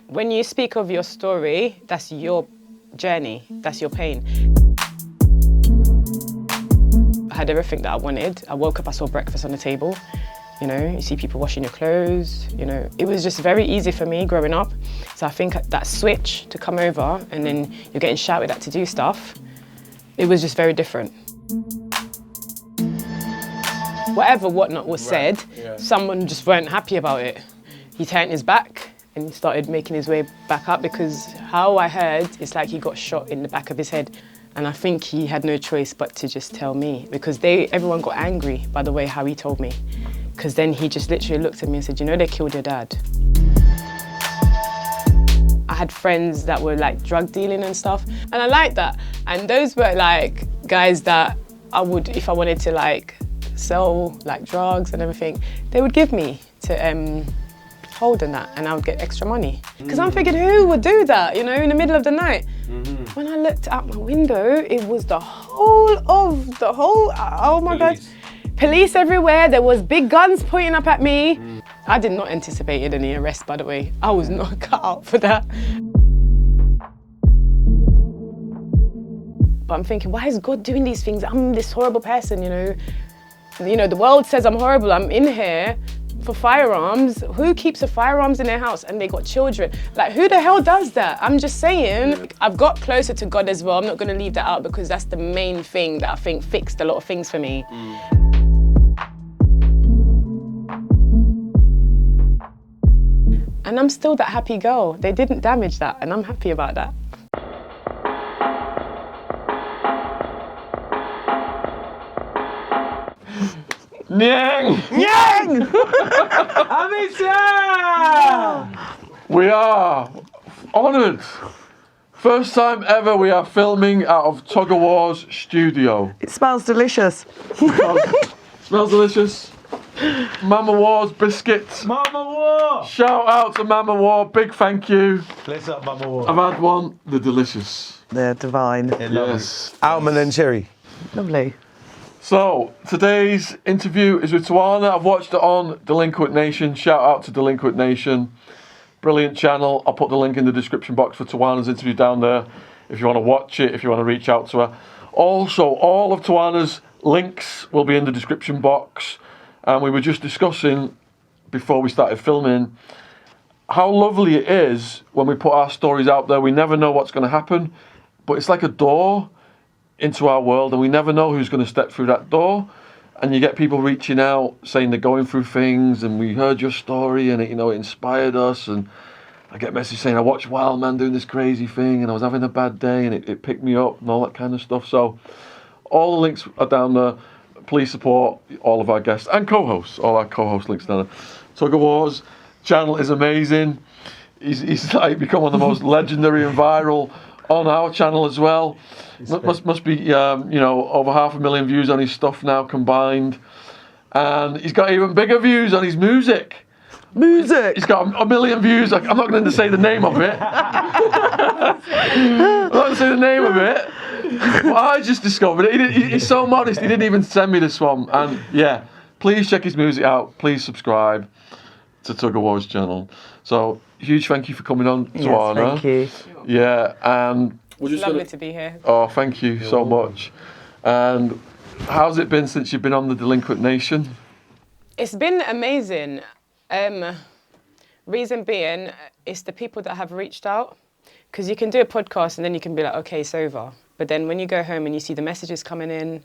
When you speak of your story, that's your journey, that's your pain. I had everything that I wanted. I woke up, I saw breakfast on the table. You know, you see people washing your clothes, you know. It was just very easy for me growing up. So I think that switch to come over and then you're getting shouted at to do stuff, it was just very different. Whatever whatnot was said, someone just weren't happy about it. He turned his back and he started making his way back up because how I heard, it's like he got shot in the back of his head. And I think he had no choice but to just tell me because everyone got angry by the way how he told me. Because then he just literally looked at me and said, you know, they killed your dad. I had friends that were like drug dealing and stuff, and I liked that. And those were like guys that I would, if I wanted to like sell like drugs and everything, they would give me to hold in that and I would get extra money. Because I'm thinking, who would do that, you know, in the middle of the night? When I looked out my window, it was the whole, oh my God. Police everywhere, there was big guns pointing up at me. I did not anticipate any arrest, by the way. I was not cut out for that. But I'm thinking, why is God doing these things? I'm this horrible person, you know. You know, the world says I'm horrible. I'm in here for firearms. Who keeps the firearms in their house and they got children? Like, who the hell does that? I'm just saying, I've got closer to God as well. I'm not gonna leave that out because that's the main thing that I think fixed a lot of things for me. And I'm still that happy girl. They didn't damage that, and I'm happy about that. Nyang! Nyang! Amicia! We are honoured. First time ever we are filming out of Tuggawar's studio. It smells delicious. Smells delicious. Mama War's biscuits. Mama War! Shout out to Mama War, big thank you. Bless up, Mama War. I've had one, they're delicious. They're divine. Yes. Almond and cherry. Lovely. So, today's interview is with Tawana. I've watched it on Delinquent Nation. Shout out to Delinquent Nation. Brilliant channel. I'll put the link in the description box for Tawana's interview down there if you want to watch it, if you want to reach out to her. Also, all of Tawana's links will be in the description box. And we were just discussing, before we started filming, how lovely it is when we put our stories out there. We never know what's going to happen, but it's like a door into our world, and we never know who's going to step through that door. And you get people reaching out, saying they're going through things, and we heard your story, and it, you know, it inspired us. And I get messages saying, I watched Wild Man doing this crazy thing, and I was having a bad day, and it picked me up, and all that kind of stuff. So all the links are down there. Please support all of our guests and co-hosts. All our co-host links down there. Tuggawar's channel is amazing. He's like become one of the most legendary and viral on our channel as well. Must be you know, over 500,000 views on his stuff now combined, and he's got even bigger views on his music. He's got 1 million views. I'm not going to say the name of it. I'm not going to say the name of it. Well, I just discovered it. He's so modest. He didn't even send me this one. And yeah, please check his music out. Please subscribe to Tuggawar's channel. So huge thank you for coming on, Tawana. Yes, thank you. Yeah, and we're It's lovely to be here. Oh, thank you so much. And how's it been since you've been on the Delinquent Nation? It's been amazing. Reason being, it's the people that have reached out. Because you can do a podcast and then you can be like, okay, it's over. But then when you go home and you see the messages coming in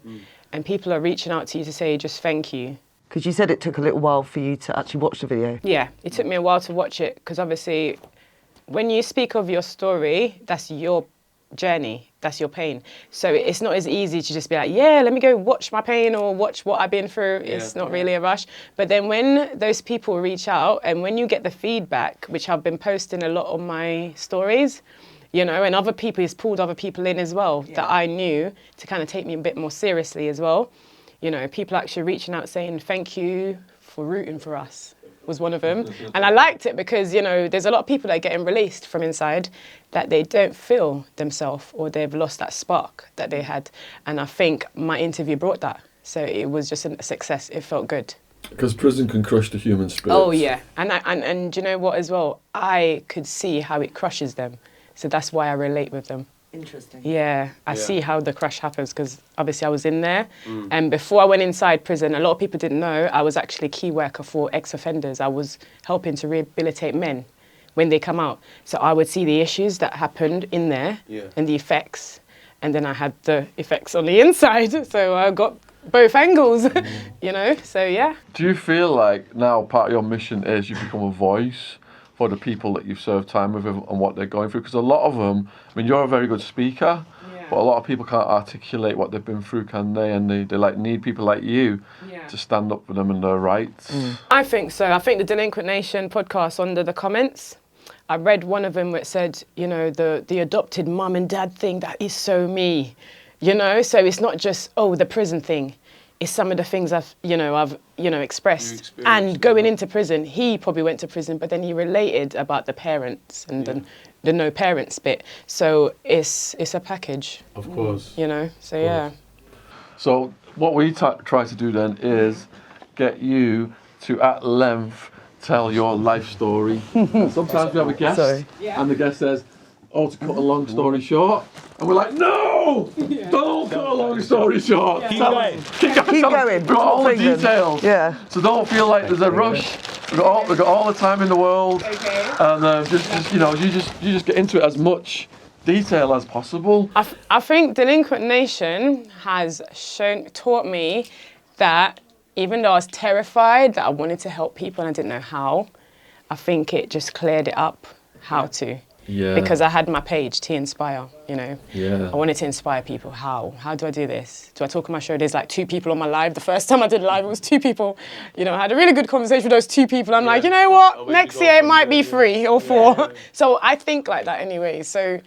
and people are reaching out to you to say just thank you. Because you said it took a little while for you to actually watch the video. Yeah, it took me a while to watch it because obviously when you speak of your story, that's your journey, that's your pain. So it's not as easy to just be like, yeah, let me go watch my pain or watch what I've been through. It's not really a rush. But then when those people reach out and when you get the feedback, which I've been posting a lot on my stories, you know, and other people, it's pulled other people in as well that I knew to kind of take me a bit more seriously as well. You know, people actually reaching out saying, thank you for rooting for us, was one of them. And I liked it because, you know, there's a lot of people that are getting released from inside that they don't feel themselves or they've lost that spark that they had. And I think my interview brought that. So it was just a success. It felt good. Because prison can crush the human spirit. Oh yeah, and do you know what as well? I could see how it crushes them, so that's why I relate with them. Interesting. Yeah, I Yeah. see how the crush happens because obviously I was in there, and before I went inside prison, a lot of people didn't know I was actually a key worker for ex-offenders. I was helping to rehabilitate men when they come out. So I would see the issues that happened in there and the effects, and then I had the effects on the inside. So I got both angles, you know. So yeah. Do you feel like now part of your mission is you become a voice for the people that you've served time with and what they're going through? Because a lot of them, I mean, you're a very good speaker, but a lot of people can't articulate what they've been through, can they? And they like need people like you to stand up for them and their rights. I think so. I think the Delinquent Nation podcast, under the comments, I read one of them where it said, you know, the adopted mum and dad thing, that is so me, you know? So it's not just, oh, the prison thing. It's some of the things I've expressed. And going into prison, he probably went to prison, but then he related about the parents and the no parents bit. So it's a package. Of course. You know, so yeah. So what we try to do then is get you to at length tell your life story. And sometimes we have a guest, Sorry. and the guest says, "Oh, to cut a long story short," and we're like, "No, don't cut a long story short. Keep Tell going. us- Keep tell us- going. We've got all the Upbringing. details. Yeah. So don't feel like there's a rush. We've got all the time in the world, and just you know, you just get into it as much detail as possible. I think Delinquent Nation has taught me that even though I was terrified that I wanted to help people and I didn't know how, I think it just cleared it up how to. Yeah. Because I had my page, to inspire, you know. Yeah. I wanted to inspire people. How? How do I do this? Do I talk on my show? There's like 2 people on my live. The first time I did live, it was 2 people. You know, I had a really good conversation with those 2 people. I'm like, you know what? Next year it might be 3 or 4. So I think like that anyway. So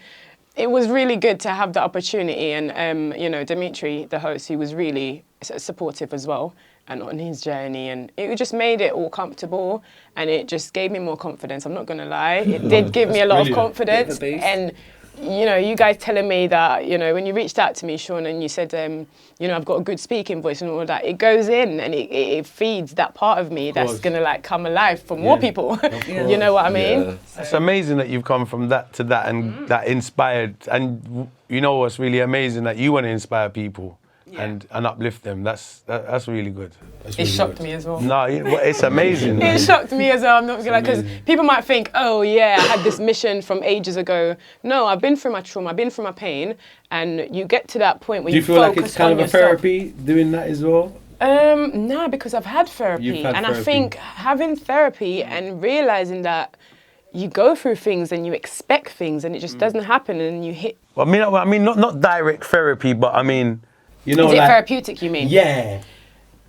it was really good to have the opportunity. And, you know, Dimitri, the host, he was really supportive as well and on his journey. And it just made it all comfortable and it just gave me more confidence. I'm not going to lie. It did give me a lot of confidence. And, you know, you guys telling me that, you know, when you reached out to me, Sean, and you said, you know, I've got a good speaking voice and all of that, it goes in and it feeds that part of me that's going to like come alive for more people. You know what I mean? Yeah. It's amazing that you've come from that to that and that inspired. And you know what's really amazing, that you want to inspire people and uplift them. That's really good. It shocked me as well. No, it's amazing. It shocked me as well. I'm not gonna lie, because people might think, oh yeah, I had this mission from ages ago. No, I've been through my trauma, I've been through my pain, and you get to that point where Do you feel like focus it's kind on of a yourself. therapy doing that as well? No, because I've had therapy, You've had and therapy. I think having therapy and realizing that you go through things and you expect things and it just doesn't happen, and you hit. Well, I mean, not direct therapy, but I mean, You know, Is it like, therapeutic? You mean? yeah.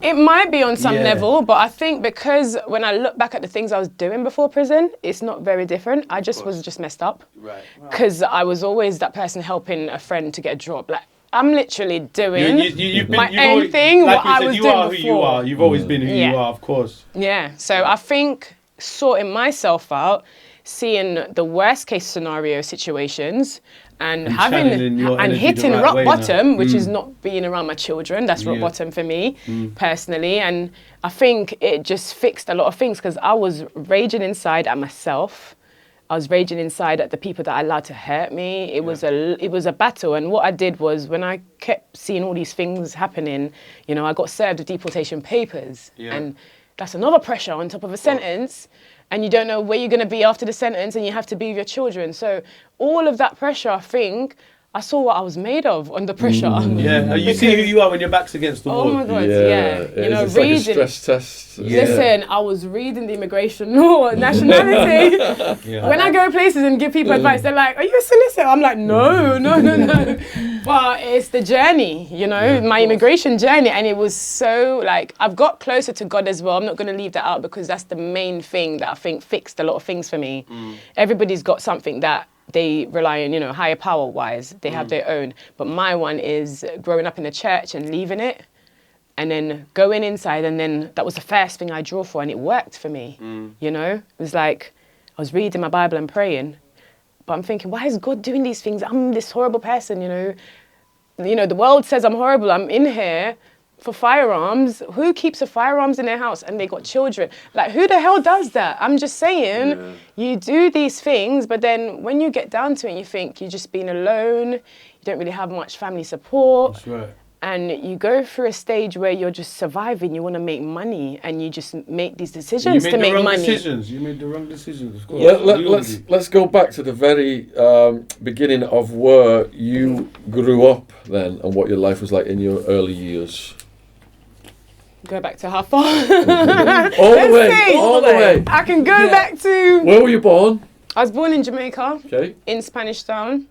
It might be on some Yeah. level, but I think because when I look back at the things I was doing before prison, it's not very different. I just was just messed up. Right. Because I was always that person helping a friend to get a job. Like, I'm literally doing You've been, my you've own always, thing, like what you I said, was you doing are before. who you are. You've always been who Yeah. you are, of course. Yeah, so I think sorting myself out, seeing the worst case scenario situations, and channeling your energy hitting the right rock way now. bottom, which is not being around my children. That's rock Yeah. bottom for me personally, and I think it just fixed a lot of things because I was raging inside at myself. I was raging inside at the people that I allowed to hurt me. It was a battle, and what I did was when I kept seeing all these things happening, you know, I got served with deportation papers, and that's another pressure on top of a sentence. And you don't know where you're going to be after the sentence, and you have to be with your children. So all of that pressure, I think, I saw what I was made of under pressure. Yeah, you see who you are when your back's against the wall. Oh my God, yeah. You know, it's like a reading. stress test. Listen, I was reading the immigration law, nationality. When I go places and give people advice, they're like, "Are you a solicitor?" I'm like, "No." But it's the journey, you know, my immigration journey, and it was so like I've got closer to God as well. I'm not going to leave that out because that's the main thing that I think fixed a lot of things for me. Everybody's got something that they rely on, you know, higher power wise. They have their own, but my one is growing up in the church and leaving it. And then going inside, and then that was the first thing I drew for, and it worked for me. You know, it was like I was reading my Bible and praying, but I'm thinking, why is God doing these things? I'm this horrible person, you know. The world says I'm horrible. I'm in here for firearms. Who keeps the firearms in their house and they got children? Like, who the hell does that? I'm just saying, you do these things, but then when you get down to it, you think you're just being alone. You don't really have much family support. That's right. And you go through a stage where you're just surviving. You want to make money, and you just make these decisions to make money. You made the wrong decisions, of course. Let's go back to the very beginning of where you grew up then, and what your life was like in your early years. Go back to how far? All the way. I can go back to... Where were you born? I was born in Jamaica, Okay. in Spanish Town,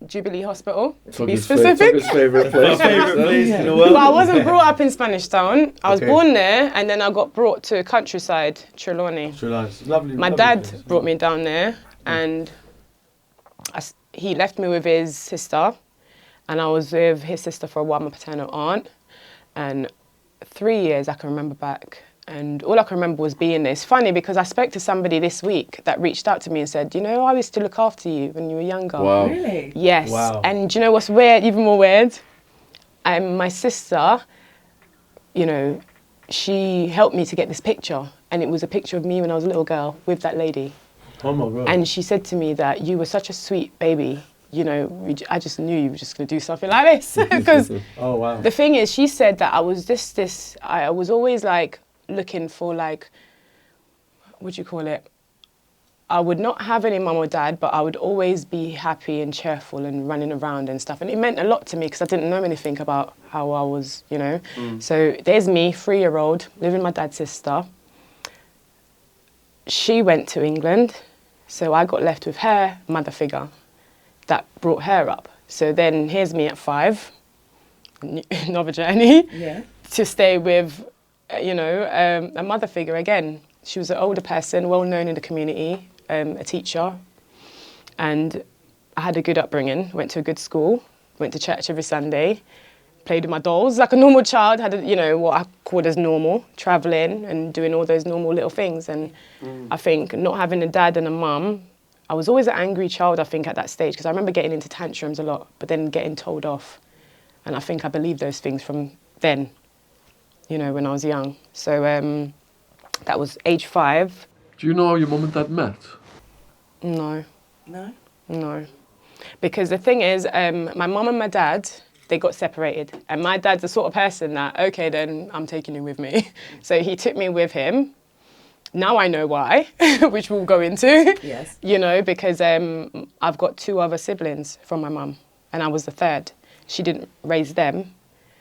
Jubilee Hospital, to be Tugger's specific. Tugger's favourite place. Favourite place in the world. But I wasn't brought up in Spanish Town. I was Okay. born there, and then I got brought to countryside, Trelawney. Sri Lanka. Lovely. My lovely dad place. brought me down there, and he left me with his sister, and I was with his sister for a while, my paternal aunt, and 3 years I can remember back. And all I can remember was being there. It's funny because I spoke to somebody this week that reached out to me and said, you know, I used to look after you when you were younger. Wow. Really? Yes. Wow. And do you know what's weird, even more weird? My sister, you know, she helped me to get this picture. And it was a picture of me when I was a little girl with that lady. Oh my God. And she said to me that you were such a sweet baby. You know, I just knew you were just going to do something like this. Because Oh wow. the thing is, she said that I was I was always like looking for like, what do you call it? I would not have any mum or dad, but I would always be happy and cheerful and running around and stuff. And it meant a lot to me because I didn't know anything about how I was, you know. So there's me, 3-year-old, living with my dad's sister. She went to England, so I got left with her mother figure that brought her up. So then here's me at 5, another journey, to stay with, you know, a mother figure again. She was an older person, well known in the community, a teacher, and I had a good upbringing, went to a good school, went to church every Sunday, played with my dolls like a normal child, had, you know, what I called as normal, travelling and doing all those normal little things. And I think not having a dad and a mum, I was always an angry child, I think, at that stage, because I remember getting into tantrums a lot, but then getting told off. And I think I believed those things from then, you know, when I was young. So that was age 5. Do you know how your mum and dad met? No. No? No. Because the thing is, my mum and my dad, they got separated. And my dad's the sort of person that, okay, then I'm taking you with me. So he took me with him. Now I know why, which we'll go into. Yes. You know, because I've got 2 other siblings from my mum, and I was the 3rd. She didn't raise them.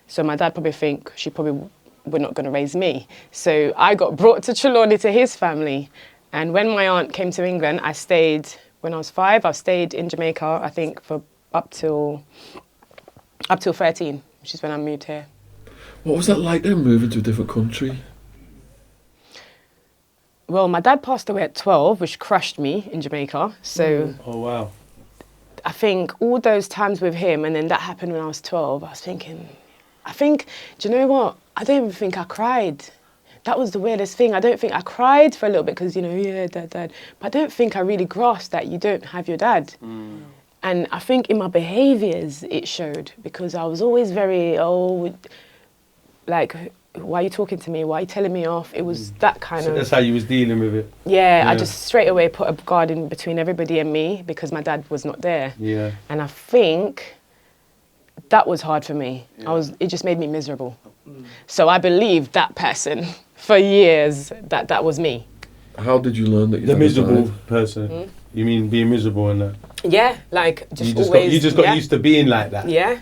So my dad probably think she probably were not going to raise me. So I got brought to Trelawney to his family. And when my aunt came to England, I stayed, when I was 5, I stayed in Jamaica, I think, for up till 13, which is when I moved here. What was that like then, moving to a different country? Well, my dad passed away at 12, which crushed me in Jamaica. So Oh wow. I think all those times with him, and then that happened when I was 12, I was thinking, do you know what? I don't even think I cried. That was the weirdest thing. I don't think I cried for a little bit because, you know, yeah, dad. But I don't think I really grasped that you don't have your dad. And I think in my behaviours it showed, because I was always very, like, why are you talking to me? Why are you telling me off? It was that kind So of... that's how you was dealing with it. Yeah, I Yeah. just straight away put a guard in between everybody and me because my dad was not there. Yeah. And I think that was hard for me. It just made me miserable. So I believed that person for years that was me. How did you learn that you The had miserable died? person. You mean being miserable and that? Yeah, like You always. just got yeah, used to being like that. Yeah,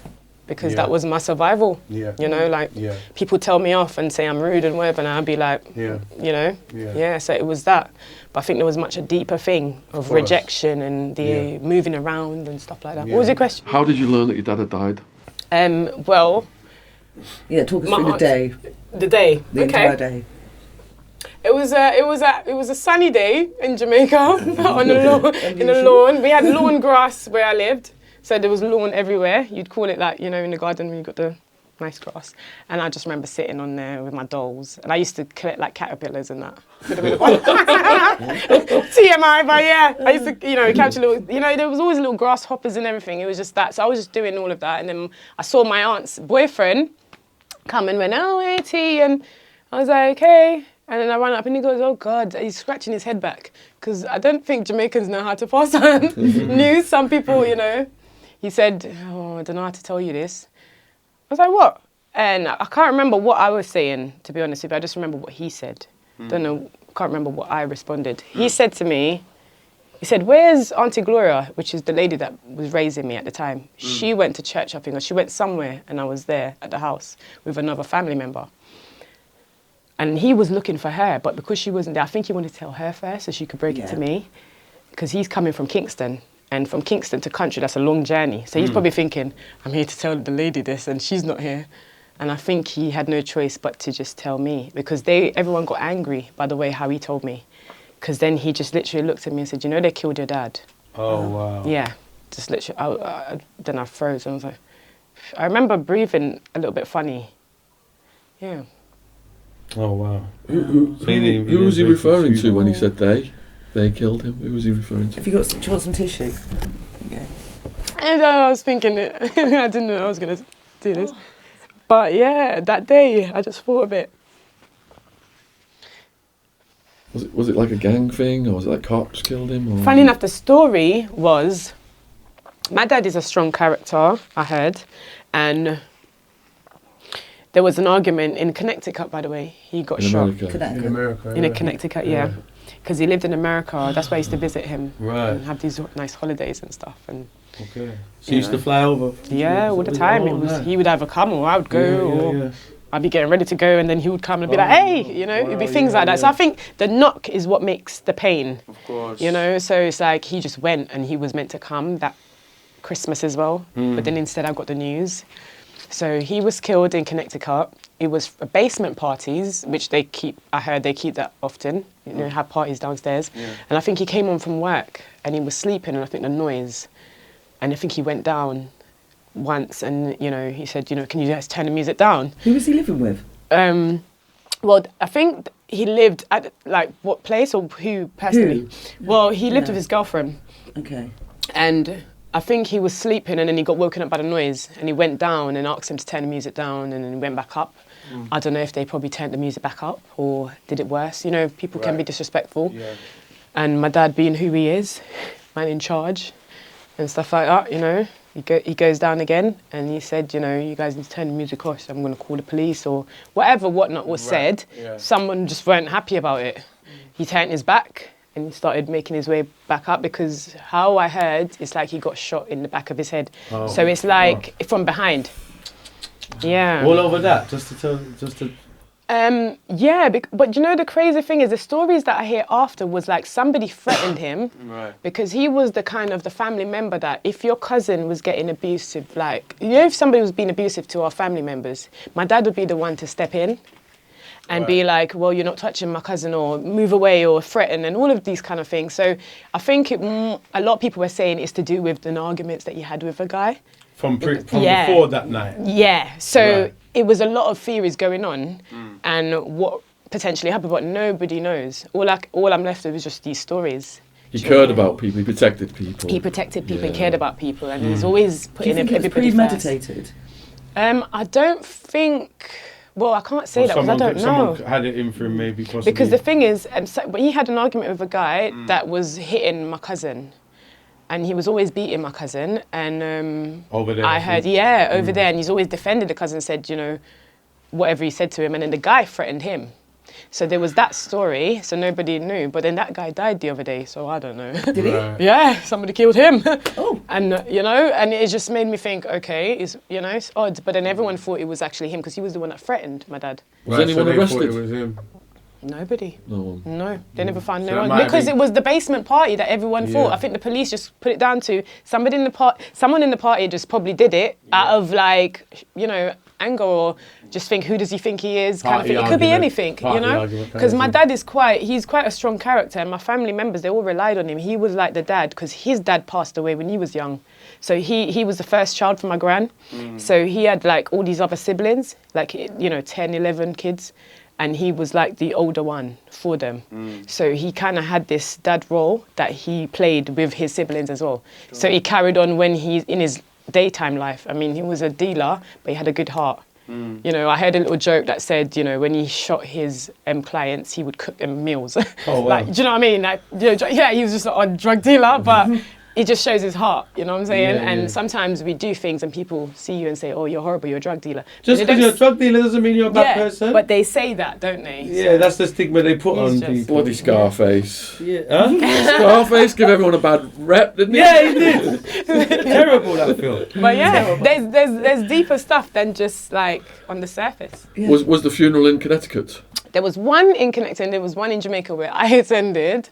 because Yeah. that was my survival. Yeah. You know, like Yeah. people tell me off and say I'm rude and whatever, and I'd be like, Yeah. you know, Yeah. So it was that. But I think there was much a deeper thing of course. rejection and the Yeah. moving around and stuff like that. Yeah. What was your question? How did you learn that your dad had died? Well, Yeah, talk us My through the aunt- day, the day. the okay. entire day. It was a sunny day in Jamaica on a lawn, in a lawn. We had lawn grass where I lived, so there was lawn everywhere. You'd call it that, you know, in the garden when you got the nice grass. And I just remember sitting on there with my dolls, and I used to collect like caterpillars and that. TMI, but yeah, I used to, you know, catch a little. You know, there was always little grasshoppers and everything. It was just that. So I was just doing all of that, and then I saw my aunt's boyfriend come and went, oh, hey, T. And I was like, okay. And then I ran up and he goes, oh, God. He's scratching his head back. Because I don't think Jamaicans know how to pass on news. Some people, you know. He said, oh, I don't know how to tell you this. I was like, what? And I can't remember what I was saying, to be honest with you. I just remember what he said. Don't know, can't remember what I responded. He said to me, he said, where's Auntie Gloria, which is the lady that was raising me at the time. She went to church, I think, or she went somewhere, and I was there at the house with another family member. And he was looking for her, but because she wasn't there, I think he wanted to tell her first so she could break it to me. Because he's coming from Kingston. And from Kingston to country, that's a long journey. So he's probably thinking, I'm here to tell the lady this, and she's not here. And I think he had no choice but to just tell me. Because everyone got angry by the way how he told me. Because then he just literally looked at me and said, you know, they killed your dad. Oh, wow. Yeah, just literally. Then I froze. And I was like, I remember breathing a little bit funny. Yeah. Oh, wow. Who was he referring to when he said they? They killed him. Who was he referring to? Have you got some, do you want some tissue? Yeah. And I was thinking, I didn't know I was going to do this. But yeah, that day, I just thought of it. Was it like a gang thing, or was it like cops killed him? Or? Funny enough, the story was, my dad is a strong character, I heard, and there was an argument in Connecticut, by the way. He got shot. In America. In Connecticut, yeah. Because he lived in America. That's why I used to visit him and have these nice holidays and stuff. And okay. So you used to fly over? Yeah, all the time. He would either come or I would go, or I'd be getting ready to go, and then he would come and be like, hey, you know, it'd be things like that. So I think the knock is what makes the pain. Of course. You know, so it's like he just went and he was meant to come that Christmas as well. But then instead I got the news. So he was killed in Connecticut. It was basement parties, which I heard they keep that often, you know, have parties downstairs. Yeah. And I think he came home from work and he was sleeping, and I think the noise, and I think he went down once, and, you know, he said, you know, can you guys turn the music down? Who was he living with? Well, I think he lived at, like, what place or who personally? Who? Well, he lived with his girlfriend. Okay. And I think he was sleeping and then he got woken up by the noise, and he went down and asked him to turn the music down, and then he went back up. I don't know if they probably turned the music back up or did it worse. You know, people can be disrespectful. Yeah. And my dad being who he is, man in charge and stuff like that, you know, he goes down again and he said, you know, you guys need to turn the music off, so I'm going to call the police or whatnot was said. Yeah. Someone just weren't happy about it. He turned his back and he started making his way back up, because how I heard, it's like he got shot in the back of his head. Oh. So it's like from behind. Yeah. All over that, just to. Yeah, but you know the crazy thing is the stories that I hear after was like somebody threatened him, right? Because he was the kind of the family member that if your cousin was getting abusive, like, you know, if somebody was being abusive to our family members, my dad would be the one to step in and be like, well, you're not touching my cousin, or move away, or threaten, and all of these kind of things. So I think a lot of people were saying it's to do with an arguments that you had with a guy. From before that night? Yeah, so it was a lot of theories going on and what potentially happened, but nobody knows. All I'm left with is just these stories. He cared about people, he protected people. He protected people and cared about people, and he's always putting everybody premeditated? first. I don't think... Well, I can't say that because I don't know. Someone had it in for him, maybe, possibly. Because the thing is, but he had an argument with a guy that was hitting my cousin. And he was always beating my cousin. And over there, I heard, over there. And he's always defended the cousin, said, you know, whatever he said to him. And then the guy threatened him. So there was that story, so nobody knew. But then that guy died the other day, so I don't know. Did he? Yeah, somebody killed him. Oh. And, you know, and it just made me think, okay, it's odd. But then everyone thought it was actually him because he was the one that threatened my dad. Was anyone arrested? It was him. Nobody. No one. No, they never found no one. Because it was the basement party that everyone thought. I think the police just put it down to someone in the party just probably did it out of, like, you know, anger, or just think, who does he think he is, kind of thing. It could be anything, you know? Because my dad is he's quite a strong character, and my family members, they all relied on him. He was like the dad, because his dad passed away when he was young. So he was the first child from my gran. So he had, like, all these other siblings, like, you know, 10, 11 kids. And he was like the older one for them. So he kind of had this dad role that he played with his siblings as well. So he carried on when he's in his daytime life. I mean, he was a dealer, but he had a good heart. You know, I heard a little joke that said, you know, when he shot his clients, he would cook them meals. Oh, wow. Like, do you know what I mean? Like, you know, yeah, he was just a drug dealer, but it just shows his heart, you know what I'm saying? Yeah, and yeah. sometimes we do things and people see you and say, oh, you're horrible, you're a drug dealer. Just They because don't you're a drug dealer doesn't mean you're a bad yeah, person. but they say that, don't they? Yeah, that's the stigma they put He's on just- people. Bloody Scarface. Yeah. Huh? Scarface give everyone a bad rep, didn't he? Yeah, he did. Terrible, that film. But yeah, there's deeper stuff than just like on the surface. Yeah. Was the funeral in Connecticut? There was one in Connecticut and there was one in Jamaica where I attended,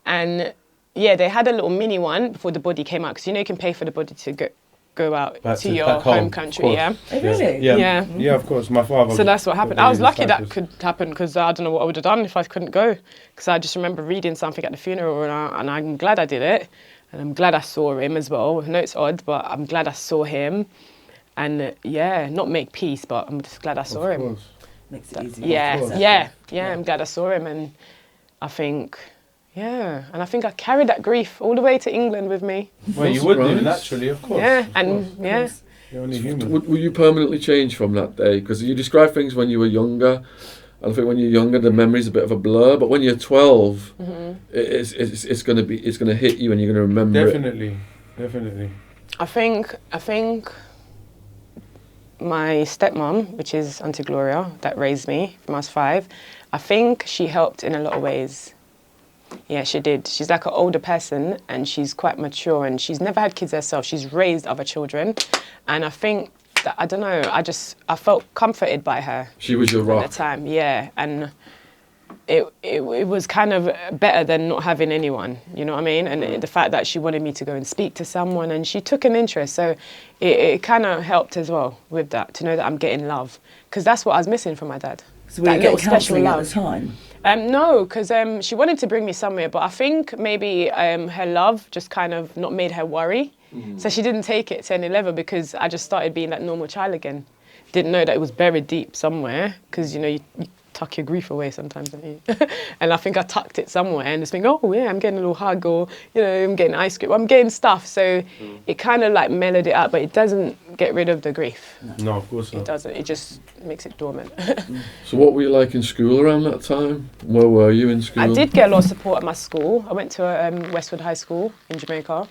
and yeah, they had a little mini one before the body came out, because you know you can pay for the body to go out Back to to- your back home, home of country, course. yeah. Oh, really? Yeah. Yeah. Yeah, of course. My father. So that's what happened. I was lucky that could happen, because I don't know what I would have done if I couldn't go, because I just remember reading something at the funeral, and I'm glad I did it, and I'm glad I saw him as well. I know it's odd, but I'm glad I saw him, and yeah, not make peace, but I'm just glad I saw him. Course. Makes it easier. Yeah, course. yeah, I'm glad I saw him, and I think, yeah, and I think I carried that grief all the way to England with me. Well, you would do Surprised. naturally, of course. Yeah, of and course. yeah, You're only human. Were you permanently changed from that day? Because you describe things when you were younger, and I think when you're younger the memory's a bit of a blur. But when you're 12, it's going to hit you, and you're going to remember it. Definitely. I think my stepmom, which is Auntie Gloria, that raised me from I was 5, I think she helped in a lot of ways. Yeah, she did. She's like an older person, and she's quite mature, and she's never had kids herself. She's raised other children, and I think that, I don't know, I felt comforted by her She was your at rock. the time. Yeah, and it was kind of better than not having anyone, you know what I mean? And the fact that she wanted me to go and speak to someone, and she took an interest, so it kind of helped as well with that, to know that I'm getting love, because that's what I was missing from my dad. So were you That getting little special counselling at love. the time? No, because she wanted to bring me somewhere, but I think maybe her love just kind of not made her worry. So she didn't take it 10, 11, because I just started being that normal child again. Didn't know that it was buried deep somewhere, because, you know, you tuck your grief away sometimes, don't you? And I think I tucked it somewhere and just think, oh yeah, I'm getting a little hug, or, you know, I'm getting ice cream, I'm getting stuff. So it kind of like mellowed it out, but it doesn't get rid of the grief. No, of course It not. doesn't, it just makes it dormant. So what were you like in school around that time? Where were you in school? I did get a lot of support at my school. I went to Westwood High School in Jamaica.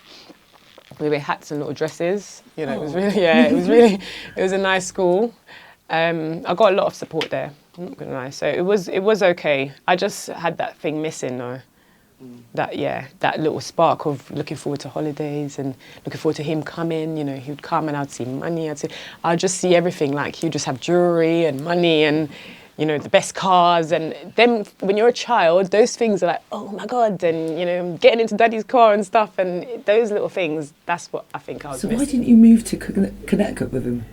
We wear hats and little dresses. You know, it was really, it was a nice school. I got a lot of support there. I'm not gonna lie. So it was okay. I just had that thing missing though. That little spark of looking forward to holidays and looking forward to him coming. You know, he would come and I'd see money. I'd just see everything. Like he'd just have jewelry and money and, you know, the best cars. And then when you're a child, those things are like, oh my God, and, you know, I'm getting into daddy's car and stuff. And those little things, that's what I think I was So missing. why didn't you move to Connecticut with him?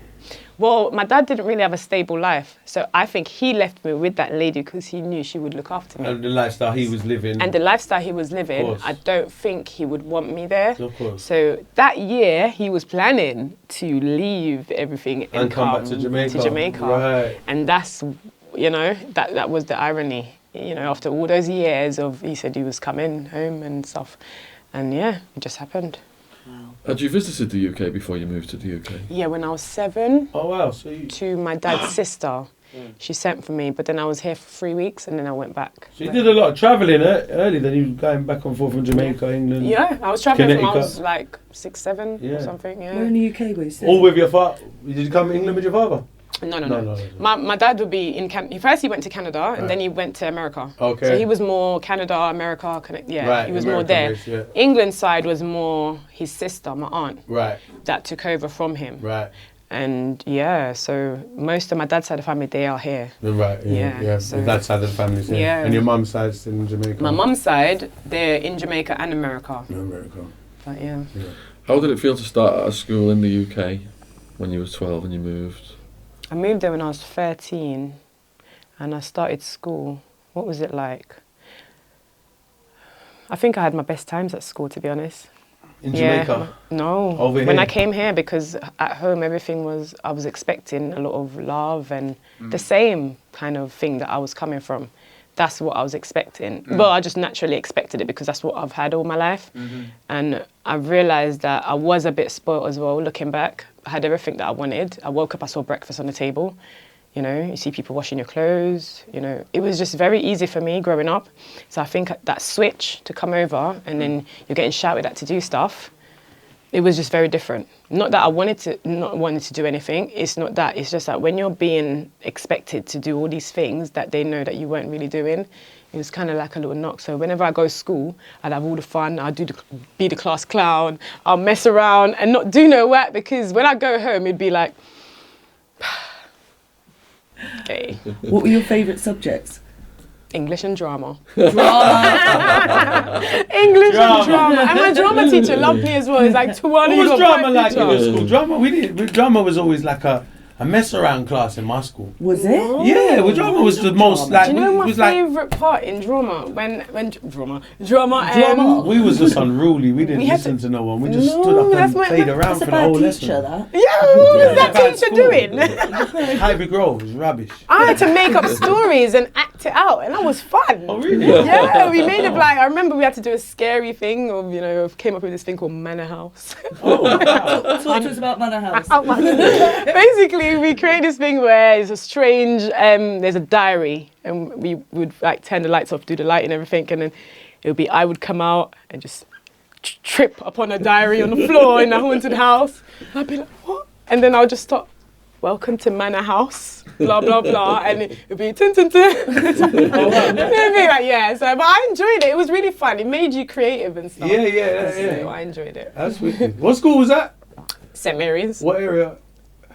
Well, my dad didn't really have a stable life. So I think he left me with that lady because he knew she would look after me. And the lifestyle he was living. And the lifestyle he was living, course. I don't think he would want me there. Of course. So that year, he was planning to leave everything And come back to Jamaica. Right. And that's, you know, that was the irony. You know, after all those years of, he said he was coming home and stuff. And yeah, it just happened. Had you visited the UK before you moved to the UK? Yeah, when I was 7, Oh wow, so you to my dad's sister. She sent for me, but then I was here for 3 weeks and then I went back. did a lot of travelling early, then you were going back and forth from Jamaica, England. Yeah, I was travelling from I Connecticut. was like 6, 7 or Yeah. something, yeah. Where in the UK were you still? All with your father. Did you come to England with your father? No. My dad would be in Canada. First he went to Canada and then he went to America. Okay. So he was more Canada, America, Right, he was more there. American-based, yeah. England side was more his sister, my aunt, Right, that took over from him. right, And yeah, so most of my dad's side of the family, they are here. right. Yeah, So so- that side of the family's here. Yeah. And your mum's side's in Jamaica. My mum's side, they're in Jamaica and America. In America. But yeah. How did it feel to start at a school in the UK when you were 12 and you moved? I moved there when I was 13 and I started school. What was it like? I think I had my best times at school, to be honest. In Jamaica? No. Over when here? I came here, because at home everything was, I was expecting a lot of love and the same kind of thing that I was coming from. That's what I was expecting. Well, I just naturally expected it because that's what I've had all my life. And I realised that I was a bit spoiled as well, looking back, I had everything that I wanted. I woke up, I saw breakfast on the table. You know, you see people washing your clothes, you know. It was just very easy for me growing up. So I think that switch to come over and then you're getting shouted at to do stuff, it was just very different. Not that I not wanted to do anything. It's not that. It's just that when you're being expected to do all these things that they know that you weren't really doing, it was kind of like a little knock. So whenever I go to school, I'd have all the fun. I'd be the class clown. I'll mess around and not do no work, because when I go home, it'd be like, okay. What were your favourite subjects? English and drama. Drama. English and drama. And my drama teacher loved me as well. It's like, Tawana, What was drama like in your school? Drama was always like a mess around class in my school. Was it? Yeah, well, drama was the most like. Do you know it my was like favourite part in drama? When drama. we was just unruly. We didn't We had listen to- to no one. We just No, stood up that's and my- played around That's for a the bad whole teacher, lesson. that. Yeah, what was that Bad teacher school. doing? Ivy Grove was rubbish. I had to make up stories and act it out, and that was fun. Oh really? Yeah, we made it like, I remember we had to do a scary thing, or, you know, came up with this thing called Manor House. Oh wow. Talk to us about Manor House. Basically, we create this thing where it's a strange, there's a diary, and we would like turn the lights off, do the light and everything, and then it would be, I would come out and just trip upon a diary on the floor in a haunted house. I'd be like, what? And then I'll just stop. Welcome to Manor House, blah, blah, blah. And it would be, tin, tin, tin. And it'd be like, yeah. So, but I enjoyed it. It was really fun. It made you creative and stuff. Yeah. So I enjoyed it. That's wicked. What school was that? St. Mary's. What area?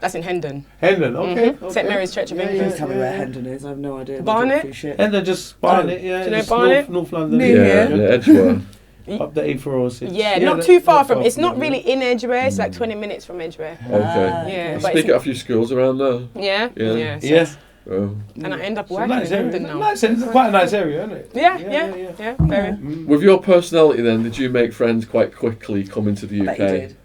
That's in Hendon. Hendon. Okay. St. Mary's Church of England. Please tell me where Hendon is. I have no idea. Barnet? Hendon, just Barnet. Yeah. Do you know just Barnet? North London. Near Yeah, Edgeware. Up the A406. Yeah, not too far from. It's not really in Edgeware. It's like 20 minutes from Edgeware. Okay. Yeah, I but speak it's, at a few schools around there. yeah. So- Yeah. Oh. And I end up It's a working nice in area. Hendon now. Nice, it's quite a nice area, isn't it? Yeah, very. With your personality then, did you make friends quite quickly coming to the I UK? bet you did.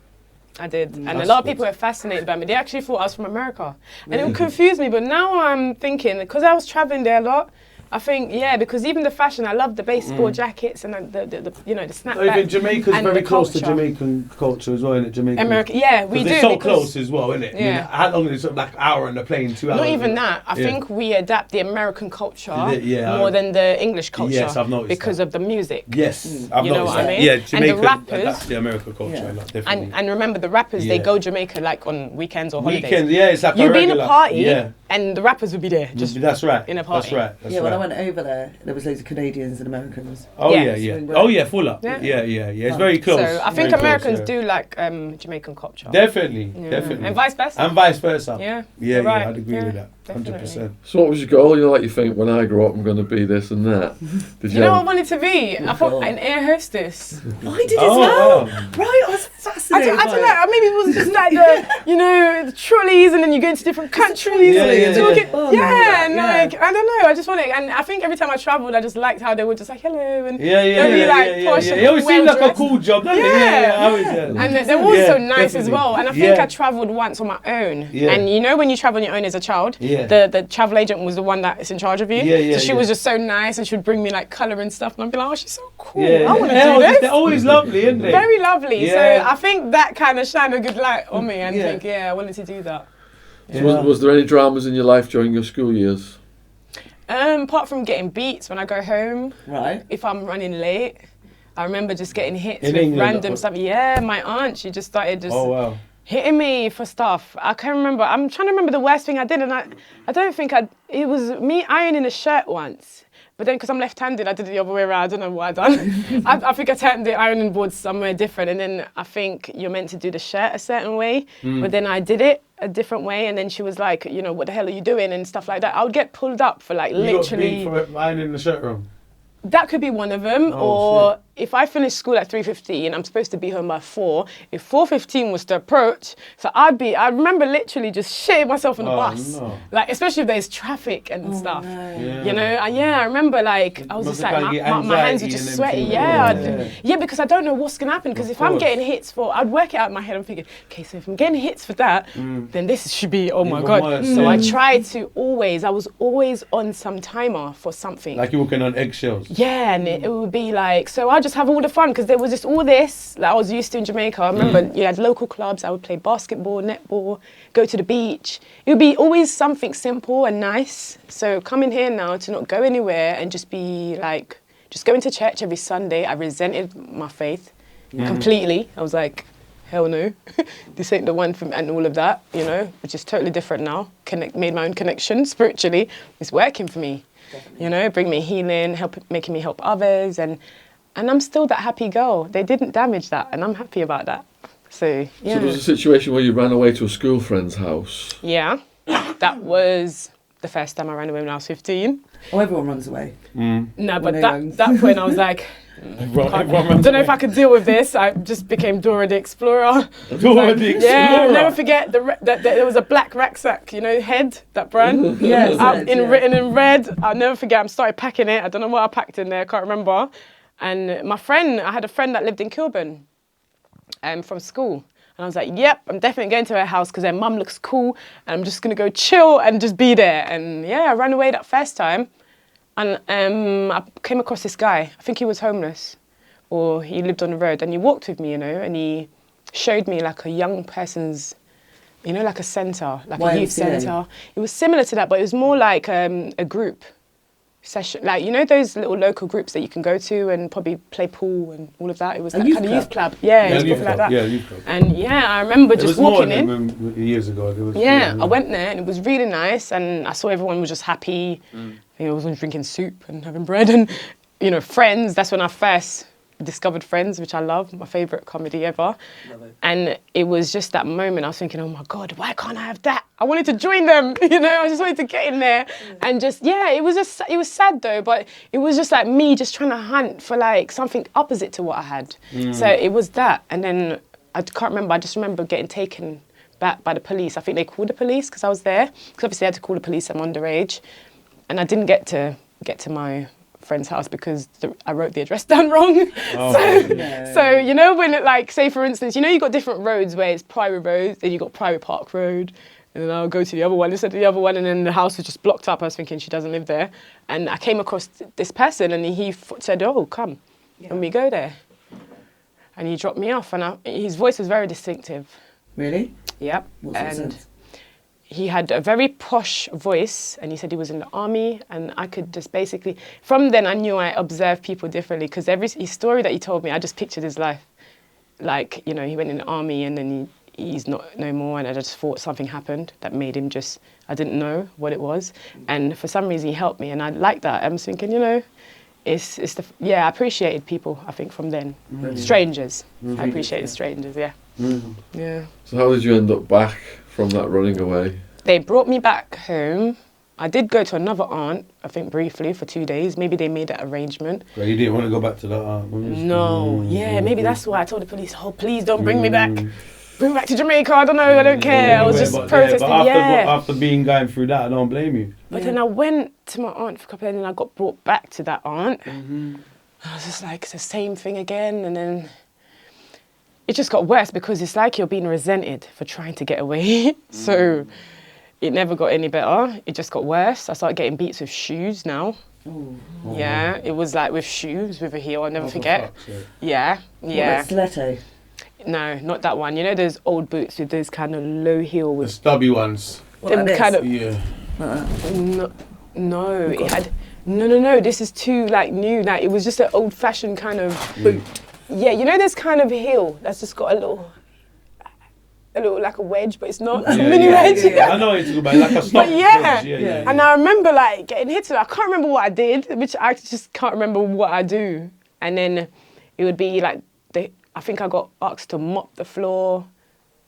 I did. And a That's lot of good. people were fascinated by me. They actually thought I was from America. And it would confuse me, but now I'm thinking, because I was traveling there a lot, I think, yeah, because even the fashion, I love the baseball jackets and the you know, the snapback. Even Jamaica's and very the close to culture. Jamaican culture as well, isn't it? Jamaican. America, yeah, we do. It's so because- close as well, isn't it? I mean, Yeah. how long is it? Like an hour on the plane, 2 hours? Not even that. I Yeah. think we adapt the American culture Yeah, more than the English culture. Yes, I've noticed because that. of the music. Yes, I've You know noticed what I that. mean? Yeah, And the Jamaica. rappers- That's the American culture, Yeah. a lot, definitely. And remember, the rappers, they Yeah. go Jamaica like on weekends or holidays. Weekends, yeah, it's like You'd a be in regular. a party, Yeah, and the rappers would be there. Just that's right. in a party. That's right. That's Yeah, when I right. went over there was loads of Canadians and Americans. Oh Yeah. yeah, yeah. Swing Oh yeah, full up. Yeah. Yeah. It's very close. So I think Very Americans close, yeah. do like Jamaican culture. Definitely, Yeah. definitely. And vice versa. And vice versa. Yeah, Yeah, you're right. I'd agree Yeah, with that. definitely. 100%. So what was your goal? You know, like you think, when I grow up, I'm going to be this and that. Did You know what I have- wanted to be? I thought an air hostess. Oh, I did as Oh, well. wow. Right, I was fascinated. I don't know. Maybe it was just like the, you know, the trolleys, and then you go into different countries. Yeah, and yeah, talking- yeah. yeah, and Yeah. like I don't know. I just wanted, and I think every time I travelled, I just liked how they were just like hello, and Yeah, they'd be like posh yeah. and It always seemed like a well-dressed. cool job, doesn't it? Yeah. Yeah, always, yeah. And they're also Yeah, nice as definitely. well. And I think Yeah. I travelled once on my own. Yeah. And you know when you travel on your own as a child, Yeah. the travel agent was the one that's in charge of you. Yeah, so she yeah. was just so nice, and she would bring me like colour and stuff, and I'd be like, oh, she's so cool. Yeah, I want to yeah, do this. they're always lovely, isn't they? Very lovely. Yeah. So I think that kind of shined a good light on me, and Yeah. think, yeah, I wanted to do that. So was there any dramas in your life during your school years? Apart from getting beats when I go home, Right. if I'm running late, I remember just getting hits In with England, random or- stuff. Yeah, my aunt, she just started just Oh wow. hitting me for stuff. I can't remember. I'm trying to remember the worst thing I did, and I don't think it was me ironing a shirt once. But then, because I'm left-handed, I did it the other way around. I don't know what I done. I think I turned the ironing board somewhere different, and then I think you're meant to do the shirt a certain way, but then I did it a different way, and then she was like, you know, what the hell are you doing, and stuff like that. I would get pulled up for like You literally. got beat for ironing the shirt room. That could be one of them, Oh, or if I finish school at 3:15, I'm supposed to be home by 4. If 4:15 was to approach, so I remember literally just shitting myself on the Oh, bus, no. like especially if there's traffic and stuff. Yeah. You know, I remember like I was Must just have like kinda get my hands were anxiety just and sweaty. everything. Yeah, Yeah. yeah, because I don't know what's gonna happen. Because Of if I'm course. getting hits for, I'd work it out in my head. I'm thinking, okay, so if I'm getting hits for that, then this should be oh my Even god. worse, So yeah. I tried to I was always on some timer for something. Like you're walking on eggshells. Yeah, and it would be like, so I just just have all the fun because there was just all this that I was used to in Jamaica. I remember you had local clubs. I would play basketball, netball, go to the beach. It would be always something simple and nice. So coming here now to not go anywhere and just be like, just going to church every Sunday, I resented my faith completely. I was like, hell no, this ain't the one for me, and all of that, you know, which is totally different now. Made my own connection spiritually. It's working for me. Definitely. You know, bring me healing, making me help others, and I'm still that happy girl. They didn't damage that, and I'm happy about that. So, yeah. So there was a situation where you ran away to a school friend's house. Yeah, that was the first time I ran away when I was 15. Oh, everyone runs away. No, but that point I was like, I don't know if I could deal with this. I just became Dora the Explorer. Dora the Explorer. Yeah, I'll never forget there was a black rucksack, you know, head, that brand. Yes, written in red. I'll never forget. I started packing it. I don't know what I packed in there. I can't remember. And I had a friend that lived in Kilburn, from school. And I was like, yep, I'm definitely going to her house because her mum looks cool, and I'm just gonna go chill and just be there. And yeah, I ran away that first time. And I came across this guy. I think he was homeless, or he lived on the road. And he walked with me, you know, and he showed me like a young person's, you know, like a centre, like a youth centre. It was similar to that, but it was more like a group session. Like, you know, those little local groups that you can go to and probably play pool and all of that. It was that kind of youth club. Yeah, it was something like that. Yeah, youth club. And yeah, I remember just walking in. Years ago. I went there and it was really nice, and I saw everyone was just happy. You know, I was drinking soup and having bread and, you know, Friends. That's when I first discovered Friends, which I love, my favourite comedy ever. Love it. And it was just that moment I was thinking, oh my God, why can't I have that? I wanted to join them, you know, I just wanted to get in there and just, yeah, it was sad though, but it was just like me just trying to hunt for like something opposite to what I had. So it was that. And then I can't remember, I just remember getting taken back by the police. I think they called the police because I was there, because obviously I had to call the police, I'm underage. And I didn't get to my friend's house because I wrote the address down wrong. So you know, when it, like, say for instance, you know, you got different roads where it's private roads, then you got Private Park Road, and then I'll go to the other one, instead of the other one, and then the house was just blocked up. I was thinking she doesn't live there, and I came across this person, and he said, "Oh, come," and we go there, and he dropped me off, and his voice was very distinctive. Really? Yep. What's that sense? He had a very posh voice, and he said he was in the army, and I could just basically, from then I knew I observed people differently, because his story that he told me, I just pictured his life. Like, you know, he went in the army and then he's not no more, and I just thought something happened that made him just, I didn't know what it was. And for some reason he helped me, and I liked that. I was thinking, you know, I appreciated people, I think, from then. Strangers. I appreciated strangers, yeah. Yeah. So how did you end up back from that running away? They brought me back home. I did go to another aunt, I think briefly, for 2 days. Maybe they made that arrangement. But you didn't want to go back to that aunt? No. Maybe that's why I told the police, oh, please don't bring me back. Bring me back to Jamaica, I don't know, I don't care. I was just protesting, after going through that, I don't blame you. But then I went to my aunt for a couple of days, and I got brought back to that aunt. I was just like, it's the same thing again, and then it just got worse because it's like you're being resented for trying to get away. So it never got any better. It just got worse. I started getting beats with shoes now. Yeah, it was like with shoes, with a heel, I'll never forget. Yeah. What, stiletto? No, not that one. You know those old boots with those kind of low heel with... The stubby ones. Them kind of... Yeah. No, it had... No, this is too, like, new. Like, it was just an old-fashioned kind of boot. Yeah, you know this kind of heel that's just got a little like a wedge, but it's not a mini wedge. I know what you're talking about, like a stop. But yeah. And I remember like getting hit with it. I can't remember what I did, which I just can't remember what I do. And then it would be like, I think I got asked to mop the floor,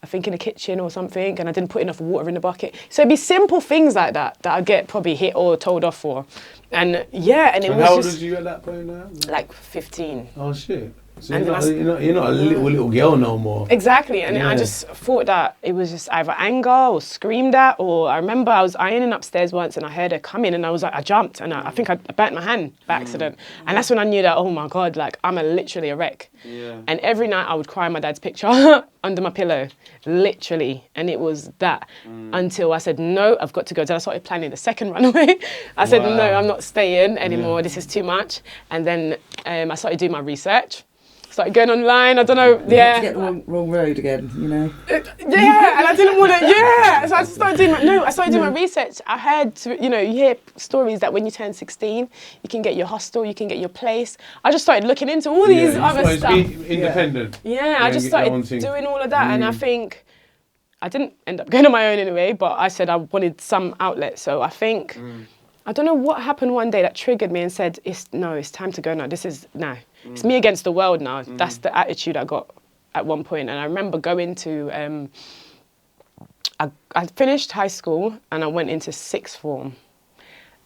I think in the kitchen or something, and I didn't put enough water in the bucket. So it'd be simple things like that I'd get probably hit or told off for. And yeah, and it was how old just... was you at that point now? Like 15. Oh shit. So And you're not a little girl no more. Exactly, and I Yeah. just thought that it was just either anger or screamed at, or I remember I was ironing upstairs once and I heard her coming and I jumped and I think I burnt my hand by accident. And that's when I knew that, oh my God, like I'm literally a wreck. Yeah. And every night I would cry my dad's picture under my pillow, literally. And it was that until I said, no, I've got to go. Then I started planning the second runaway. I said, no, I'm not staying anymore. This is too much. And then I started doing my research. Started going online, I don't know, To yeah. get the wrong road again, you know. Yeah, and I didn't want to, yeah. So I just started doing my research. I heard, you hear stories that when you turn 16, you can get your hostel, you can get your place. I just started looking into all these other stuff. Be independent. Yeah, I just started doing all of that. And I think, I didn't end up going on my own anyway, but I said I wanted some outlet. So I think, I don't know what happened one day that triggered me and said, it's time to go now. It's me against the world now. That's the attitude I got at one point. And I remember going to, I finished high school and I went into sixth form.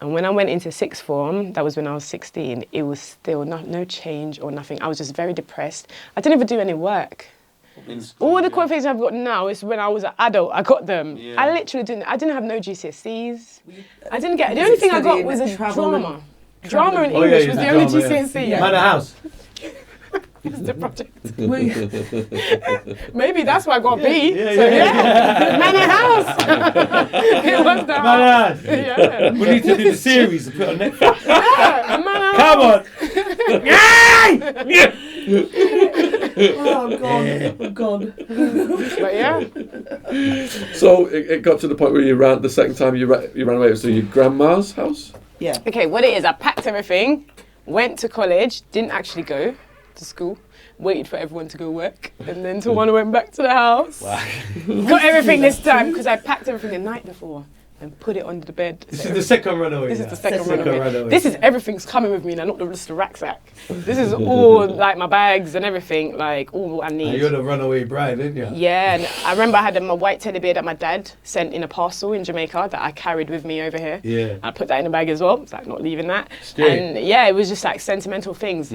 And when I went into sixth form, that was when I was 16, it was still no change or nothing. I was just very depressed. I didn't even do any work. All the qualifications I've got now is when I was an adult, I got them. Yeah. I literally didn't have no GCSEs. I didn't get, the only thing I got was a drama. Drama and English was the only GCSE. Yeah. Manor House. It's the project. Maybe that's why I got B. Yeah. Manor House. It was the Manor House. Yeah. We need to do the series and put it on Netflix. Yeah, Manor Come House. on. Oh God. But yeah. So it got to the point where the second time you ran away to your grandma's house? Yeah. Okay, what it is, I packed everything, went to college, didn't actually go to school, waited for everyone to go work, and then Tawana went back to the house. Wow. Got everything this time because I packed everything the night before and put it under the bed. This is the second runaway. This is now. the second Second runaway. This is everything's coming with me now, not just the rucksack. This is all like my bags and everything, like all I need. You're the runaway bride, didn't you? Yeah, and I remember I had my white teddy bear that my dad sent in a parcel in Jamaica that I carried with me over here. Yeah. I put that in the bag as well, it's like not leaving that. Straight. And yeah, it was just like sentimental things.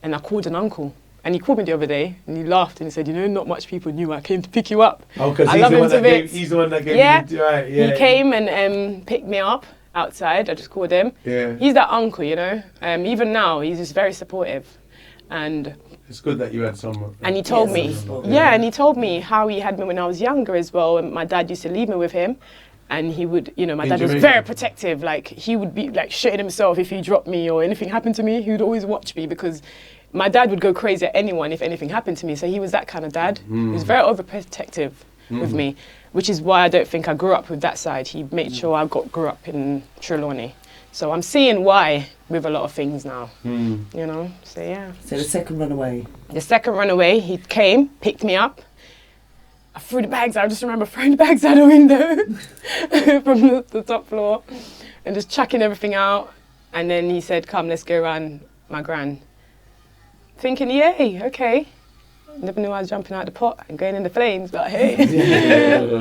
And I called an uncle. And he called me the other day and he laughed and he said, not much people knew I came to pick you up. Oh, because I love him to bits. He's the one that gave Yeah. you right, yeah. He came and picked me up outside. I just called him. Yeah. He's that uncle, even now, he's just very supportive. And It's good that you had someone. and he told me, Yeah. and he told me how he had me when I was younger as well. And my dad used to leave me with him. And he would, my dad was Jamaica? very protective. Like, he would be like shitting himself if he dropped me or anything happened to me. He would always watch me because my dad would go crazy at anyone if anything happened to me. So he was that kind of dad. He was very overprotective with me, which is why I don't think I grew up with that side. He made sure I grew up in Trelawney. So I'm seeing why with a lot of things now, So yeah. So the second runaway. The second runaway, he came, picked me up. I threw the bags out. I just remember throwing the bags out the window from the top floor and just chucking everything out. And then he said, come, let's go around my gran. Thinking, yay, okay. Never knew I was jumping out the pot and going in the flames, but hey.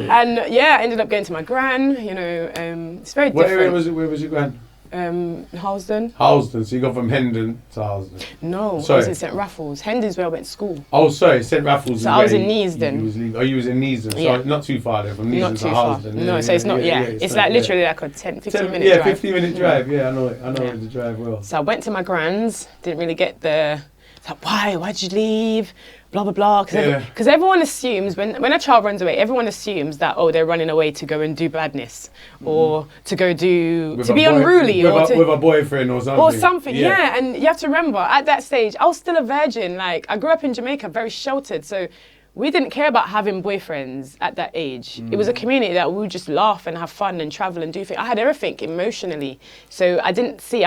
And yeah, I ended up going to my gran, it's very different. Where was your gran? Halsden. Halsden, so you got from Hendon to Halsden. No, I Sorry. was in St. Raffles. Hendon's where I went to school. Oh, sorry, St. Raffles. So I was in Neasden. You was in Neasden. Yeah. Sorry, not too far there, from Not Neasden too to far. Halsden. No, so it's not, it's like literally like a 10, 15 minute drive. 15 minute drive, I know the drive well. So I went to my gran's, didn't really get the, like, why'd you leave? Blah, blah, blah. Because everyone assumes, when a child runs away, everyone assumes that, they're running away to go and do badness or to go to be unruly. With a boyfriend or something. Or something, yeah. And you have to remember, at that stage, I was still a virgin. Like, I grew up in Jamaica, very sheltered. So we didn't care about having boyfriends at that age. It was a community that we would just laugh and have fun and travel and do things. I had everything emotionally. So I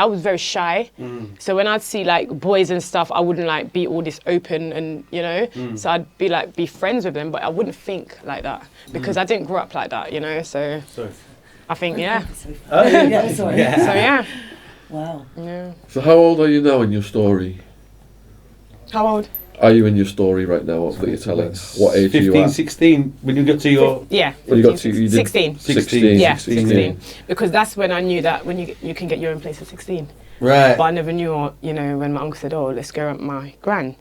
was very shy. So when I'd see like boys and stuff, I wouldn't like be all this open and, so I'd be friends with them, but I wouldn't think like that because I didn't grow up like that, so I think, yeah. Oh, Yeah, sorry. So yeah. Wow. Yeah. So how old are you now in your story? How old? Are you in your story right now that you're telling? What age are you 15, at? 16, when you get to your... Yeah. When you got to, you did 16. 16. Yeah, 16. 16. Because that's when I knew that when you can get your own place at 16. Right. But I never knew, you know, when my uncle said, oh, let's go at my gran,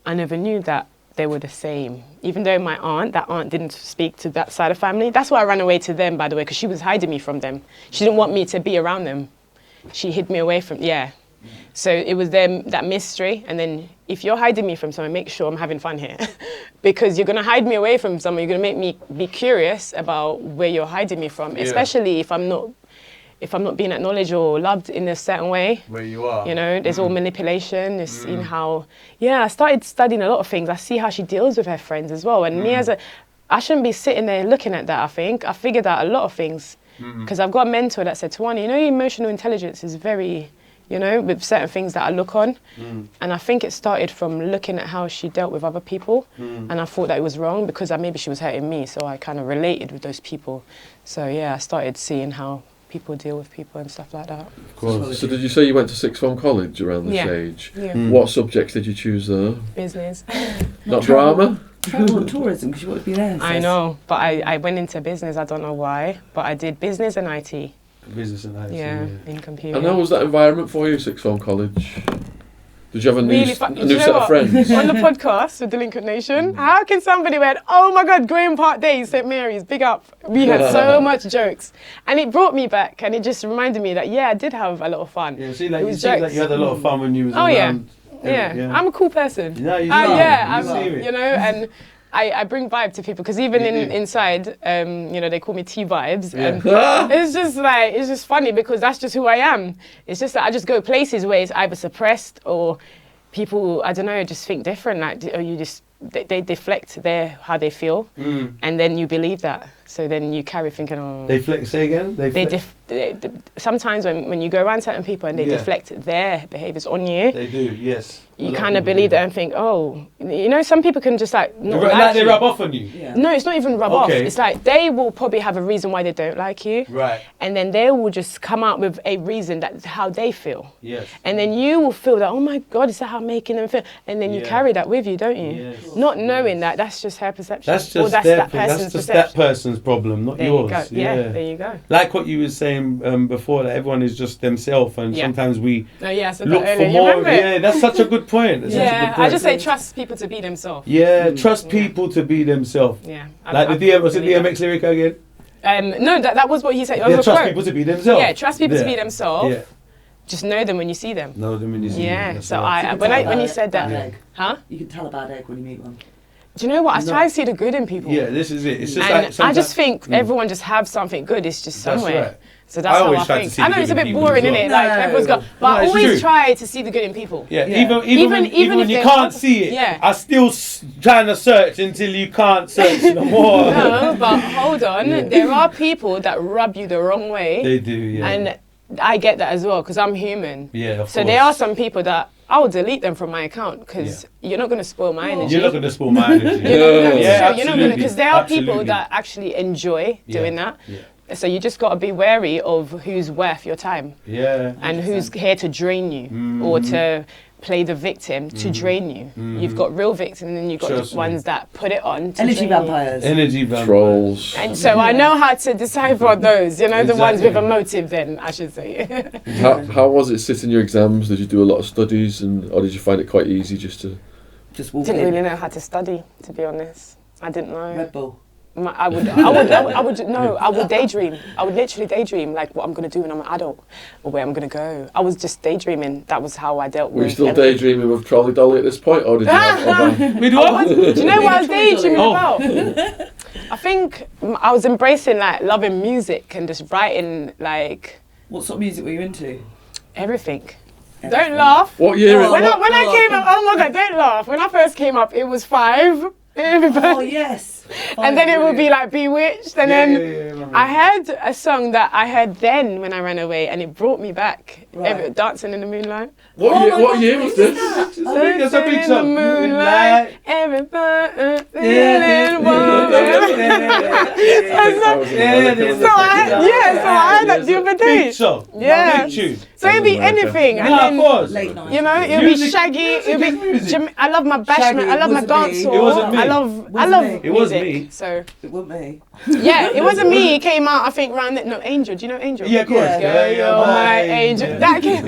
I never knew that they were the same. Even though that aunt didn't speak to that side of family. That's why I ran away to them, by the way, because she was hiding me from them. She didn't want me to be around them. She hid me away from, So it was them, that mystery. And then if you're hiding me from someone, make sure I'm having fun here. Because you're going to hide me away from someone. You're going to make me be curious about where you're hiding me from, especially if I'm not being acknowledged or loved in a certain way. Where you are. You know, there's all manipulation. There's seeing how, I started studying a lot of things. I see how she deals with her friends as well. And me I shouldn't be sitting there looking at that, I think. I figured out a lot of things. Because I've got a mentor that said, Tawana, you know, your emotional intelligence is very, you know, with certain things that I look on. And I think it started from looking at how she dealt with other people. And I thought that it was wrong because maybe she was hurting me. So I kind of related with those people. So I started seeing how people deal with people and stuff like that. Of course. So did you say you went to sixth form college around this age? Yeah. What subjects did you choose there? Business. Not drama? Travel and tourism, because you want to be there. I know, but I went into business. I don't know why, but I did business and IT. Business and IT. Yeah, in computer. And how was that environment for you, sixth form college? Did you have a new Do you set know of friends? On the podcast with Delinquent Nation, how can somebody went, oh my God, Graham Park Days, St. Mary's, big up. We had so much jokes. And it brought me back and it just reminded me that, I did have a lot of fun. Yeah, see, like, it you was seem like jokes. you had a lot of fun when you was around. Yeah, I'm a cool person. No, you you know, and I bring vibe to people because even inside, you know, they call me T vibes, and it's just funny because that's just who I am. It's just that I just go places where it's either suppressed or people, I don't know, just think different. Like, or you just they deflect how they feel, and then you believe that. So then you carry thinking, oh. They flex. Say again. Sometimes when you go around certain people and they deflect their behaviours on you. They do. Yes. You kind of believe that and think, oh, you know, some people can just like not like they rub off on you. Yeah. No, it's not even rub off. It's like they will probably have a reason why they don't like you. Right. And then they will just come out with a reason that's how they feel. Yes. And then you will feel that, oh my God, is that how I'm making them feel? And then you carry that with you, don't you? Yes. Not knowing that that's just her perception. That's just that person's perception. that person's problem, not There yours. you go. Yeah, there you go. Like what you were saying before, that everyone is just themselves, and sometimes we So look for more. Yeah, that's such a good point. I just say trust people to be themselves. Yeah, trust people to be themselves. Yeah. Like the DMX lyric again? No, that was what he said. Yeah, trust people to be themselves. Yeah, trust people to be themselves. Yeah. Just know them when you see them. Know them when you see them. Yeah. That's So right. when you said that, Egg. huh? You can tell a bad egg when you meet one. Do you know what? I try to see the good in people. Yeah, this is it. It's just And like I just think everyone just have something good. It's just That's somewhere. right. So that's I how always I try to think. see I the know good it's a in bit people boring, as isn't it? well. Like everyone's got, but No, I it's always true. try to see the good in people. Yeah, Yeah. even when if you they're can't not- see it, Yeah. I still trying to search until you can't search no more. No, but hold on. There are people that rub you the wrong way. They do, yeah. And I get that as well because I'm human. Yeah, of So course. there are some people that I will delete them from my account because you're not going to spoil my energy. You're not going to spoil my energy. You're not going to, because there are people Absolutely. that actually enjoy doing that. Yeah. So you just got to be wary of who's worth your time Yeah. and who's here to drain you or to play the victim to drain you. You've got real victims and then you've got Trust the me. ones that put it on to Energy drain vampires. Energy vampires. Trolls. And so I know how to decipher those, you know, the ones with a Exactly. motive then, I should say. How was it sitting your exams? Did you do a lot of studies, or did you find it quite easy just to? Just walk Didn't in. really know how to study, to be honest. I didn't know. Red Bull. I would daydream. I would literally daydream like what I'm going to do when I'm an adult or where I'm going to go. I was just daydreaming. That was how I dealt with Were you still everything. daydreaming with Trolley Dolly at this point, or did you have other? Do you know what I was daydreaming about? I think I was embracing like loving music and just writing like What sort of music were you into? everything. Don't laugh. What year? When I came up, oh my God, don't laugh. When I first came up, it was 5. Oh yes. And then it would be like Bewitched, and then remember. I had a song that I heard then when I ran away, and it brought me back. Right. Dancing in the Moonlight. What year was this? That's a big Dancing in song. the moonlight, everybody feeling warm. So I had that the other day. Big song. Yeah. Big tune. So it'd be anything, and No, then of course. Late night. you know, it'd be Music- shaggy. It'd be. music. I love my bashment. Shaggy, I love my wasn't dance me. hall. It wasn't me. I love Wasn't me. It wasn't music. me. So It wasn't me. yeah, it wasn't me. It came out, I think, around that. No, Angel. Do you know Angel? Yeah, of course. Yeah. You're my angel. That came.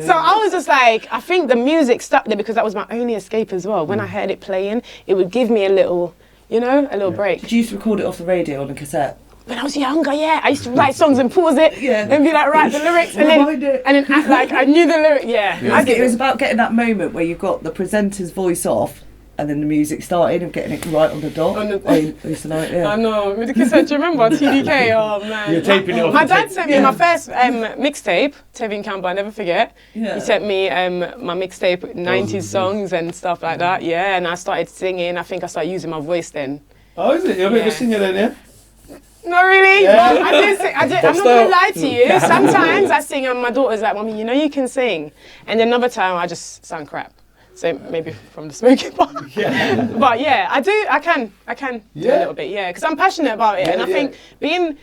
So I was just like, I think the music stuck there because that was my only escape as well. When I heard it playing, it would give me a little, you know, a little break. Did you used to record it off the radio on a cassette? When I was younger, yeah, I used to write songs and pause it, Yeah. and be like, write the lyrics, and Rewind then it. act like I knew the lyric. Yeah, I get It was it. about getting that moment where you've got the presenter's voice off and then the music started and getting it right on the dot. On the- I used to like, yeah. I know. With the cassette, do you remember TDK? Oh man. You're taping it off My the dad tape. sent me my first mixtape, Tevin Campbell. I never forget. Yeah. He sent me my mixtape, 90s songs and stuff like that. Yeah, and I started singing. I think I started using my voice then. Oh, is it? You're a bit of a Yeah. singer then, yeah? Not really. Yeah. But I did sing. I'm not gonna lie to you. Sometimes I sing and my daughter's like, "Mommy, you know you can sing," and then another time I just sound crap. So maybe from the smoking part. Yeah. But yeah, I can do Yeah. a little bit, yeah, because I'm passionate about it, and I Yeah, think being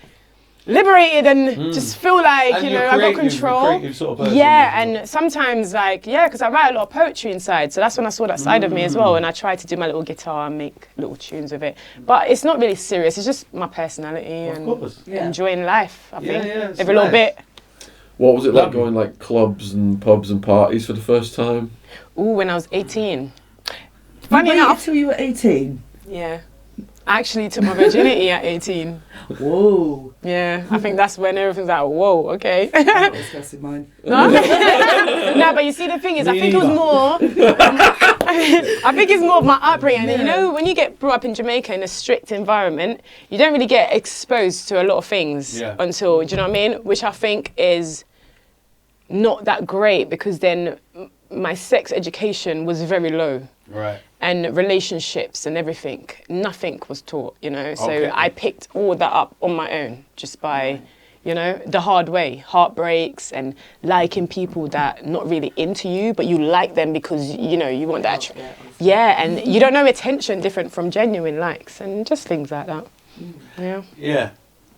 liberated and just feel like, And you you're know, I got creative, control. you're a creative sort of person, Yeah, isn't it? and sometimes like, yeah, because I write a lot of poetry inside, so that's when I saw that side of me as well, and I try to do my little guitar and make little tunes with it. But it's not really serious, it's just my personality Of and course. Yeah. enjoying life, I Yeah, think, yeah, it's every little nice. bit. What was it like Lovely. going like clubs and pubs and parties for the first time? Ooh, when I was 18. Funny You waited enough, till you were 18? yeah. I actually took my virginity at 18. Whoa. Yeah, I think that's when everything's like, whoa, okay. I'm not discussing mine. No? No, but you see, the thing is, I Me think it was neither. more. I think it's more of my upbringing. You know, when you get brought up in Jamaica in a strict environment, you don't really get exposed to a lot of things Yeah. until, do you know what I mean? Which I think is not that great because then my sex education was very low. Right. And relationships and everything, nothing was taught, you know. So Okay. I picked all that up on my own, just by, you know, the hard way, heartbreaks and liking people that not really into you, but you like them because, you know, you want that. Yeah, and you don't know attention different from genuine likes and just things like that. Yeah, Yeah.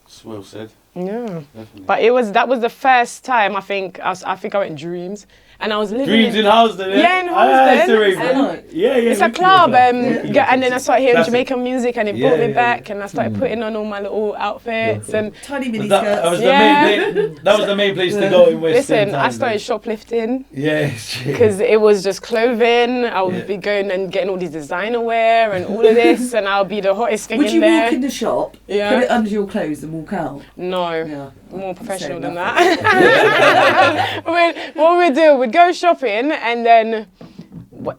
That's well said. yeah. Definitely. But that was the first time I think I went in Dreams, and I was living Dreams in Housden, Yeah, in Ah, it's a Housden, rave, and man. Yeah, yeah. It's a wicked club, Yeah. and then I started hearing Classic. Jamaican music, and it Yeah, brought me yeah, back, and I started putting on all my little outfits, and Tiny mini That skirts. was the Yeah. main place. That was the main place to go in West listen, End I time, started then. shoplifting Yeah, it's true. because it was just clothing. I would Yeah. be going and getting all these designer wear and all of this, and I'll be the hottest thing Would in you there. walk in the shop, Yeah. put it under your clothes and walk out? No. Yeah. More professional Same than nothing. that. What we'd do, we'd go shopping and then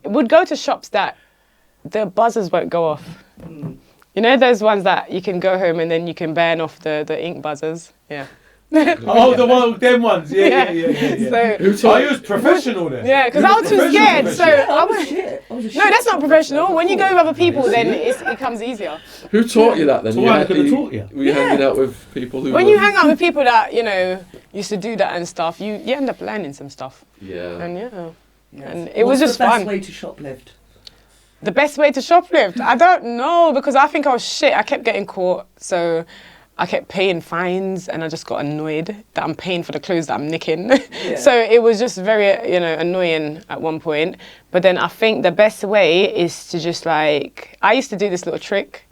we'd go to shops that the buzzers won't go off. You know those ones that you can go home and then you can burn off the ink buzzers? Yeah. Oh, them ones. Yeah, yeah, yeah, yeah. So, Who Oh, taught you was professional then. yeah, because You I was was too professional, scared. So professional. I Oh, was, shit. Oh, shit. no, that's not professional. When you go with other people, then it comes easier. Who taught you that then? Tawana could have taught you. Were you hanging out with people who When were- you hang out with people that, you know, used to do that and stuff, you end up learning some stuff. Yeah. And yeah. Yes. And it was What's just the best fun. way to shoplift? The best way to shoplift? I don't know, because I think I was shit. I kept getting caught, so I kept paying fines, and I just got annoyed that I'm paying for the clothes that I'm nicking. So it was just very, you know, annoying at one point. But then I think the best way is to just like, I used to do this little trick.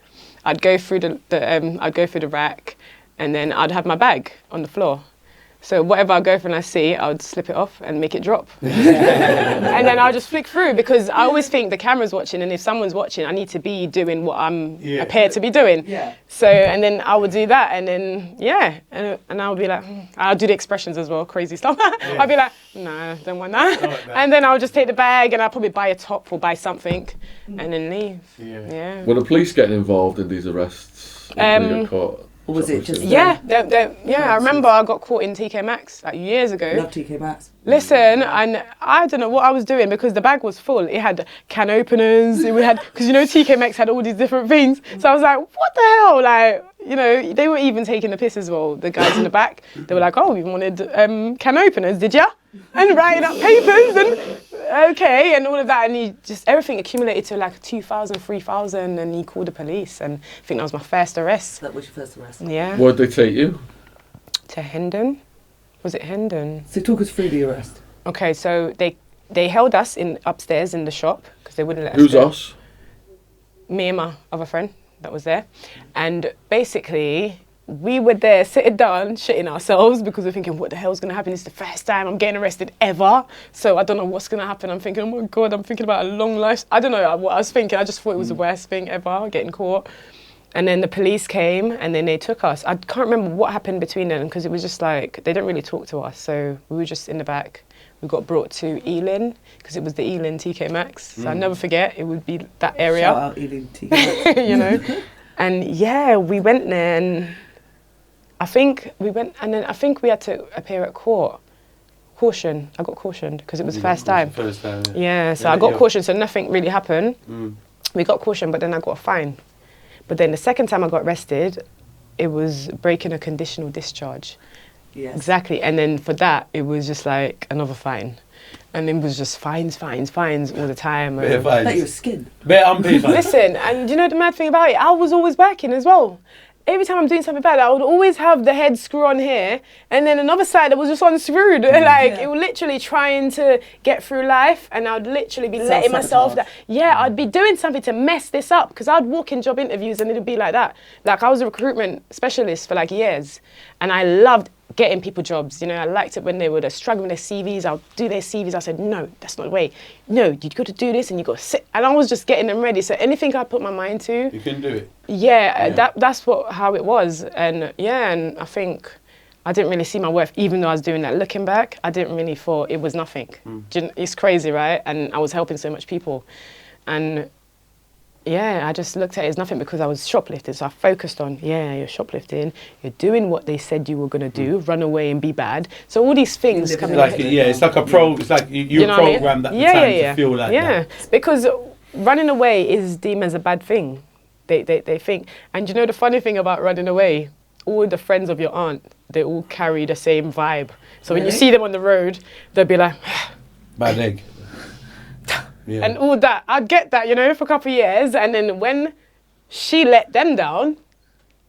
I'd go through the rack, and then I'd have my bag on the floor. So whatever I go for and I see, I would slip it off and make it drop. And then I'll just flick through, because I always think the camera's watching, and if someone's watching, I need to be doing what I'm appeared to be doing. Yeah. So, and then I would do that, and then, yeah, and I would be like, I'll do the expressions as well, crazy stuff. I'll be like, no, don't want that. And then I'll just take the bag, and I'll probably buy a top or buy something, and then leave. Yeah. Were the police getting involved in these arrests? When you got caught? Or was it just... Yeah, I remember I got caught in TK Maxx like years ago. Love TK Maxx. Listen, and I don't know what I was doing because the bag was full. It had can openers. It had, because you know TK Maxx had all these different things. So I was like, what the hell? Like, you know, they were even taking the piss as well. The guys in the back, they were like, oh, you wanted can openers, did ya? And writing up papers and okay, and all of that. And he just, everything accumulated to like 2,000, 3,000, and he called the police. And I think that was my first arrest. That was your first arrest? Yeah. Where'd they take you? To Hendon. Was it Hendon? So talk us through the arrest. Okay, so they held us in upstairs in the shop because they wouldn't let us. Who's go. us? Me and my other friend that was there, and basically we were there sitting down, shitting ourselves because we're thinking, what the hell's gonna happen? It's the first time I'm getting arrested ever, so I don't know what's gonna happen. I'm thinking, oh my god, I'm thinking about a long life. I don't know what I was thinking. I just thought it was the worst thing ever, getting caught. And then the police came and then they took us. I can't remember what happened between them because it was just like, they didn't really talk to us. So we were just in the back. We got brought to Ealing because it was the Ealing TK Maxx. So I'll never forget, it would be that area. Shout out Ealing TK Maxx. You know? And yeah, we went there and I think we had to appear at court. Caution. I got cautioned because it was the first time. First time. Yeah, so I got cautioned, so nothing really happened. We got cautioned, but then I got a fine. But then the second time I got arrested, it was breaking a conditional discharge. Yes. Exactly. And then for that, it was just like another fine. And it was just fines all the time. Better That fines. your skin. Better unpaid fines. Listen, and you know the mad thing about it? I was always working as well. Every time I'm doing something bad, I would always have the head screw on here, and then another side that was just unscrewed. Like, it was literally trying to get through life, and I would literally be letting myself that. Yeah, I'd be doing something to mess this up, because I'd walk in job interviews and it'd be like that. Like, I was a recruitment specialist for like years, and I loved getting people jobs. You know, I liked it when they were struggling with their CVs. I'll do their CVs. I said, no, that's not the way. No, you got to do this and you got to sit. And I was just getting them ready. So anything I put my mind to, You can do it. yeah. That's how it was. And yeah, and I think I didn't really see my worth, even though I was doing that. Looking back, I didn't really thought it was nothing. It's crazy, right? And I was helping so much people. And yeah, I just looked at it as nothing because I was shoplifting. So I focused on, yeah, you're shoplifting, you're doing what they said you were going to do, run away and be bad. So all these things come in. Like, yeah, it's like a it's like you're know what I mean? programmed at the time to feel like that. Yeah, because running away is deemed as a bad thing. They think. And you know the funny thing about running away? All the friends of your aunt, they all carry the same vibe. So when you see them on the road, they'll be like, Bad egg. Yeah. and all that. I'd get that, you know, for a couple of years. And then when she let them down,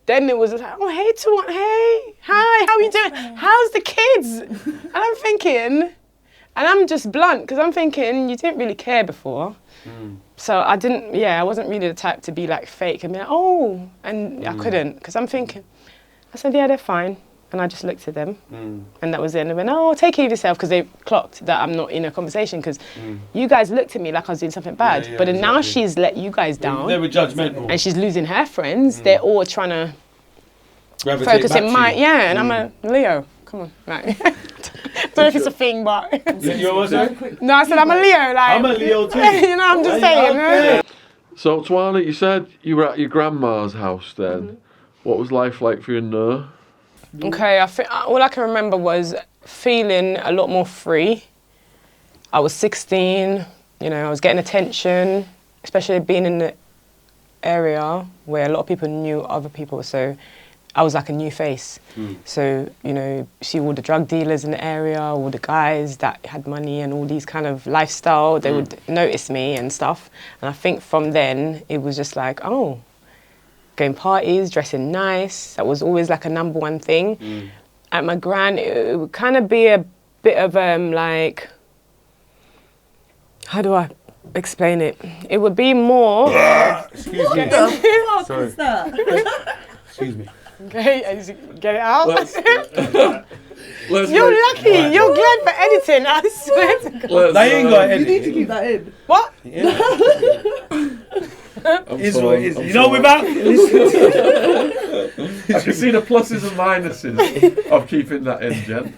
then it was like, oh, hey, Tawana, hey, hi, how are you doing? How's the kids? And I'm thinking, and I'm just blunt, because I'm thinking, you didn't really care before. So I wasn't really the type to be like fake and be like, oh, and I couldn't, because I'm thinking, I said, yeah, they're fine. And I just looked at them, and that was it. And they went, oh, take care of yourself, because they clocked that I'm not in a conversation, because you guys looked at me like I was doing something bad. Yeah, but then now exactly. she's let you guys down, They were judgmental. and she's losing her friends. They're all trying to Gravitate focus back in to my, you. yeah, and I'm a Leo. Come on, like, don't know if it's a thing, but You're what's that? no, I said I'm a Leo. Like, I'm a Leo too. you know, I'm just saying. Okay. So, Tawana, you said you were at your grandma's house then. What was life like for you in there? Okay, I think all I can remember was feeling a lot more free. I was 16, you know, I was getting attention, especially being in the area where a lot of people knew other people, so I was like a new face. So, you know, see all the drug dealers in the area, all the guys that had money and all these kind of lifestyle, they would notice me and stuff. And I think from then, it was just like, oh, going parties, dressing nice. That was always like a number one thing. At my gran, it would kind of be a bit of like, how do I explain it? It would be more. Excuse me. What the fuck Sorry. is that? Excuse me. Okay, and you get it out. Let's You're lucky. You're glad for editing. I swear to God. They ain't got You need to anything. keep that in. What? It's what it is. You know, without I can see the pluses and minuses of keeping that in, Jen.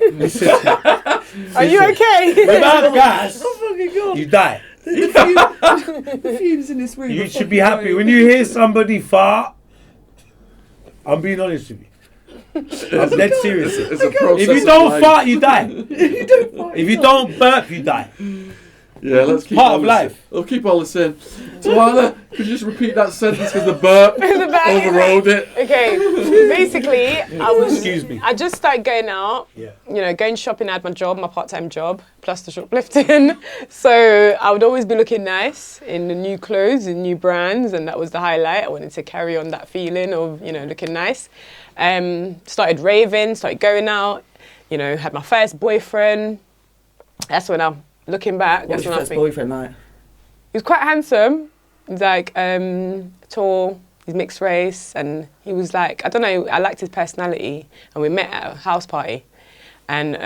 Are you okay? without gas, Oh fucking god. you die. The fumes in this room. You are should be fucking happy going. when you hear somebody fart. I'm being honest with you. I'm dead serious. It's a process. If you don't fart, you die. If you don't burp, you die. Yeah, let's keep part all of this- life. We'll keep all this in. Tawana, could you just repeat that sentence because the burp overrode it? Okay, basically, Excuse me. I just started going out, Yeah. going shopping. I had my job, my part-time job, plus the shoplifting. So I would always be looking nice in the new clothes and new brands, and that was the highlight. I wanted to carry on that feeling of, looking nice. Started raving, started going out, had my first boyfriend. That's when I'm looking back. What That's was your when I first think. boyfriend like? He was quite handsome. He's like tall. He's mixed race, and he was like, I don't know. I liked his personality, and we met at a house party, and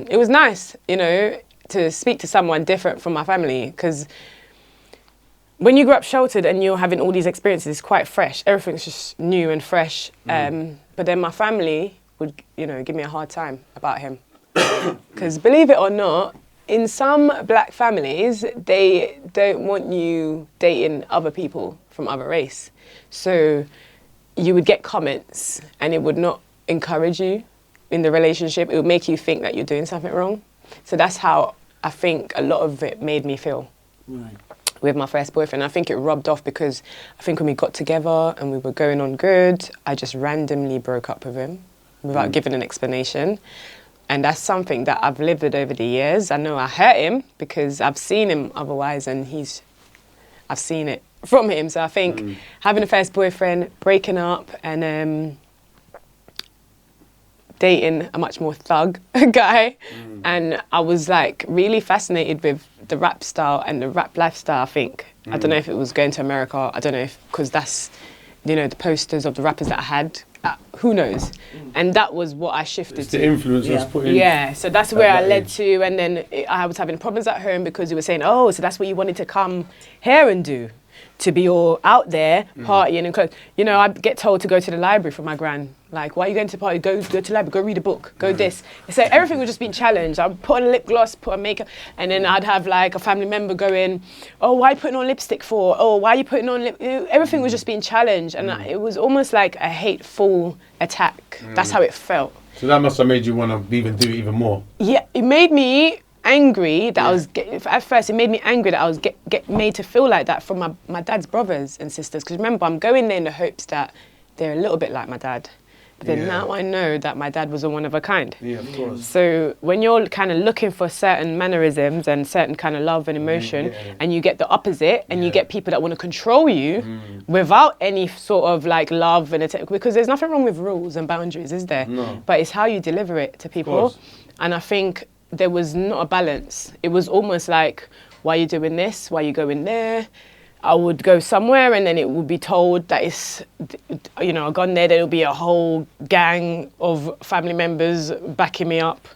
it was nice, to speak to someone different from my family, because when you grow up sheltered and you're having all these experiences, it's quite fresh. Everything's just new and fresh. But then my family would, give me a hard time about him, because believe it or not, in some black families, they don't want you dating other people from other race. So you would get comments and it would not encourage you in the relationship. It would make you think that you're doing something wrong. So that's how I think a lot of it made me feel with my first boyfriend. I think it rubbed off because I think when we got together and we were going on good, I just randomly broke up with him without giving an explanation. And that's something that I've lived with over the years. I know I hurt him because I've seen him otherwise, and I've seen it from him. So I think having a first boyfriend, breaking up, and dating a much more thug guy, and I was like really fascinated with the rap style and the rap lifestyle. I think I don't know if it was going to America. I don't know if because that's the posters of the rappers that I had. Who knows? And that was what I shifted It's to. the influence that's put in. Yeah, so that's where I that led age. to, and then I was having problems at home because you were saying, oh, so that's what you wanted to come here and do, to be all out there partying and clothes. I'd get told to go to the library from my gran. Like, why are you going to party? Go to the library, go read a book, go this. So everything was just being challenged. I'd put on lip gloss, put on makeup, and then I'd have like a family member going, oh, why are you putting on lipstick for? Oh, why are you putting on everything was just being challenged, and it was almost like a hateful attack. That's how it felt. So that must have made you want to even do it even more. Yeah, it made me angry that I was at first it made me angry that I was get made to feel like that from my dad's brothers and sisters, because remember, I'm going there in the hopes that they're a little bit like my dad, but then now I know that my dad was a one of a kind. Yeah, of course. So when you're kind of looking for certain mannerisms and certain kind of love and emotion, and you get the opposite, and you get people that want to control you without any sort of like love and because there's nothing wrong with rules and boundaries, is there? No. But it's how you deliver it to people. And I think there was not a balance. It was almost like, why are you doing this? Why are you going there? I would go somewhere and then it would be told that it's, I've gone there, there'll be a whole gang of family members backing me up,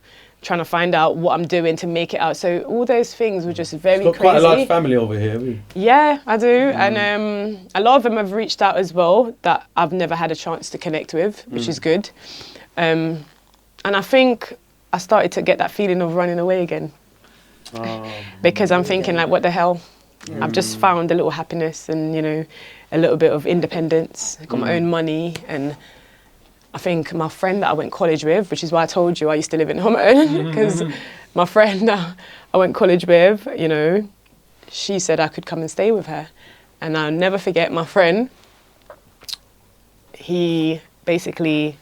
trying to find out what I'm doing to make it out. So all those things were just very You've got crazy. quite a large family over here, haven't you? Yeah, I do. And a lot of them have reached out as well that I've never had a chance to connect with, which is good. And I think I started to get that feeling of running away again. Because I'm thinking like, what the hell? I've just found a little happiness and, a little bit of independence. I've got my own money, and I think my friend that I went college with, which is why I told you I used to live in Homerton, because my friend that I went college with, she said I could come and stay with her. And I'll never forget my friend. He basically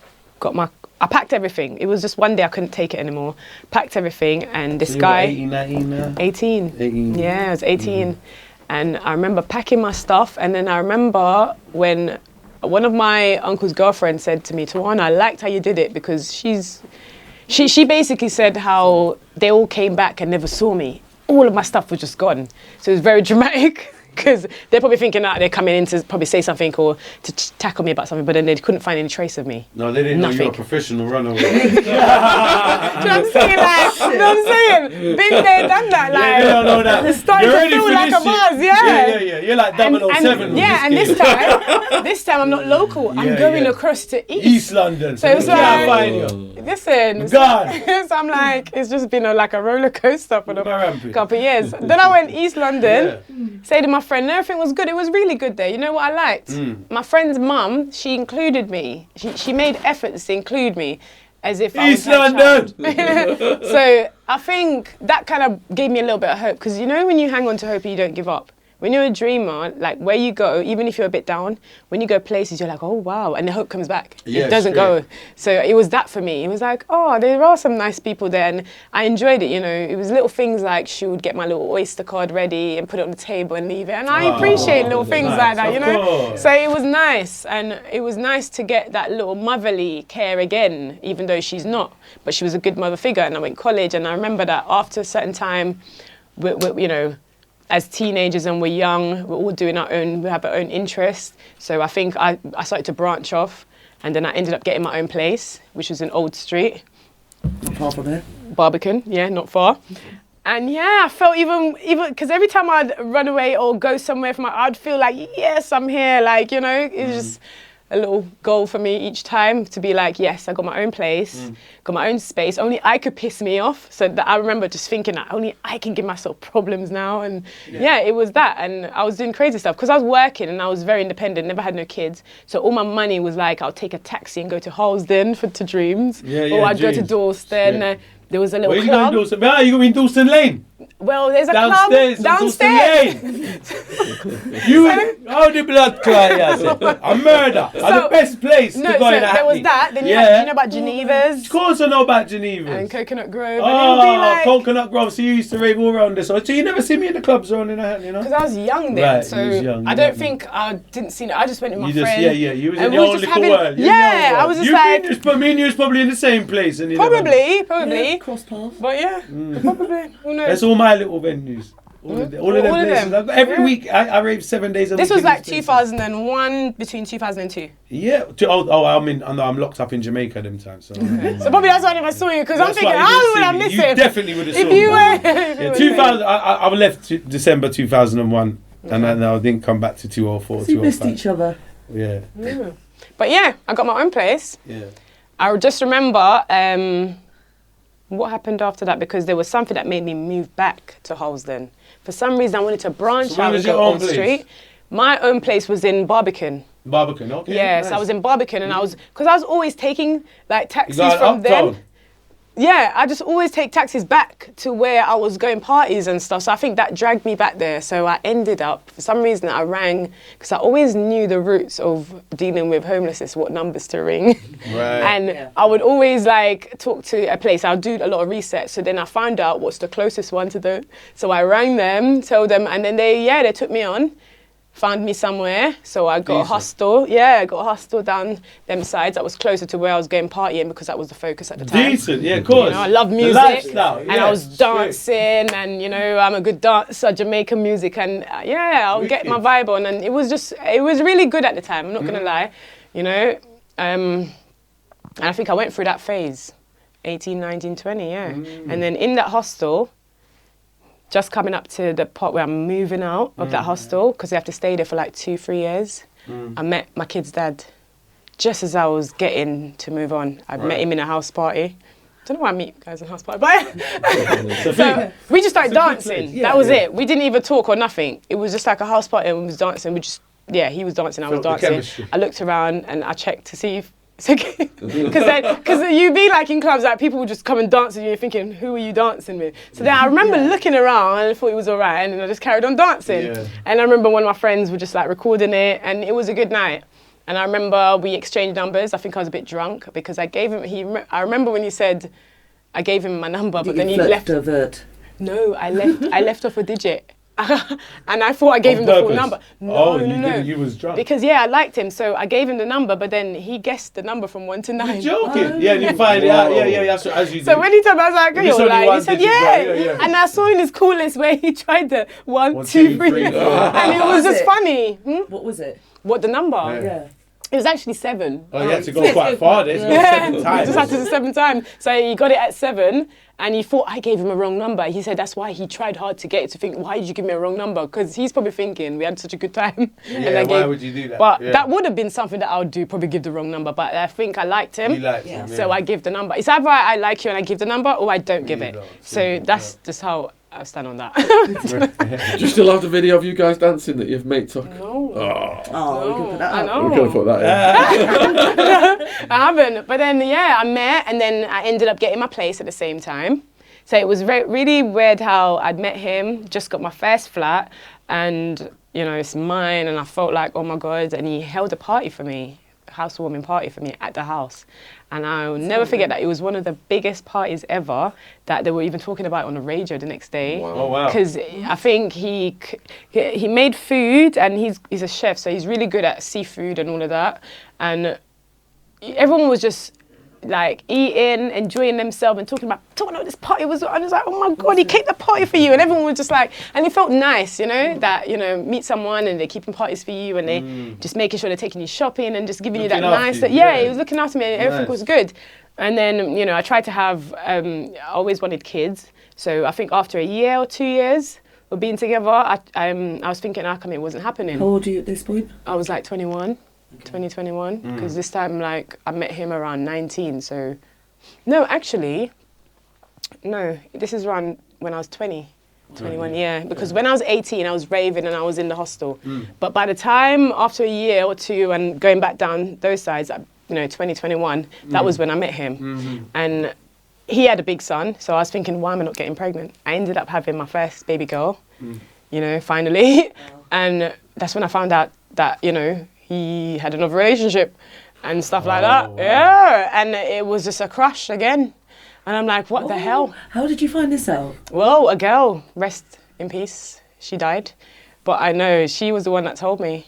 I packed everything. It was just one day I couldn't take it anymore. Packed everything, and this So you were guy... 18, 19 now? 18. 18. Yeah, I was 18. And I remember packing my stuff, and then I remember when one of my uncle's girlfriends said to me, Tawana, I liked how you did it, because she basically said how they all came back and never saw me. All of my stuff was just gone. So it was very dramatic. Because they're probably thinking that they're coming in to probably say something or to tackle me about something, but then they couldn't find any trace of me. No, they didn't know you were a Nothing. professional runaway. Do you know what I'm saying? Like, you know what I'm saying? Been there, done that. Like, they don't know that. It's starting You're to ready feel for like this a shit. buzz, yeah. Yeah. You're like 007. Yeah, and this time I'm not local. I'm Yeah, going yeah. across to East London. So it's can't like- find you. Listen, God. so I'm like, it's just been like a roller coaster for Rampy. a couple of years. Then I went East London, stayed in my my friend and everything was good. It was really good there. You know what I liked? My friend's mum, she included me. She made efforts to include me as if I was East her London. child. So I think that kind of gave me a little bit of hope, because you know when you hang on to hope, you don't give up. When you're a dreamer, like where you go, even if you're a bit down, when you go places, you're like, oh wow, and the hope comes back. Yeah, it doesn't straight. go. So it was that for me. It was like, oh, there are some nice people there, and I enjoyed it. You know, it was little things like she would get my little Oyster card ready and put it on the table and leave it, and I appreciate little things like that. You know, course. so it was nice, and it was nice to get that little motherly care again, even though she's not, but she was a good mother figure. And I went to college, and I remember that after a certain time, you know, as teenagers and we're young, we're all doing we have our own interests. So I think I started to branch off, and then I ended up getting my own place, which was in Old Street. Not far from here. Barbican, yeah, not far. And yeah, I felt even, because every time I'd run away or go somewhere I'd feel like, yes, I'm here. Like, you know, it was just a little goal for me each time to be like, yes, I got my own place, got my own space. Only I could piss me off. So that I remember just thinking that only I can give myself problems now. And yeah, it was that. And I was doing crazy stuff because I was working and I was very independent, never had no kids. So all my money was like, I'll take a taxi and go to Halsden to Dreams. Or I'd go to Dalston. Yeah. There was a little Where club. you going to you going to be in Dalston Lane? Well, there's a Downstairs, club downstairs. You how the blood clot, yes. A murder. The best place to go in there was that. Then you know about Geneva's. Of course I know about Geneva's. And Coconut Grove. Oh, Coconut Grove. So you used to rave all around this. So you never see me in the clubs around in that, you know? Because I was young then. Right, so you was young, I don't think I didn't see it. I just went with my friend. Yeah. You was in and your we own just little world. Yeah, I was just like. Me and you was probably in the same place. And you Probably. Yeah, cross paths. But yeah, probably. Who knows? That's all my little venues. All of them places. them. Every week I rave 7 days a week. This was in like these places. 2001 between 2002. Yeah. I'm locked up in Jamaica them times. So, So probably that's why I never saw you, because I'm thinking, how would I miss you him? definitely would have seen If you me. were. 2000. I left December 2001, and I didn't come back to 2004. So you missed each other. Yeah. But yeah, I got my own place. Yeah. I just remember what happened after that, because there was something that made me move back to Halsden. For some reason, I wanted to branch where out was and go your own Old place? Street. My own place was in Barbican. Barbican, okay. Yes, nice. I was in Barbican, and because I was always taking like taxis You got from uptown? them. Yeah, I just always take taxis back to where I was going parties and stuff. So I think that dragged me back there. So I ended up, for some reason, I rang, because I always knew the routes of dealing with homelessness, what numbers to ring. Right. And I would always like talk to a place. I'll do a lot of research. So then I found out what's the closest one to them. So I rang them, told them, and then they took me on. Found me somewhere, so I got a hostel. Yeah, I got a hostel down them sides that was closer to where I was going partying, because that was the focus at the time. Decent, yeah, of course. You know, I love music, lifestyle, and I was dancing, and you know, I'm a good dancer, Jamaican music, and I'll get my vibe on, and it was really good at the time. I'm not gonna lie, you know, and I think I went through that phase, 18, 19, 20, and then in that hostel. Just coming up to the part where I'm moving out of that hostel, because they have to stay there for like 2-3 years. I met my kid's dad just as I was getting to move on. I met him in a house party. Don't know why I meet guys in house party, but so we just started dancing. That was it. We didn't even talk or nothing. It was just like a house party, and we was dancing. He was dancing, I was dancing. I looked around and I checked to see if. Because you'd be like in clubs, like people would just come and dance with you, thinking, who are you dancing with? So then I remember looking around and I thought it was all right, and then I just carried on dancing. Yeah. And I remember one of my friends were just like recording it, and it was a good night. And I remember we exchanged numbers. I think I was a bit drunk, because I gave him, I remember when he said, I gave him my number, but then he left. No, I left off a digit. And I thought I gave him the full number. No. You was drunk. Because I liked him, so I gave him the number, but then he guessed the number from 1 to 9. You're joking? Yeah, you find it out. Yeah, that's as you do. So when he told me, I was like, It's you're only lying. one He said, digit, yeah. right? And I saw in his call list where he tried the 1, 2, 3. And it was just funny. What was it? What, the number? Yeah. It was actually 7. Oh, you had to go quite far. There's 7 times. Just had to do 7 times. So he got it at 7, and he thought I gave him a wrong number. He said that's why he tried hard to get it, to think, why did you give me a wrong number? Because he's probably thinking we had such a good time. Yeah, why would you do that? But that would have been something that I would do, probably give the wrong number. But I think I liked him. You liked him, So I give the number. It's either I like you and I give the number, or I don't give it. So that's just how I stand on that. Do you still have the video of you guys dancing that you've made? No. Oh, we can put that I up. know. We're going to put that in. I haven't. But then, yeah, I met, and then I ended up getting my place at the same time. So it was really weird how I'd met him, just got my first flat, and, you know, it's mine, and I felt like, oh my God, and he held a party for me, a housewarming party for me at the house. And I'll never forget that. It was one of the biggest parties ever that they were even talking about on the radio the next day. Wow. Oh, wow. Because I think he made food, and he's a chef, so he's really good at seafood and all of that. And everyone was just like eating, enjoying themselves, and talking about this party was. I was like, oh my God, he kicked the party for you, and everyone was just like, and it felt nice, you know, that, you know, meet someone and they're keeping parties for you, and they just making sure they're taking you shopping and just giving you that nice. Yeah, he was looking after me, and everything was good. And then, you know, I tried to have. I always wanted kids, so I think after a year or 2 years of being together, I was thinking, how come it wasn't happening? How old are you at this point? I was like 21. 2021, because this time, like, I met him around 19, so no, actually, no, this is around when I was 21, yeah, because when I was 18, I was raving and I was in the hostel, but by the time, after a year or two and going back down those sides, you know, 2021, that was when I met him, and he had a big son, so I was thinking, why am I not getting pregnant? I ended up having my first baby girl, you know, finally, and that's when I found out that, you know, he had another relationship and stuff like that. Wow. Yeah, and it was just a crush again. And I'm like, what the hell? How did you find this out? Well, a girl, rest in peace, she died. But I know she was the one that told me.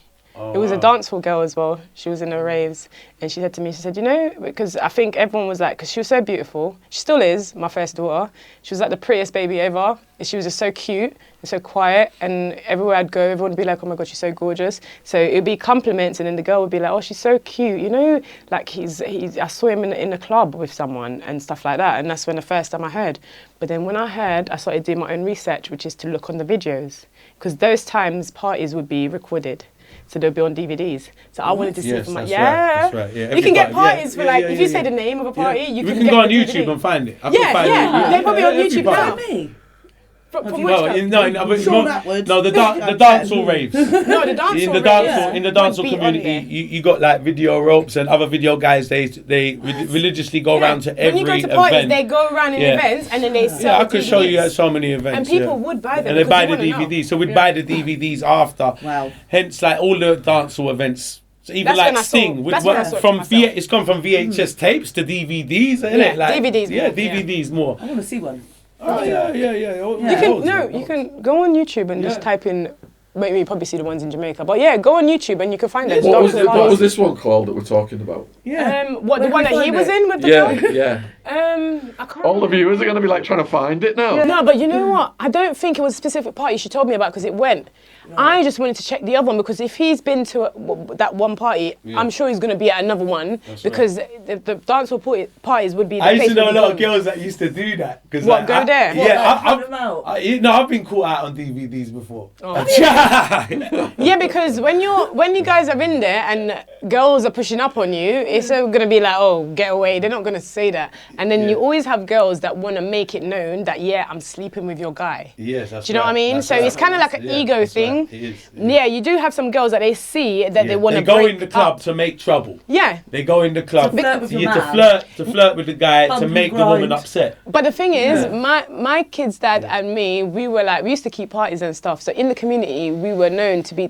It was a dancehall girl as well. She was in her raves. And she said to me, she said, you know, because I think everyone was like, because she was so beautiful. She still is, my first daughter. She was like the prettiest baby ever. And she was just so cute and so quiet. And everywhere I'd go, everyone would be like, oh my God, she's so gorgeous. So it would be compliments. And then the girl would be like, oh, she's so cute. You know, like I saw him in a club with someone and stuff like that. And that's when the first time I heard. But then when I heard, I started doing my own research, which is to look on the videos. Because those times parties would be recorded. So they'll be on DVDs. So I wanted to see for my That's right. Yeah. You can get parties for like if you say the name of a party, you can go on the YouTube DVD. and find it. They're probably on YouTube now. Me? From which No, time? the dancehall raves. No, the dancehall in the dancehall community, you got like video ropes and other video guys. They religiously go around to every event. When you go to parties, they go around in events and then they sell. Yeah, I could show you at so many events. And people would buy them. And they buy the DVDs. So we'd buy the DVDs after. Wow. Hence, like all the dancehall events. So even That's like when I Sting, saw it's gone from VHS tapes to DVDs, isn't it? Like, DVDs. DVDs more. I want to see one. Oh yeah. You can go on YouTube and just type in. Maybe you probably see the ones in Jamaica, but yeah, go on YouTube and you can find it. What was this one called that we're talking about? The one that he was in with the girl? Yeah. I can't All the viewers are going to be like trying to find it now. No, but you know what? I don't think it was a specific party she told me about because it went. No. I just wanted to check the other one because if he's been to that one party, I'm sure he's going to be at another one because the dancehall parties would be the I used to know a lot of going. girls that used to do that. What, like, go there? I've been caught out on DVDs before. Oh. Yeah, because when you guys are in there and girls are pushing up on you, it's going to be like, oh, get away. They're not going to say that. And then you always have girls that want to make it known that, yeah, I'm sleeping with your guy. Yes, that's do you know what I mean? So it's kind of like an ego thing. Right. It is. Yeah, you do have some girls that they see that they want to go in the club to make trouble. Yeah. They go in the club to flirt with the guy to make the woman upset. But the thing is, my kid's dad and me, we used to keep parties and stuff. So in the community, we were known to be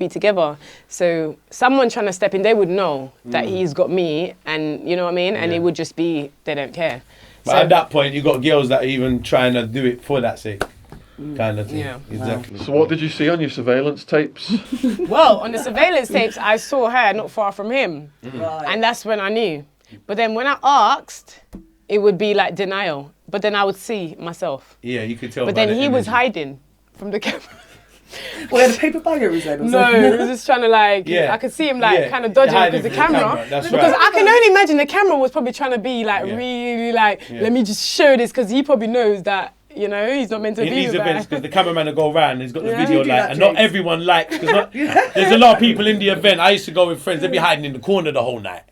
together. So someone trying to step in, they would know that he's got me, and you know what I mean. And it would just be they don't care. But at that point, you got girls that are even trying to do it for that sake. Kind of thing. Yeah. Exactly. So what did you see on your surveillance tapes? Well, on the surveillance tapes, I saw her not far from him. Right. And that's when I knew. But then when I asked, it would be like denial. But then I would see myself. Yeah, you could tell. But then he was hiding from the camera. Well, the paper bag was there. No, he was just trying to I could see him kind of dodging because the camera. That's because right. I can only imagine the camera was probably trying to be really let me just show this because he probably knows that. You know, he's not meant to in be these events because the cameraman will go around and he's got the Yeah. video You do light that, and not James. everyone likes because there's a lot of people in the event. I used to go with friends, they'd be hiding in the corner the whole night.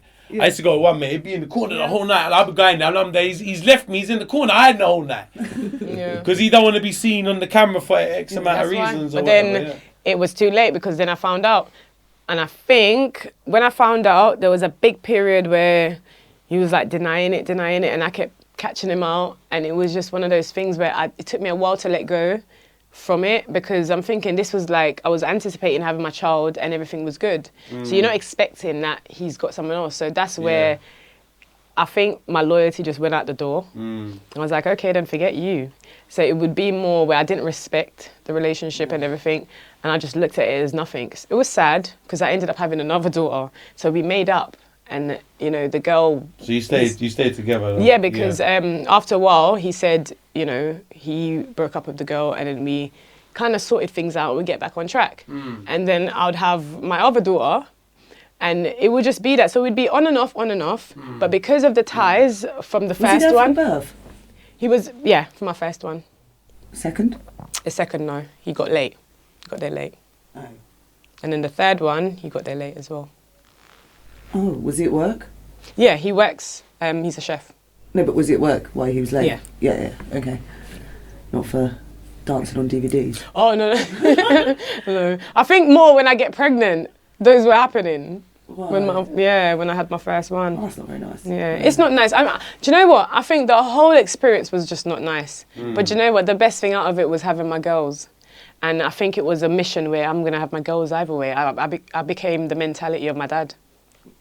I used to go with one mate, he'd be in the corner the whole night, and I'll be going down, I'm there, he's left me, he's in the corner hiding the whole night. Yeah. Because he don't want to be seen on the camera for X amount of That's why. reasons. But or then whatever, it was too late because then I found out. And I think when I found out, there was a big period where he was like denying it. And I kept catching him out. And it was just one of those things where it took me a while to let go from it because I'm thinking this was like, I was anticipating having my child and everything was good. So you're not expecting that he's got someone else. So that's where I think my loyalty just went out the door. I was like, okay, then forget you. So it would be more where I didn't respect the relationship and everything. And I just looked at it as nothing. It was sad because I ended up having another daughter. So we made up. And, you know, the girl... So you stayed together? Though? Yeah, because after a while, he said, you know, he broke up with the girl and then we kind of sorted things out. We get back on track. And then I would have my other daughter and it would just be that. So we'd be on and off. But because of the ties from the first Was he there one... from birth? He was, yeah, for my first one. Second? The second, no. He got late. Got there late. Oh. And then the third one, he got there late as well. Oh, was he at work? Yeah, he works. He's a chef. No, but was he at work while he was late? Yeah. Yeah, okay. Not for dancing on DVDs. Oh, no. No. I think more when I get pregnant, those were happening. Why? When I had my first one. Oh, that's not very nice. Yeah, it's not nice. Do you know what? I think the whole experience was just not nice. But do you know what? The best thing out of it was having my girls. And I think it was a mission where I'm going to have my girls either way. I became the mentality of my dad.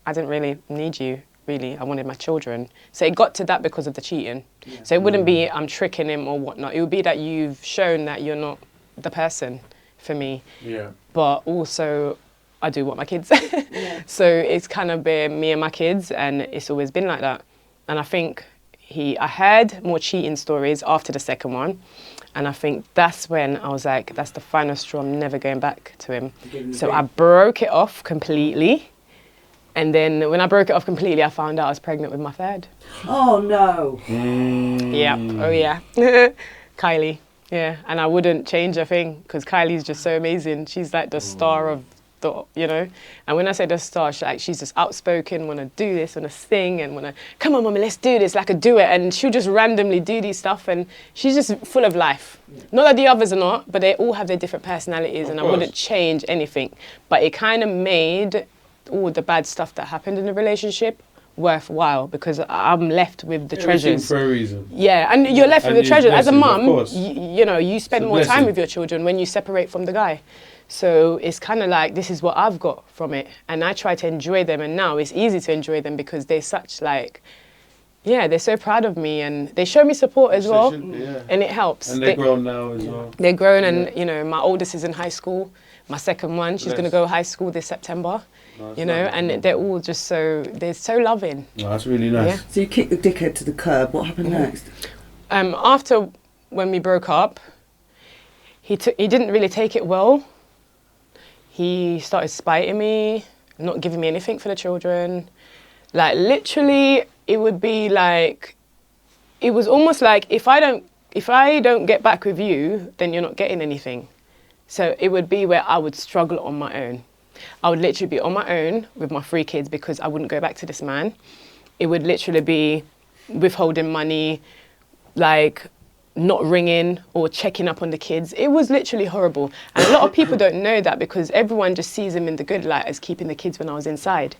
I didn't really need you, really. I wanted my children. So it got to that because of the cheating. Yeah. So it wouldn't be I'm tricking him or whatnot. It would be that you've shown that you're not the person for me. Yeah. But also, I do want my kids. Yeah. So it's kind of been me and my kids, and it's always been like that. And I think I heard more cheating stories after the second one. And I think that's when I was like, that's the final straw. I'm never going back to him. So I broke it off completely. And then when I broke it off completely, I found out I was pregnant with my third. Oh, no. Yeah. Oh, yeah. Kylie. Yeah. And I wouldn't change a thing because Kylie's just so amazing. She's like the star of the, you know. And when I say the star, she's just outspoken, want to do this, want to sing and want to, come on, mommy, let's do this. Like, I do it. And she'll just randomly do these stuff. And she's just full of life. Yeah. Not that the others are not, but they all have their different personalities. And I wouldn't change anything. But it kind of made all the bad stuff that happened in the relationship worthwhile because I'm left with the treasures. For a reason. Yeah, and you're left with the treasures. As a mum, you know, you spend more time with your children when you separate from the guy. So it's kind of like, this is what I've got from it. And I try to enjoy them. And now it's easy to enjoy them because they're such like, yeah, they're so proud of me and they show me support as well. Yeah. And it helps. And they're grown now as well. They're grown and, you know, my oldest is in high school. My second one, she's going to go high school this September. No, you know, and they're all just they're so loving. Oh, that's really nice. Yeah. So you kicked the dickhead to the curb. What happened next? After when we broke up, he didn't really take it well. He started spiting me, not giving me anything for the children. Like literally, it would be like, it was almost like if I don't get back with you, then you're not getting anything. So it would be where I would struggle on my own. I would literally be on my own with my 3 kids because I wouldn't go back to this man. It would literally be withholding money, like not ringing or checking up on the kids. It was literally horrible. And a lot of people don't know that because everyone just sees him in the good light as keeping the kids when I was inside.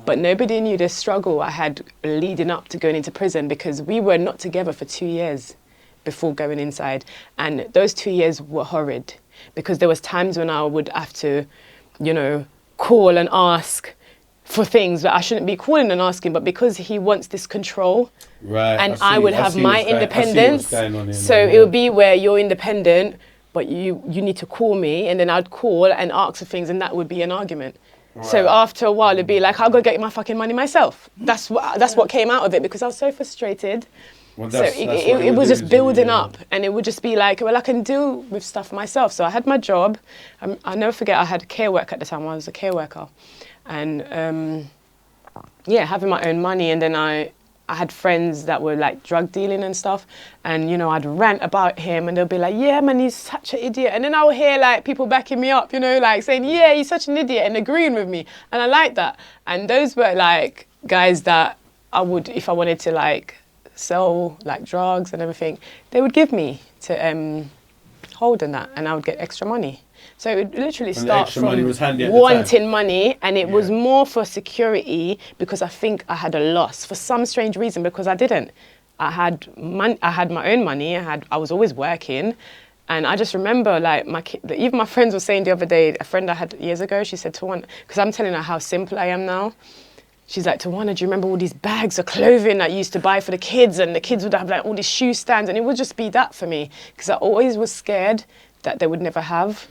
But nobody knew the struggle I had leading up to going into prison because we were not together for 2 years before going inside. And those 2 years were horrid because there was times when I would have to, you know, call and ask for things that I shouldn't be calling and asking, but because he wants this control, right, and I would have my independence, so it would be where you're independent, but you need to call me, and then I'd call and ask for things, and that would be an argument. Right. So after a while, it'd be like, I'll go get my fucking money myself. That's what came out of it because I was so frustrated. Well, so it was just building up, and it would just be like, well, I can deal with stuff myself. So I had my job. I'll never forget, I had care work at the time. I was a care worker. And, yeah, having my own money. And then I had friends that were, like, drug dealing and stuff. And, you know, I'd rant about him, and they'll be like, yeah, man, he's such an idiot. And then I'll hear, like, people backing me up, you know, like, saying, yeah, he's such an idiot, and agreeing with me. And I like that. And those were, like, guys that I would, if I wanted to like sell like drugs and everything, they would give me to hold and that, and I would get extra money. So it would literally start extra from money was handy at the wanting money, and it was Yeah. more for security because I think I had a loss for some strange reason, because I didn't. I had my own money. I was always working, and I just remember like even my friends were saying the other day. A friend I had years ago, she said, "Tawana," because I'm telling her how simple I am now. She's like, "Tawana, do you remember all these bags of clothing that you used to buy for the kids, and the kids would have like all these shoe stands, and it would just be that for me because I always was scared that they would never have.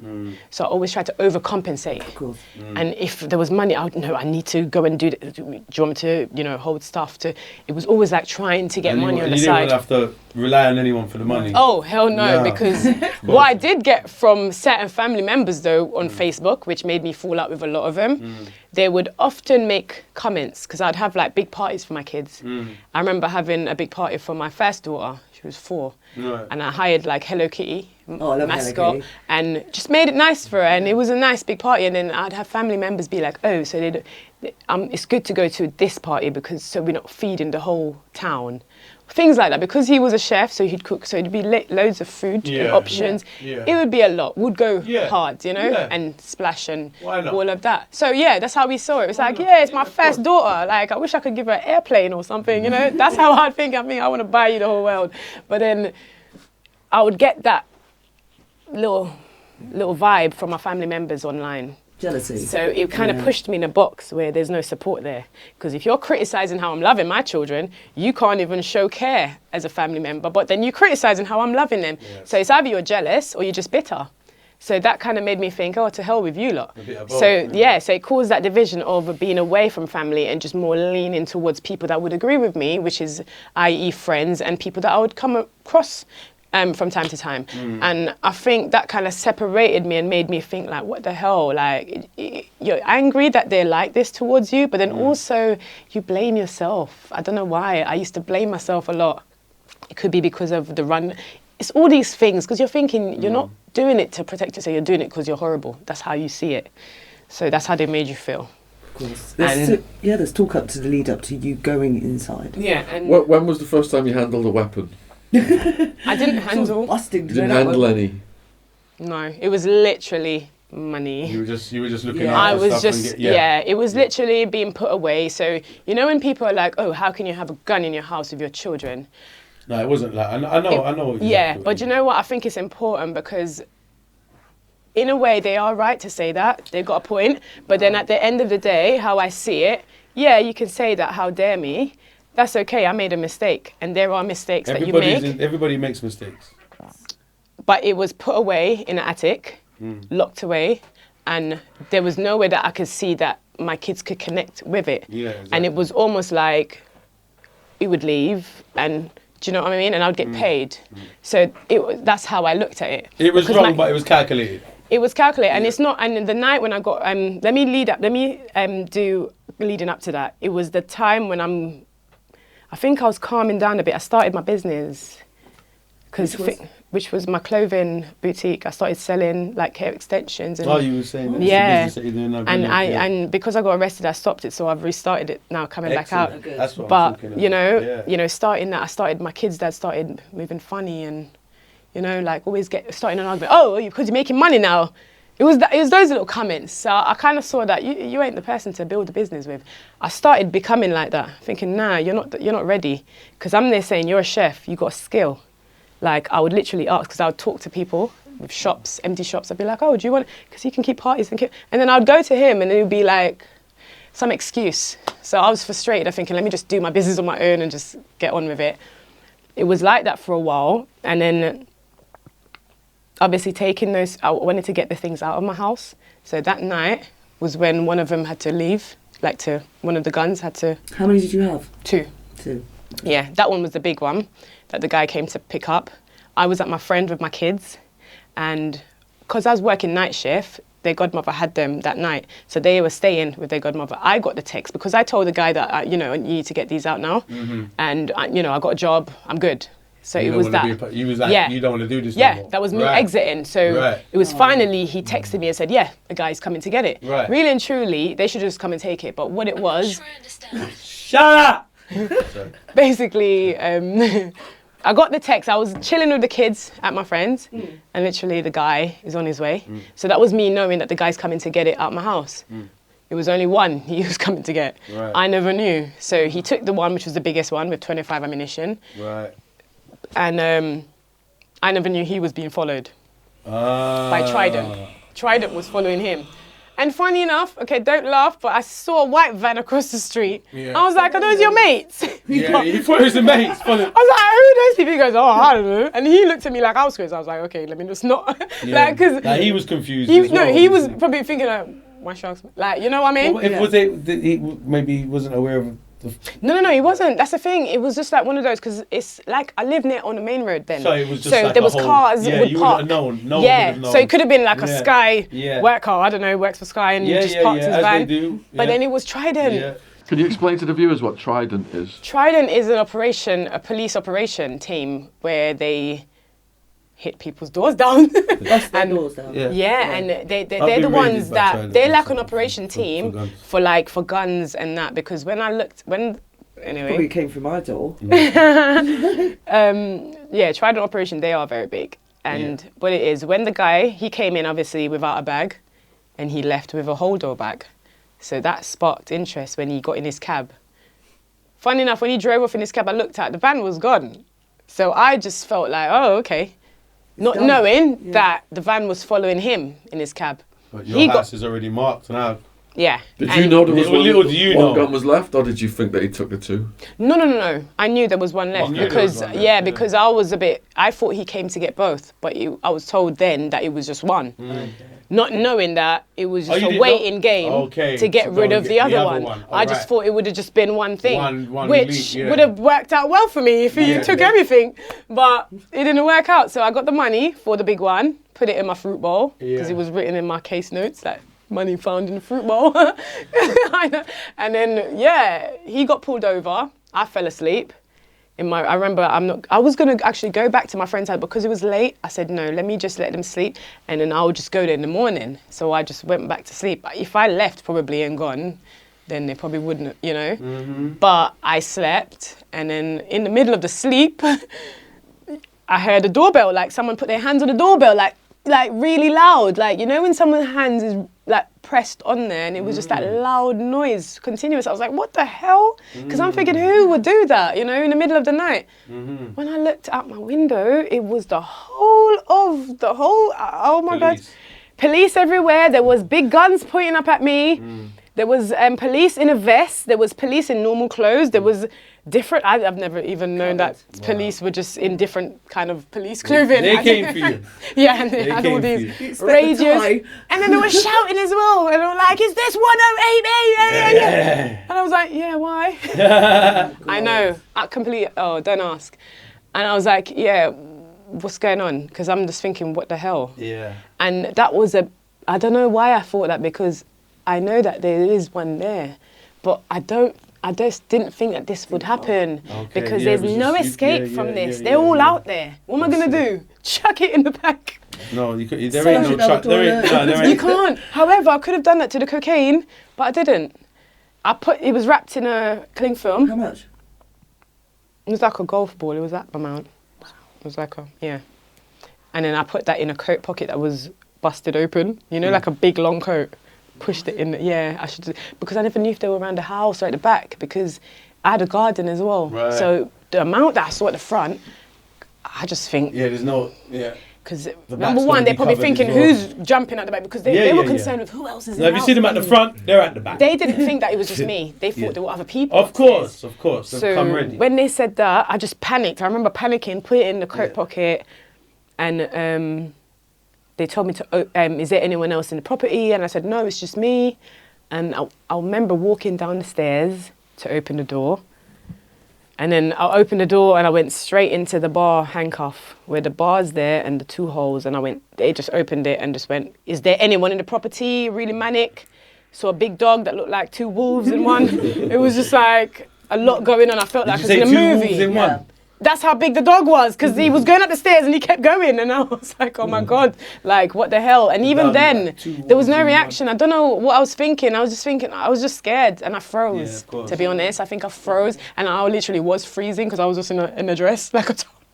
So I always tried to overcompensate. Of course. And if there was money, I would know I need to go and do that. Do you want me to, hold stuff to? It was always like trying to get money on the you side. didn't have to rely on anyone for the money. Oh, hell no, No. because what I did get from certain family members though on Facebook, which made me fall out with a lot of them, they would often make comments because I'd have like big parties for my kids. I remember having a big party for my first daughter. She was 4. Right. And I hired like Hello Kitty Oh, I love Hello mascot Kitty. and just made it nice for her, and it was a nice big party. And then I'd have family members be like, "Oh, so it's good to go to this party because so we're not feeding the whole town." Things like that, because he was a chef, so he'd cook, so it'd be loads of food and Yeah. options. Yeah. It would be a lot. Would go Yeah. hard, Yeah. and splash and Why not? all of that. So yeah, that's how we saw it. It was like, yeah, it's my first daughter. Like I wish I could give her an airplane or something. That's how I think. I mean, I want to buy you the whole world. But then I would get that little vibe from my family members online. Jealousy. So it kind of pushed me in a box where there's no support there. Because if you're criticizing how I'm loving my children, you can't even show care as a family member, but then you're criticizing how I'm loving them. So it's either you're jealous or you're just bitter. So that kind of made me think, oh, to hell with you lot. A bit of both, So so it caused that division of being away from family and just more leaning towards people that would agree with me, which is i.e. friends and people that I would come across from time to time. And I think that kind of separated me and made me think like, what the hell? Like, you're angry that they're like this towards you, but then also you blame yourself. I don't know why. I used to blame myself a lot. It could be because of the run. It's all these things, because you're thinking you're not doing it to protect yourself, you're doing it because you're horrible. That's how you see it. So that's how they made you feel. Of course. And- There's talk up to the lead up to you going inside. Yeah, and When was the first time you handled a weapon? I didn't handle. Busting. You didn't handle any. No, it was literally money. You were just looking Yeah. out I for was stuff just, and get, it was literally being put away. So, when people are like, oh, how can you have a gun in your house with your children? No, it wasn't like I know. Yeah, but you know what? I think it's important because in a way they are right to say that. They've got a point. But then at the end of the day, how I see it, you can say that, how dare me. That's okay, I made a mistake. And there are mistakes that you make. Everybody makes mistakes. But it was put away in the attic, locked away, and there was no way that I could see that my kids could connect with it. Yeah, exactly. And it was almost like we would leave, and do you know what I mean? And I'd get paid. So that's how I looked at it. It was Because wrong, but it was calculated. it was calculated, and it's not. And the night when I got, let me do leading up to that. It was the time when I think I was calming down a bit. I started my business, which was my clothing boutique. I started selling like hair extensions. And, You were saying that. Yeah. It's the business that you're doing now, and brilliant, and because I got arrested, I stopped it. So I've restarted it now, coming back out. Excellent. That's what I'm But talking about. starting that, I started. My kids' dad started moving funny, and like always starting an argument. Oh, because you're making money now. It was those little comments. So I kind of saw that you ain't the person to build a business with. I started becoming like that, thinking, nah, you're not ready, because I'm there saying you're a chef, you got a skill. Like I would literally ask, because I would talk to people with shops, empty shops. I'd be like, oh, do you want? Because you can keep parties and then I'd go to him, and it would be like some excuse. So I was frustrated. I'm thinking, let me just do my business on my own and just get on with it. It was like that for a while, and then. Obviously I wanted to get the things out of my house. So that night was when one of them had to leave, one of the guns had to... How many did you have? 2. 2. Yeah, that one was the big one that the guy came to pick up. I was at my friend with my kids, and because I was working night shift, their godmother had them that night. So they were staying with their godmother. I got the text because I told the guy that, you need to get these out now. And, I got a job, I'm good. So You it don't was wanna that. you was like, Yeah. you don't want to do this no Yeah, more. that was me Right. exiting. So Right. it was finally, he texted me and said, yeah, the guy's coming to get it. Right. Really and truly, they should just come and take it. But what it was, Shut up! basically, I got the text. I was chilling with the kids at my friend's, and literally the guy is on his way. So that was me knowing that the guy's coming to get it out my house. It was only one he was coming to get. Right. I never knew. So he took the one, which was the biggest one with 25 ammunition. Right. And I never knew he was being followed by Trident. Trident was following him. And funny enough, okay, don't laugh, but I saw a white van across the street. Yeah. I was like, are those your mates? Yeah, he thought it was the mates. Funny. I was like, who are those people? He goes, oh, I don't know. And he looked at me like I was crazy. I was like, okay, let me just not. Yeah. Because Like, he was confused. he, as no, well. he was probably thinking like, my sharks, like, you know what I mean? Well, if was it? Did he maybe he wasn't aware of the. No, he wasn't. That's the thing. It was just like one of those, because it's like I live near on the main road then. So it was just so like there a was whole- cars yeah, would you park. wouldn't have known. No one yeah, would have known. so it could have been like a Yeah. Sky Yeah. work car. I don't know, works for Sky and just parks his as van. they do. But then it was Trident. Yeah. Can you explain to the viewers what Trident is? Trident is an operation, a police operation team where they hit people's doors down. Bust their And- doors down. Yeah. Yeah, and they're been the raided ones by that Trident they're like before an operation for team guns. for guns and that, because when I looked Probably anyway, came through my door. yeah, Trident operation, they are very big. And what it is, when the guy, he came in obviously without a bag and he left with a holder bag. So that sparked interest when he got in his cab. Funny enough, when he drove off in his cab, I looked at the van was gone. So I just felt like, oh, okay. Not done. knowing that the van was following him in his cab. But your He house got- is already marked now. Yeah. Did And- you know there was Little do you one know. gun was left, or did you think that he took the two? No. I knew there was one left You knew there was because, one left, yeah, yeah. because I thought he came to get both, but I was told then that it was just one. Not knowing that it was Oh, just you a didn't waiting know? game Okay, to get to go rid and of get the other one. I just Alright. thought it would have just been one thing, One which lead, yeah. would have worked out well for me if he Yeah. took everything, but it didn't work out. So I got the money for the big one, put it in my fruit bowl, because Yeah. it was written in my case notes, like money found in the fruit bowl. I know. And then, yeah, he got pulled over. I fell asleep. I remember I was going to actually go back to my friend's house because it was late. I said, no, let me just let them sleep and then I'll just go there in the morning. So I just went back to sleep. If I left probably and gone, then they probably wouldn't, you know. But I slept, and then in the middle of the sleep, I heard a doorbell, like someone put their hands on the doorbell, like really loud. Like, you know when someone's hands is like pressed on there, and it was just that loud noise, continuous. I was like, what the hell? Because I'm thinking, who would do that, you know, in the middle of the night? When I looked out my window, it was the whole, oh my God. Police everywhere. There was big guns pointing up at me. There was police in a vest. There was police in normal clothes. There was different. I've never even known that police were just in different kind of police clothing. They came for you. Yeah, and they had all came for these you. You expect the radios. tie. And then they were shouting as well. And they were like, is this 108? Yeah. And I was like, yeah, why? I know. Don't ask. And I was like, yeah, what's going on? Because I'm just thinking, what the hell? Yeah. And that was I don't know why I thought that, because I know that there is one there, but I just didn't think that this would happen, Okay, because yeah, there's it was no just you- escape yeah, from yeah, this. yeah, They're yeah, all yeah. out there. What am I going to do? Chuck it in the back? No, there ain't Smash no it down truck. the There ain't. toilet. No, there You ain't. can't. However, I could have done that to the cocaine, but I didn't. It was wrapped in a cling film. How much? It was like a golf ball. It was that amount. It was like yeah. And then I put that in a coat pocket that was busted open. You know, like a big long coat. Pushed it in. I should, because I never knew if they were around the house or at the back, because I had a garden as well. Right. So the amount that I saw at the front, I just think. Yeah, there's no. Yeah. Because back's number gonna one, they're be probably covered thinking, as well. who's jumping at the back? Because they were concerned with who else is in Now, the if you house. see them at the front, they're at the back. They didn't think that it was just me. They thought Yeah. there were other people. Of upstairs. course. They've So come ready. when they said that, I just panicked. I remember panicking, put it in the coat pocket, and they told me is there anyone else in the property? And I said, no, it's just me. And I remember walking down the stairs to open the door. And then I opened the door and I went straight into the bar handcuff, where the bar's there and the two holes. And they just opened it and just went, is there anyone in the property? Really manic. Saw a big dog that looked like two wolves in one. It was just like a lot going on. I felt Did like you it say was in a two movie. wolves in one? that's how big the dog was, because he was going up the stairs and he kept going, and I was like, oh my God, like what the hell? And even then, there was no reaction. I don't know what I was thinking. I was just scared, and I froze. Yeah, to be honest, I think I froze, and I literally was freezing because I was just in a dress, like a top.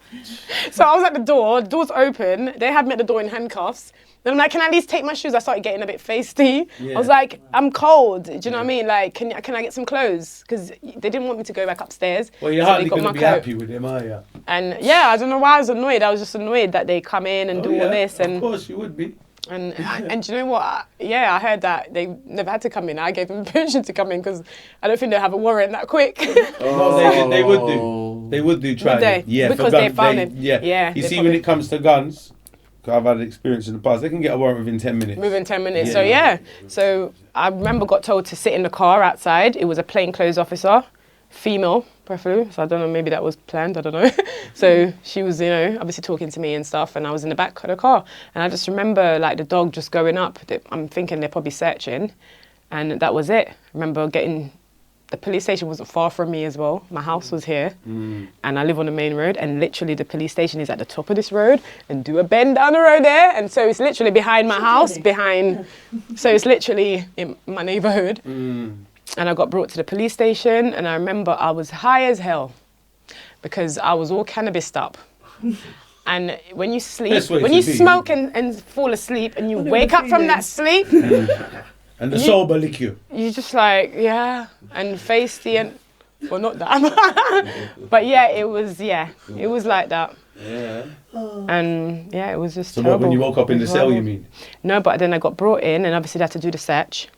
So I was at the door's open. They had me at the door in handcuffs. Then I'm like, can I at least take my shoes? I started getting a bit feisty. I was like, I'm cold. Do you know what I mean? Like, can I get some clothes? Because they didn't want me to go back upstairs. Well, you're so hardly going to be coat. happy with them, are you? And yeah, I don't know why I was annoyed. I was just annoyed that they come in and do all this. And of course you would be. And do you know what? I heard that they never had to come in. I gave them permission to come in because I don't think they'll have a warrant that quick. No, they would do. They would do try. Would they? Yeah, because for they guns, found it. Yeah. You see, when it comes to guns, 'cause I've had experience in the past, they can get a warrant within 10 minutes. Within 10 minutes. So I remember got told to sit in the car outside. It was a plainclothes officer, female, preferably. So I don't know, maybe that was planned, I don't know. So she was, obviously talking to me and stuff, and I was in the back of the car. And I just remember like the dog just going up. I'm thinking they're probably searching, and that was it. I remember the police station wasn't far from me as well. My house was here, and I live on the main road, and literally the police station is at the top of this road, and do a bend down the road there, and so it's literally behind my house, so it's literally in my neighborhood. And I got brought to the police station, and I remember I was high as hell because I was all cannabised up. And when you sleep, when you smoke and fall asleep, and you wake up from that sleep, and the sober lick you. You just like, and feisty, and well, not that, but it was like that. Yeah. And it was just So terrible. what, when you woke up in the cell, you mean? No, but then I got brought in, and obviously they had to do the search.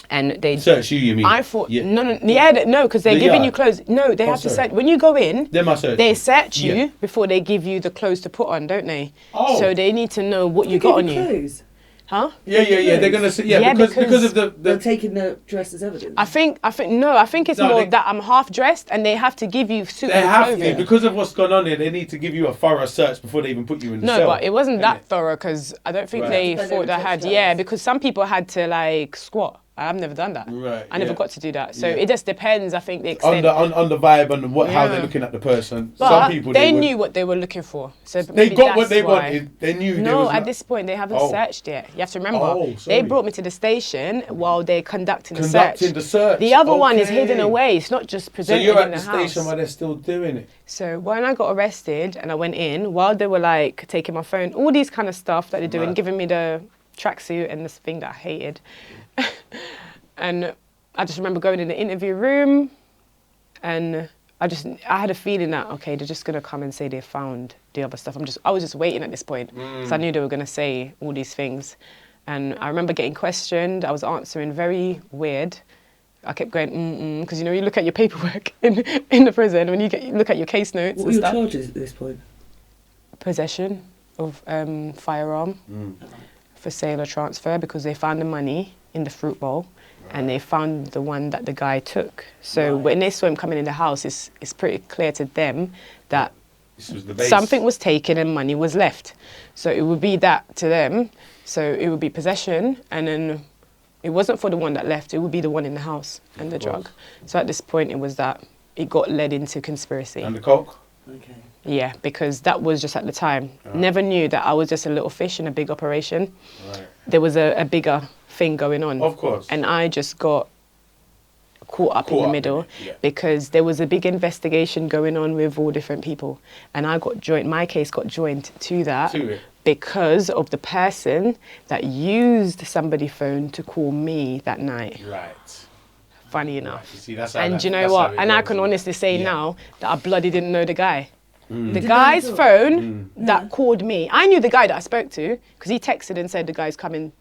And they search you mean? I thought no, because they're giving you clothes. No, they have to search when you go in. They search you before they give you the clothes to put on, don't they? Oh. So they need to know what you got on you. Clothes? Huh? Yeah. They're gonna say because of the they're taking the dress as evidence. I think it's more that I'm half dressed, and they have to give you suitable clothing. They have to, because of what's gone on there. They need to give you a thorough search before they even put you in the cell. No, but it wasn't that thorough, because I don't think they thought I had. Yeah, because some people had to like squat. I've never done that. Right. I never got to do that. So it just depends, I think, the extent. On the vibe and how they're looking at the person. But some people they knew what they were looking for. So they got what they wanted. They knew. No, at this point they haven't searched yet. You have to remember. They brought me to the station while they're conducting the search. The other one is hidden away. It's not just presented in the house. So you're at the station while they're still doing it. So when I got arrested and I went in, while they were like taking my phone, all these kind of stuff that they're doing, giving me the tracksuit and this thing that I hated. And I just remember going in the interview room, and I had a feeling that, okay, they're just gonna come and say they found the other stuff. I was just waiting at this point, because I knew they were gonna say all these things. And I remember getting questioned. I was answering very weird. I kept going, because you look at your paperwork in the prison, when you look at your case notes What and were stuff. your charges at this point? Possession of firearm for sale or transfer, because they found the money in the fruit bowl. And they found the one that the guy took. So when they saw him coming in the house, it's pretty clear to them that something was taken and money was left. So it would be that to them. So it would be possession, and then it wasn't for the one that left, it would be the one in the house and the drug. So at this point it was that it got led into conspiracy. And the coke? Okay. Yeah, because that was just at the time. Never knew that I was just a little fish in a big operation. Right. There was a bigger thing going on. Of course. And I just got caught up in the middle because there was a big investigation going on with all different people. And my case got joined to that because of the person that used somebody's phone to call me that night. Right. Funny enough. Right. You see, that's and you know what? And I can honestly say now that I bloody didn't know the guy. The guy's phone that called me, I knew the guy that I spoke to because he texted and said the guy's coming.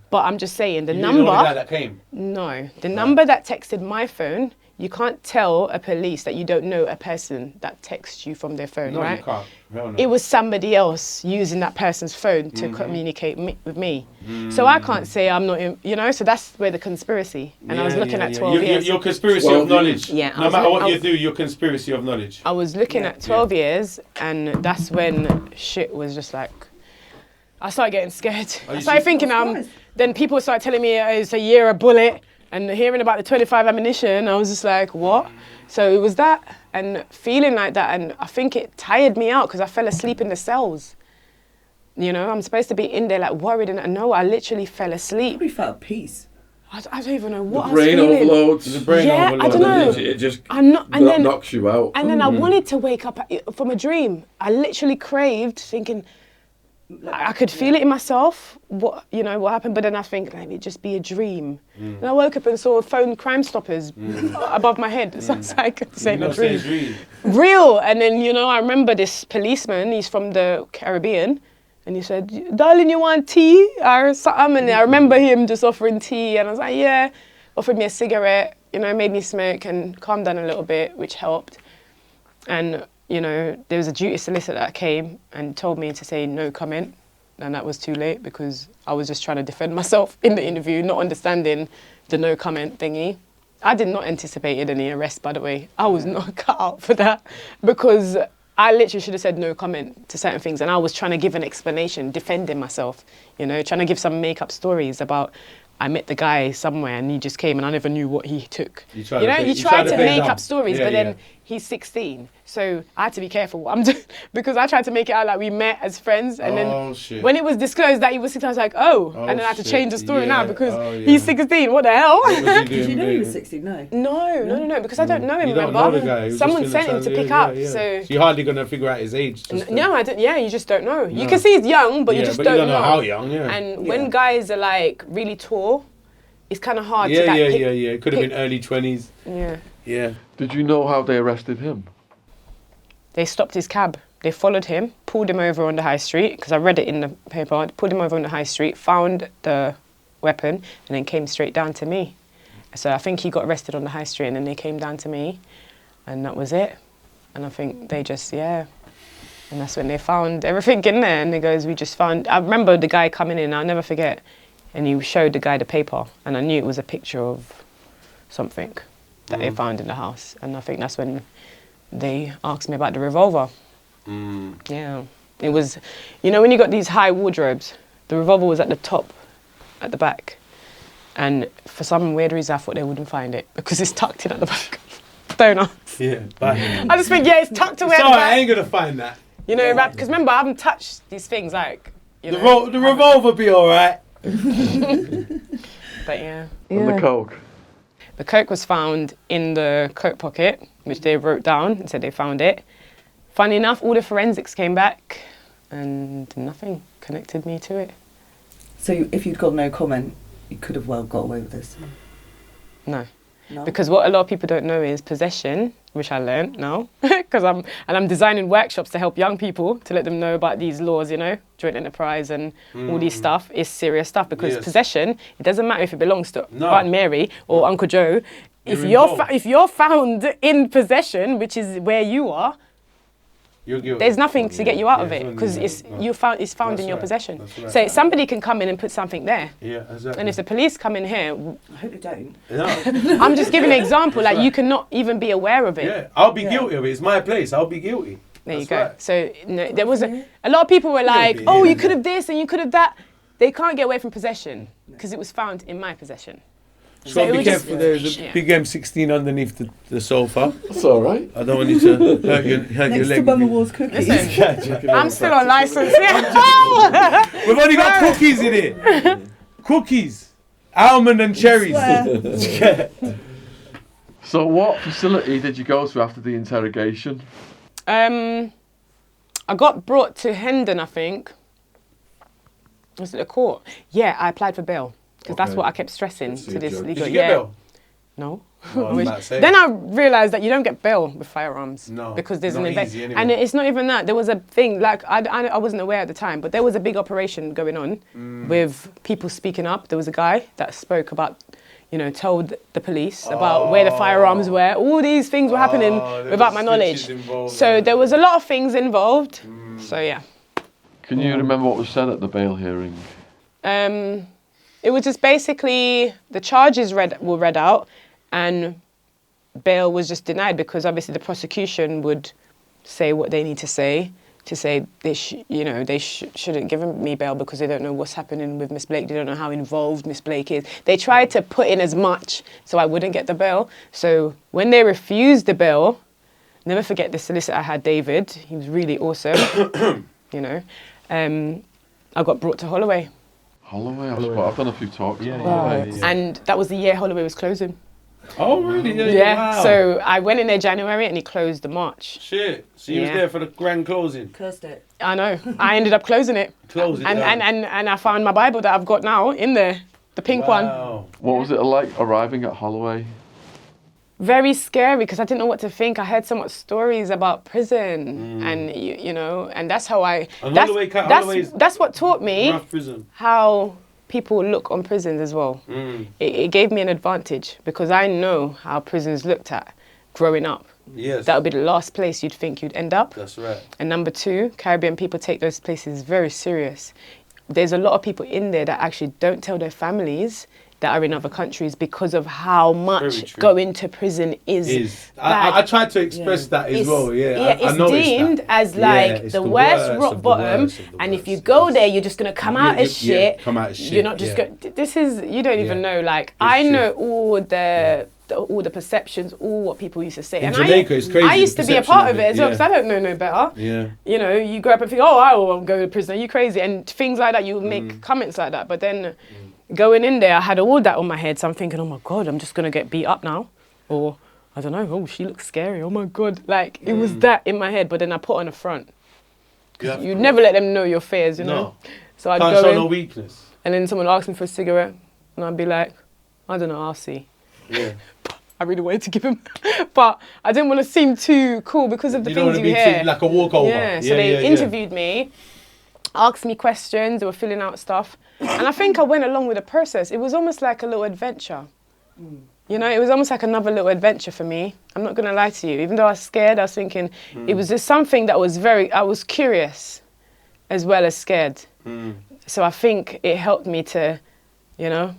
But I'm just saying the number. You know the guy that came? No, the number that texted my phone. You can't tell a police that you don't know a person that texts you from their phone, right? You can't. No. It was somebody else using that person's phone to communicate with me. So I can't say I'm not, so that's where the conspiracy. And I was looking at 12 years. Your conspiracy of knowledge. Yeah. No matter what you do, your conspiracy of knowledge. I was looking at 12 years, and that's when shit was just like, I started getting scared. I started thinking, then people started telling me it's a year a bullet. And hearing about the 25 ammunition, I was just like, what? So it was that. and feeling like that, and I think it tired me out because I fell asleep in the cells. You know, I'm supposed to be in there like worried, and no, I literally fell asleep. Probably felt at peace. I don't even know what The I was brain feeling. overloads. The brain Yeah, overload. I don't know. It just I'm not, and then knocks you out. And then I wanted to wake up from a dream. I literally craved thinking, I could feel it in myself, what happened, but then I think, let it just be a dream. And I woke up and saw phone Crime Stoppers above my head. So it's like, same a dream. Real. And then, I remember this policeman, he's from the Caribbean, and he said, darling, you want tea or something? And I remember him just offering tea, and I was like, yeah. Offered me a cigarette, made me smoke and calm down a little bit, which helped. And, there was a duty solicitor that came and told me to say no comment. And that was too late because I was just trying to defend myself in the interview, not understanding the no comment thingy. I did not anticipate any arrest, by the way. I was not cut out for that because I literally should have said no comment to certain things. And I was trying to give an explanation, defending myself, trying to give some make-up stories about I met the guy somewhere and he just came and I never knew what he took. You tried to make up stories, but then he's 16. So I had to be careful what I'm doing because I tried to make it out like we met as friends. And then when it was disclosed that he was 16, I was like, and then I had to change the story now because he's 16. What the hell? Did you know he was 16? No. No, because I don't know him, You don't remember? know the guy. Someone sent him to pick up. So you're hardly going to figure out his age. no, I don't. Yeah, you just don't know. You can see he's young, but you just don't know how young. Yeah. And when guys are like really tall, it's kind of hard to like It could have been early 20s. Yeah. Did you know how they arrested him? They stopped his cab. They followed him, pulled him over on the high street, because I read it in the paper, pulled him over on the high street, found the weapon, and then came straight down to me. So I think he got arrested on the high street, and then they came down to me, and that was it. And I think they just, and that's when they found everything in there, and he goes, we just found, I remember the guy coming in, I'll never forget, and he showed the guy the paper, and I knew it was a picture of something that they found in the house. And I think that's when they asked me about the revolver. Yeah. It was, when you got these high wardrobes, the revolver was at the top, at the back. And for some weird reason, I thought they wouldn't find it because it's tucked in at the back. Don't ask. Yeah, but I just think, it's tucked away at the sorry, back. I ain't going to find that. Because remember, I haven't touched these things, like, The revolver be all right. But yeah. And the coke? The coke was found in the coat pocket, which they wrote down and said they found it. Funny enough, all the forensics came back and nothing connected me to it. So if you'd got no comment, you could have well got away with this? No. Because what a lot of people don't know is possession, which I learned now, because I'm designing workshops to help young people to let them know about these laws, joint enterprise and all these stuff is serious stuff. Because possession, it doesn't matter if it belongs to Aunt Mary or Uncle Joe. If you're found in possession, which is where you are, You're guilty. There's nothing to get you out of it because it's found in your possession. Right. So somebody can come in and put something there. Yeah, exactly. And if the police come in here, I hope they don't. No. I'm just giving an example. Like you cannot even be aware of it. Yeah, I'll be guilty of it. It's my place. I'll be guilty. There you That's go. right. So there was a lot of people were like, "Oh, you could have this and you could have that." They can't get away from possession because it was found in my possession. So be careful. There's a big M16 underneath the sofa. That's all right. I don't want you to hurt your Next leg. to Mama Wars cookies. Listen, I'm still on license. We've only got cookies in it. Cookies, almond and cherries. So what facility did you go to after the interrogation? I got brought to Hendon, I think. Was it a court? Yeah, I applied for bail because that's what I kept stressing to this legal. Did you get bail? No. Then I realised that you don't get bail with firearms. No, because there's not an event, easy anyway. and it's not even that. There was a thing like I wasn't aware at the time, but there was a big operation going on with people speaking up. There was a guy that spoke about, told the police about where the firearms were. All these things were happening without my knowledge. So there was a lot of things involved. So yeah. Can you remember what was said at the bail hearing? It was just basically the charges were read out, and bail was just denied because obviously the prosecution would say what they need to say they shouldn't give me bail because they don't know what's happening with Miss Blake. They don't know how involved Miss Blake is. They tried to put in as much so I wouldn't get the bail. So when they refused the bail, Never forget the solicitor I had, David. He was really awesome. You know, I got brought to Holloway. Holloway, I've done a few talks. Yeah, on Holloway. yeah. And that was the year Holloway was closing. Oh, really? Yeah. Wow. So I went in there January and he closed the March. Shit. So you was Yeah. there for the grand closing. Cursed it. I know. I ended up closing it. Close it And, down. and I found my Bible that I've got now in there, the pink one. Wow. What was it like arriving at Holloway? Very scary because I didn't know what to think. I heard so much stories about prison, and you know, and that's how I. And That's, Holloway's that's what taught me rough prison. how people look on prisons as well. It gave me an advantage because I know how prisons looked at growing up. Yes. That would be the last place you'd think you'd end up. That's right. And number two, Caribbean people take those places very serious. There's a lot of people in there that actually don't tell their families that are in other countries because of how Very much true. going to prison is bad. I tried to express that as well. Yeah. I it's noticed deemed that. as Yeah, like it's the worst rock of the bottom, worst of the and if worst. you go there, you're just gonna come out as shit. Come out as shit. You're not just yeah. going. This is you don't even Yeah. know. Like It's I true. know all the perceptions, all what people used to say. In and Jamaica, it's crazy, I used the to be a perception part of of it, it as well yeah. because I don't know no better. Yeah. You know, you grow up and think, oh, I won't go to prison. Are you crazy? And things like that, you make comments like that. But then going in there, I had all that on my head. So I'm thinking, oh my God, I'm just going to get beat up now. Or, I don't know, oh, she looks scary. Oh my God. Like, it was that in my head. But then I put on a front. Yeah. You never let them know your fears, you know? No. So I'd Can't go show in, no weakness. and then someone asked me for a cigarette. And I'd be like, I don't know, I'll see. Yeah. I really wanted to give him. But I didn't want to seem too cool because of the You don't things want you to be hear. like a walkover. Yeah, so they interviewed me, asked me questions, they were filling out stuff. And I think I went along with the process. It was almost like a little adventure. You know, it was almost like another little adventure for me. I'm not going to lie to you. Even though I was scared, I was thinking it was just something that was I was curious as well as scared. So I think it helped me to, you know,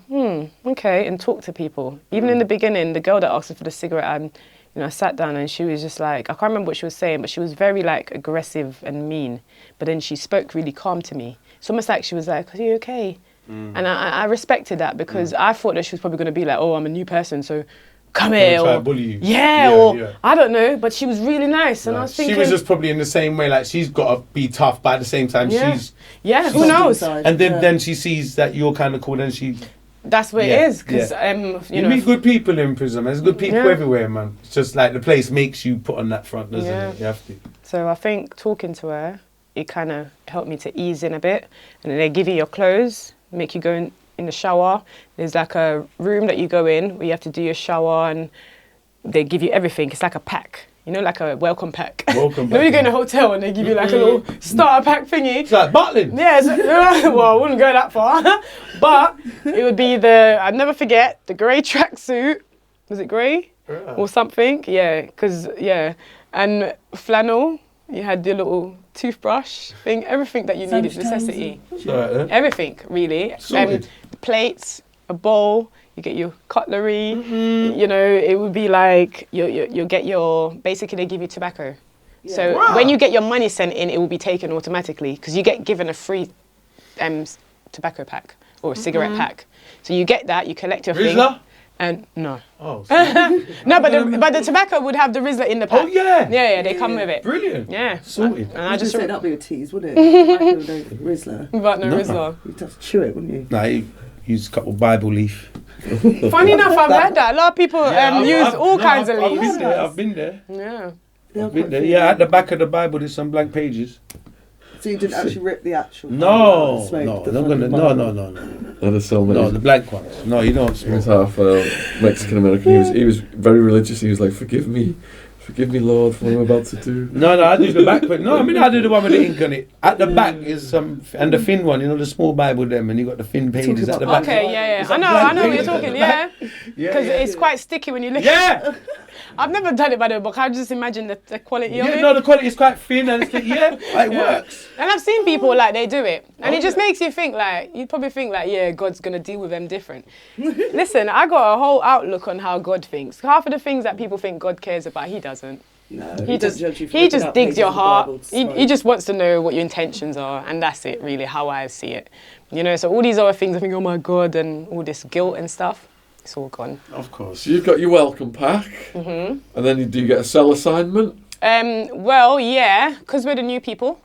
okay, and talk to people. Even in the beginning, the girl that asked me for the cigarette, I sat down and she was just like, I can't remember what she was saying, but she was very like aggressive and mean. But then she spoke really calm to me. It's almost like she was like, are you okay? And I respected that because I thought that she was probably going to be like, oh, I'm a new person, so come here. Try Or, to bully you. Yeah, I don't know. But she was really nice. And I was thinking. She was just probably in the same way, like she's got to be tough, but at the same time, she's. Yeah, who knows? And then she sees that you're kind of cool, then she. That's what Yeah, it is. Because, You meet good people in prison. There's good people Yeah. everywhere, man. It's just like the place makes you put on that front, doesn't Yeah. it? You have to. So I think talking to her, it kind of helped me to ease in a bit. And then they give you your clothes, make you go in the shower. There's like a room that you go in where you have to do your shower and they give you everything. It's like a pack, you know, like a welcome pack. Welcome You know, pack, you go in yeah. a hotel and they give you like a little starter pack thingy. It's like bottling. Yeah, well, I wouldn't go that far. But it would be I'd never forget, the grey tracksuit. Was it grey? Or something? Yeah, and flannel. You had your little toothbrush thing, everything that you needed, necessity. Everything, really. Sorted. Plates, a bowl, you get your cutlery. You know, it would be like, you'll get basically they give you tobacco. Yeah. So Wow. when you get your money sent in, it will be taken automatically because you get given a free tobacco pack or a cigarette pack. So you get that, you collect your thing. Rizla? And no. Oh, No, but the tobacco would have the Rizla in the pack. Oh, yeah. Yeah, they come with it. Brilliant. Yeah. Sorted. And I I just just say that'd be a tease, wouldn't it? Tobacco with no Rizla. but no No. Rizla. You'd have to chew it, wouldn't you? Nah, you use a couple Bible leaf. Funny enough, I've heard that. A lot of people use all kinds of leaves. I've been there. Yeah. I've been there. Yeah, at the back of the Bible, there's some blank pages. So you didn't actually rip the actual. No, smoke no, the no, fucking no, Bible. no. There's so many. No, the blank ones. No, you don't He was smoke. half Mexican American. He was very religious. He was like, "Forgive me, Lord, for what I'm about to do." No, I do the back. But no, I mean I do the one with the ink on it. At the back is some, and the thin one. You know the small Bible them, and you got the thin pages at the back. Okay, yeah. It's I like know blank what you're pages at talking, the yeah. back. Because it's quite sticky when you look Yeah, I've never done it by the book. I just imagine the quality of yeah. it. No, the quality is quite thin, and it's like, it works. And I've seen people like they do it, and it just makes you think like you probably think like, yeah, God's gonna deal with them different. Listen, I got a whole outlook on how God thinks. Half of the things that people think God cares about, He doesn't. No, He doesn't judge you for he ripping just out digs pages your of the heart. Bible to He smoke. just wants to know what your intentions are, and that's it, really, how I see it. You know, so all these other things, I think, oh my God, and all this guilt and stuff, it's all gone. Of course. So you've got your welcome pack, and then you do get a cell assignment. Well, yeah, because we're the new people.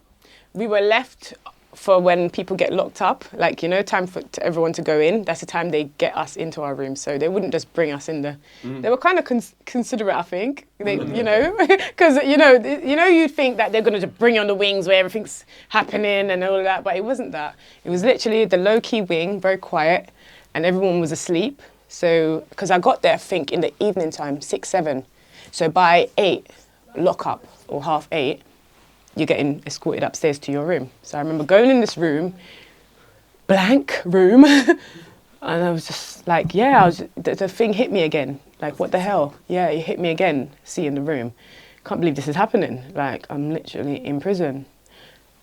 We were left for when people get locked up, like, you know, time for everyone to go in. That's the time they get us into our room. So they wouldn't just bring us in the... They were kind of considerate, I think. They, you know, because, you know, you'd think that they're going to bring you on the wings where everything's happening and all of that, but it wasn't that. It was literally the low-key wing, very quiet, and everyone was asleep. So, because I got there, I think, in the evening time, 6, 7. So by 8, lock up, or 7:30, you're getting escorted upstairs to your room. So I remember going in this room, blank room, and I was just like, the thing hit me again. Like, what the hell? Yeah, it hit me again, seeing the room. Can't believe this is happening. Like, I'm literally in prison.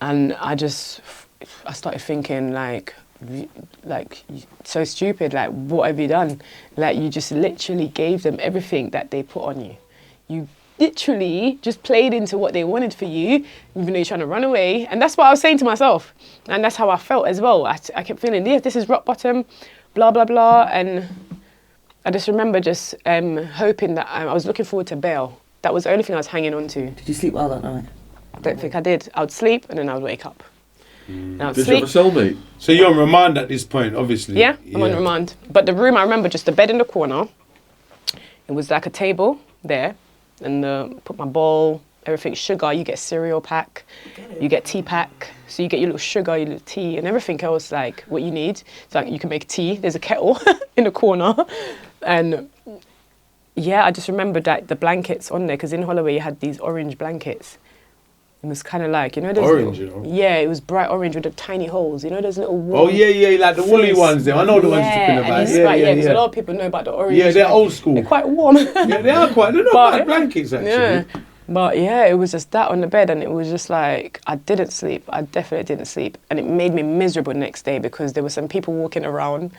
And I started thinking, like, so stupid, like, what have you done? Like, you just literally gave them everything that they put on you. You literally just played into what they wanted for you, even though you're trying to run away. And that's what I was saying to myself. And that's how I felt as well. I kept feeling, yeah, this is rock bottom, blah, blah, blah. And I just remember just hoping that I was looking forward to bail. That was the only thing I was hanging on to. Did you sleep well that night? I don't think I did. I would sleep and then I would wake up. Did you have a cellmate? So you're on remand at this point, obviously. Yeah, I'm on remand. But the room, I remember just the bed in the corner. It was like a table there. And put my bowl, everything, sugar, you get cereal pack, you get tea pack, so you get your little sugar, your little tea, and everything else, like, what you need. So like, you can make tea, there's a kettle in the corner. And yeah, I just remembered that the blankets on there, because in Holloway you had these orange blankets. It was kind of like, you know, those orange, little, you know? Yeah, it was bright orange with the tiny holes, you know, those little wool. Oh, yeah, like the woolly ones there. I know the ones you're talking about. Yeah, because a lot of people know about the orange. Yeah, they're old school. They're quite warm. Yeah, they are quite, they're not bad blankets, actually. Yeah, but yeah, it was just that on the bed, and it was just like, I didn't sleep. I definitely didn't sleep. And it made me miserable the next day because there were some people walking around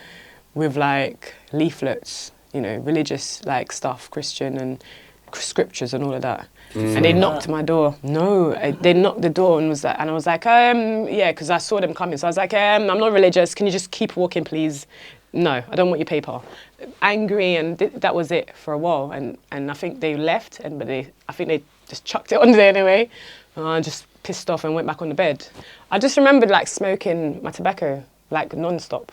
with like leaflets, you know, religious like stuff, Christian and scriptures and all of that. And they knocked my door. No, they knocked the door and was like, and I was like, yeah, because I saw them coming. So I was like, I'm not religious. Can you just keep walking, please? No, I don't want your paper. Angry, and that was it for a while. And I think they left, but I think they just chucked it on there anyway. And I just pissed off and went back on the bed. I just remembered like smoking my tobacco, like non-stop.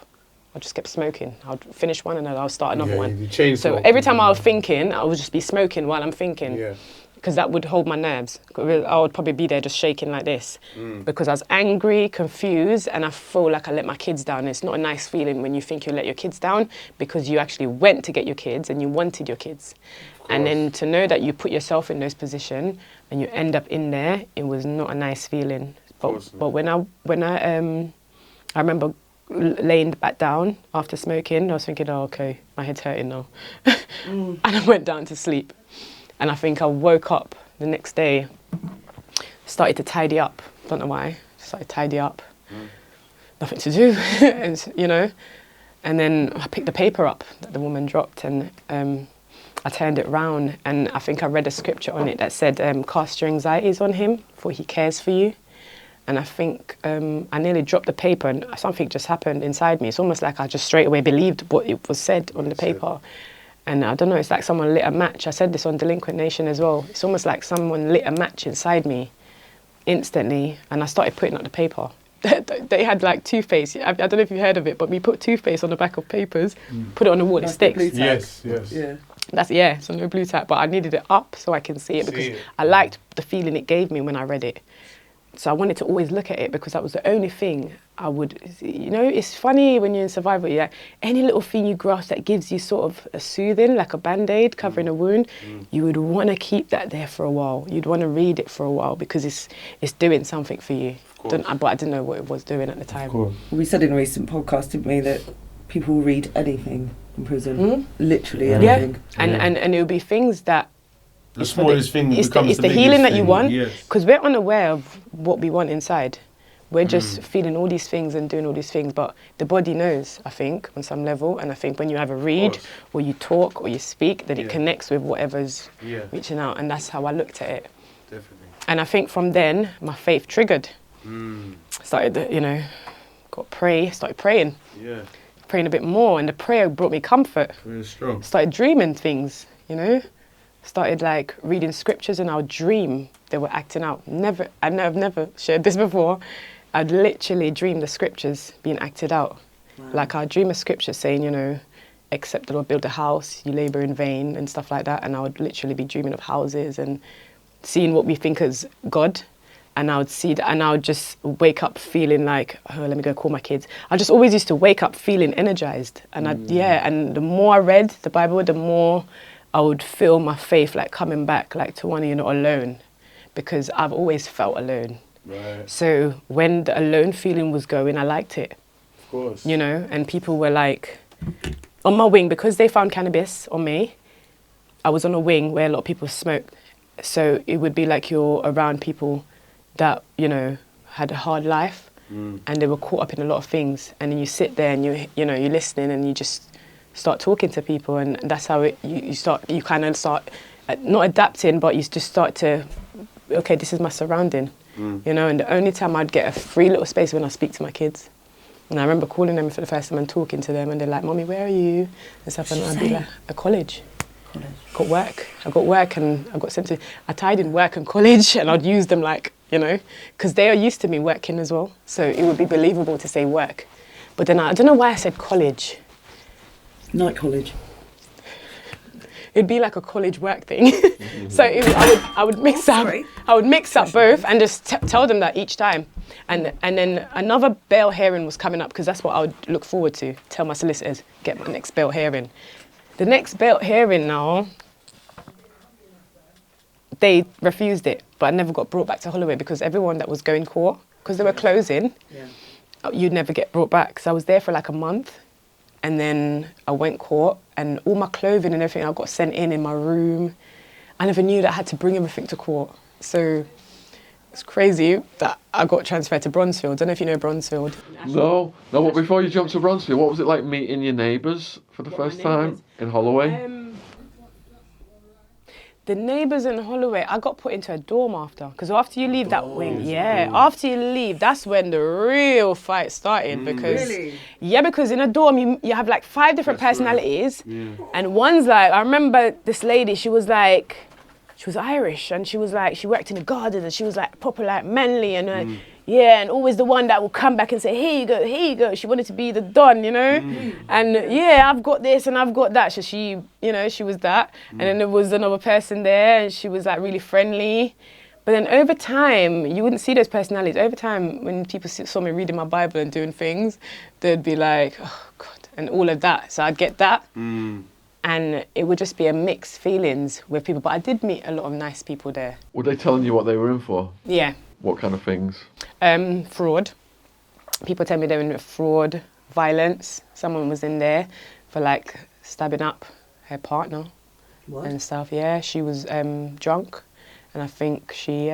I just kept smoking. I'd finish one and then I'll start another one. So every time I was thinking, I would just be smoking while I'm thinking. Yeah. Because that would hold my nerves. I would probably be there just shaking like this. Because I was angry, confused, and I feel like I let my kids down. It's not a nice feeling when you think you let your kids down because you actually went to get your kids and you wanted your kids. And then to know that you put yourself in those positions and you end up in there, it was not a nice feeling. But when I remember laying back down after smoking, I was thinking, oh, okay, my head's hurting now. And I went down to sleep. And I think I woke up the next day, started to tidy up. Don't know why. Started to tidy up. Nothing to do, and, you know. And then I picked the paper up that the woman dropped, and I turned it round, and I think I read a scripture on it that said, cast your anxieties on him, for he cares for you. And I think I nearly dropped the paper, and something just happened inside me. It's almost like I just straight away believed what it was said on the paper. And I don't know, it's like someone lit a match. I said this on Delinquent Nation as well. It's almost like someone lit a match inside me instantly, and I started putting up the paper. They had like toothpaste. I don't know if you've heard of it, but we put toothpaste on the back of papers, put it on the wall, it sticks. Yes. Yeah. So no blue tack, but I needed it up so I can see it because I liked the feeling it gave me when I read it. So I wanted to always look at it because that was the only thing I would, you know, it's funny when you're in survival, yeah, any little thing you grasp that gives you sort of a soothing, like a Band-Aid covering a wound, you would want to keep that there for a while. You'd want to read it for a while because it's doing something for you. But I didn't know what it was doing at the time. We said in a recent podcast, didn't we, that people will read anything in prison, literally anything. Yeah, and it would be things that the smallest thing becomes it's the healing that you want, because we're unaware of what we want inside. We're just feeling all these things and doing all these things, but the body knows, I think, on some level. And I think when you either read or you talk or you speak, that it connects with whatever's reaching out. And that's how I looked at it. Definitely. And I think from then, my faith triggered. Started, you know, started praying. Yeah. Praying a bit more, and the prayer brought me comfort. Very strong. Started dreaming things, you know. started like reading scriptures, and I would dream they were acting out. I've never shared this before. I'd literally dream the scriptures being acted out. Wow. Like I'd dream a scripture saying, you know, except the Lord build a house, you labour in vain and stuff like that. And I would literally be dreaming of houses and seeing what we think is God. And I would see that, and I would just wake up feeling like, oh, let me go call my kids. I just always used to wake up feeling energized. And and the more I read the Bible, the more I would feel my faith like coming back, like, Tawana, you're not alone. Because I've always felt alone. Right. So when the alone feeling was going, I liked it. Of course. You know, and people were like, on my wing, because they found cannabis on me, I was on a wing where a lot of people smoked. So it would be like you're around people that, you know, had a hard life and they were caught up in a lot of things. And then you sit there and you're listening and you just start talking to people, and that's how you kind of start, not adapting, but you just start to, okay, this is my surrounding, you know, and the only time I'd get a free little space when I speak to my kids. And I remember calling them for the first time and talking to them, and they're like, Mommy, where are you? And stuff, and I'd be like, at college. I got work and I got sent to, I tied in work and college, and I'd use them like, you know, because they are used to me working as well. So it would be believable to say work. But then I don't know why I said college. Night college. It'd be like a college work thing. So I would mix up. Sorry. I would mix up both and just tell them that each time. And then another bail hearing was coming up, because that's what I would look forward to. Tell my solicitors, get my next bail hearing. The next bail hearing now, they refused it, but I never got brought back to Holloway because everyone that was going court, because they were closing, you'd never get brought back. So I was there for like a month, and then I went court, and all my clothing and everything I got sent in my room. I never knew that I had to bring everything to court. So it's crazy that I got transferred to Bronzefield. I don't know if you know Bronzefield. No, but before you jumped to Bronzefield, what was it like meeting your neighbours for the first time in Holloway? The neighbours in Holloway, I got put into a dorm after. Because after you leave that wing, after you leave, that's when the real fight started. Because Really? yeah, because in a dorm, you have like 5 different personalities. Yeah. And one's like, I remember this lady, she was Irish, and she was like, she worked in the garden, and she was like proper like manly, and and always the one that will come back and say, here you go. She wanted to be the don, you know? And I've got this and I've got that. So she, you know, she was that. And then there was another person there, and she was like really friendly. But then over time, you wouldn't see those personalities. Over time, when people saw me reading my Bible and doing things, they'd be like, oh God, and all of that. So I'd get that. And it would just be a mixed feelings with people. But I did meet a lot of nice people there. Were they telling you what they were in for? Yeah. What kind of things? Fraud. People tell me they were in fraud, violence. Someone was in there for like stabbing up her partner and stuff. Yeah, she was drunk, and I think she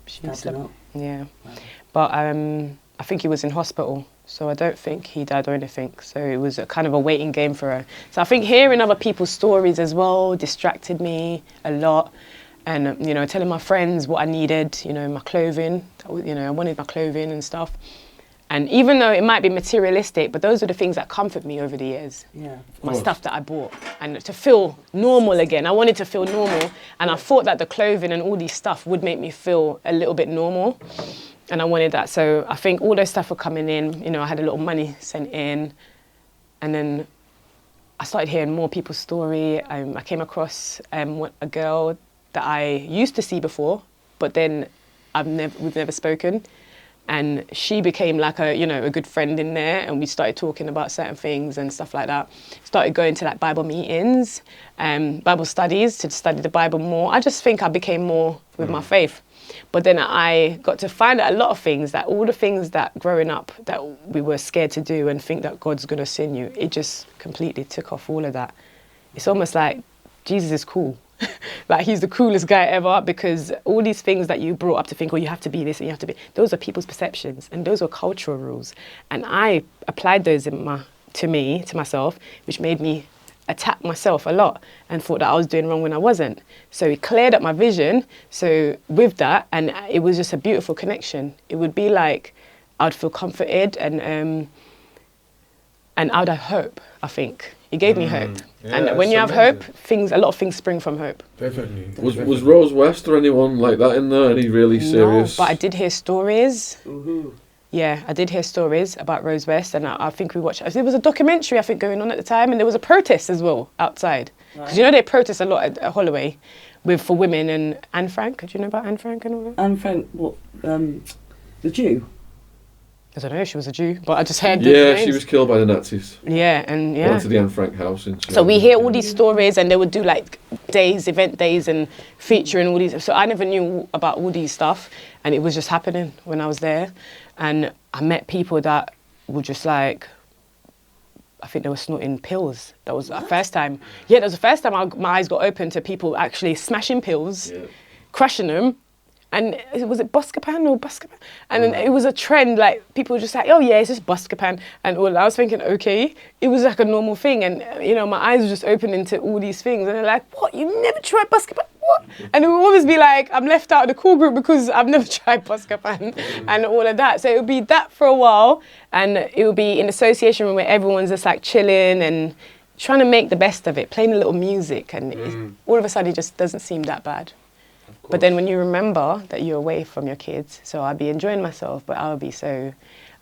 slept. Up. Yeah, wow. But I think he was in hospital, so I don't think he died or anything. So it was a kind of a waiting game for her. So I think hearing other people's stories as well distracted me a lot. And, you know, telling my friends what I needed, you know, my clothing, you know, I wanted my clothing and stuff. And even though it might be materialistic, but those are the things that comfort me over the years. Yeah. My stuff that I bought. And to feel normal again. I wanted to feel normal. And I thought that the clothing and all these stuff would make me feel a little bit normal. And I wanted that. So I think all those stuff were coming in. You know, I had a little money sent in. And then I started hearing more people's story. I came across a girl that I used to see before, but then we've never spoken. And she became like a good friend in there, and we started talking about certain things and stuff like that. Started going to like Bible meetings, Bible studies to study the Bible more. I just think I became more with my faith. But then I got to find out a lot of things, that all the things that growing up that we were scared to do and think that God's gonna send you, it just completely took off all of that. It's almost like Jesus is cool. Like he's the coolest guy ever, because all these things that you brought up to think, oh, you have to be this and you have to be, those are people's perceptions and those were cultural rules. And I applied those to myself, which made me attack myself a lot and thought that I was doing wrong when I wasn't. So it cleared up my vision. So with that, and it was just a beautiful connection. It would be like I'd feel comforted and I'd have hope, I think. You gave me hope. Yeah, And when it's you have amazing. hope, a lot of things spring from hope. Definitely. Was Rose West or anyone like that in there? Any really serious? No, but I did hear stories. Yeah, I did hear stories about Rose West, and I think we watched. There was a documentary I think going on at the time, and there was a protest as well outside. Because you know they protest a lot at Holloway, for women and Anne Frank. Do you know about Anne Frank and all that? Anne Frank, what? The Jew. I don't know if she was a Jew, but I just heard the Yeah, names. she was killed by the Nazis. Yeah, and yeah. Went to the Anne Frank house in. So we hear all these stories, and they would do like event days, and featuring all these. So I never knew about all these stuff, and it was just happening when I was there, and I met people that were just like, I think they were snorting pills. That was the first time. Yeah, that was the first time my eyes got open to people actually smashing pills, crushing them. And was it Buscopan or Buscopan? And then it was a trend, like people were just like, oh yeah, it's just Buscopan. And I was thinking, okay, it was like a normal thing. And you know, my eyes were just opening to all these things. And they're like, what, you never tried Buscopan? What? And it would always be like, I'm left out of the cool group because I've never tried Buscopan and all of that. So it would be that for a while. And it would be in association room where everyone's just like chilling and trying to make the best of it, playing a little music. And all of a sudden it just doesn't seem that bad. But then when you remember that you're away from your kids, so I'd be enjoying myself, but I would be so,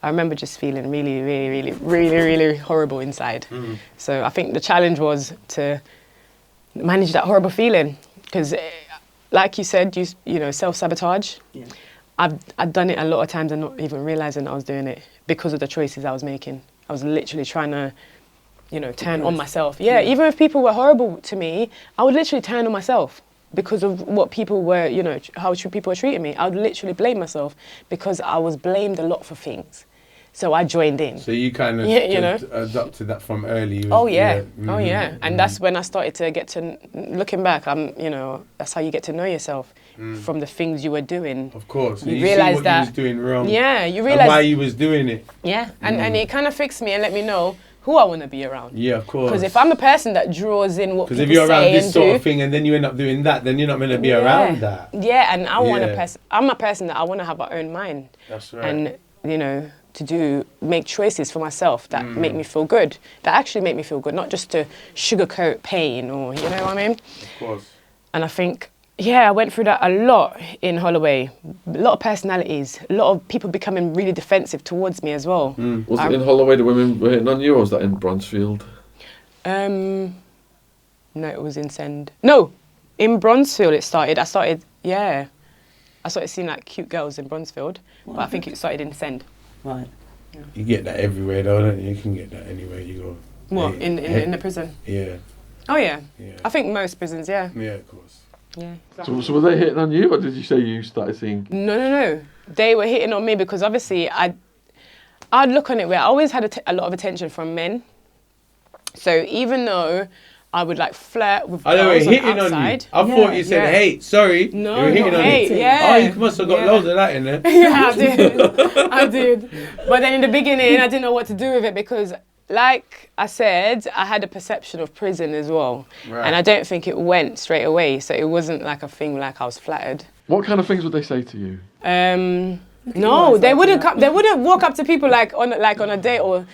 I remember just feeling really, really, really, really, really horrible inside. So I think the challenge was to manage that horrible feeling. Because like you said, you know, self-sabotage. Yeah. I'd done it a lot of times and not even realising I was doing it because of the choices I was making. I was literally trying to, you know, turn on myself. Yeah, even if people were horrible to me, I would literally turn on myself. Because of what people were, you know, how people were treating me. I would literally blame myself because I was blamed a lot for things. So I joined in. So you kind of you know? adopted that from early. Oh yeah, oh yeah. And that's when I started to get to, looking back, you know, that's how you get to know yourself from the things you were doing. Of course. You see realise what that you was doing wrong. Yeah, you And realise why you was doing it. Yeah, and it kind of fixed me and let me know who I want to be around. Yeah, of course. Because if I'm a person that draws in what people say if you're around this and sort do, of thing and then you end up doing that, then you're not going to be around that. Yeah, and Yeah. I'm a person that I want to have my own mind. That's right. And, you know, make choices for myself that make me feel good, that actually make me feel good, not just to sugarcoat pain or, you know what I mean? Of course. And I think, yeah, I went through that a lot in Holloway. A lot of personalities, a lot of people becoming really defensive towards me as well. Was it in Holloway the women were hitting on you, or was that in Bronzefield? No, it was in Send. No, in Bronzefield it started. I started seeing like cute girls in Bronzefield, but I think it started in Send. Right. You get that everywhere though, don't you? You can get that anywhere you go. What, Hey, in the prison? Yeah. Oh yeah. Yeah. I think most prisons, yeah. Yeah, of course. Yeah. So were they hitting on you, or did you say you started seeing? No. They were hitting on me because obviously I'd look on it where I always had a lot of attention from men. So even though I would like flirt with Oh, they were girls hitting on the on you. outside. I thought you said hate. Sorry. No, they were hitting not on hate, you. yeah. Oh, you must have got Yeah. loads of that in there. Yeah, I did. But then in the beginning, I didn't know what to do with it because, like I said, I had a perception of prison as well. Right. And I don't think it went straight away. So it wasn't like a thing like I was flattered. What kind of things would they say to you? No, they wouldn't come. They wouldn't walk up to people like on a date or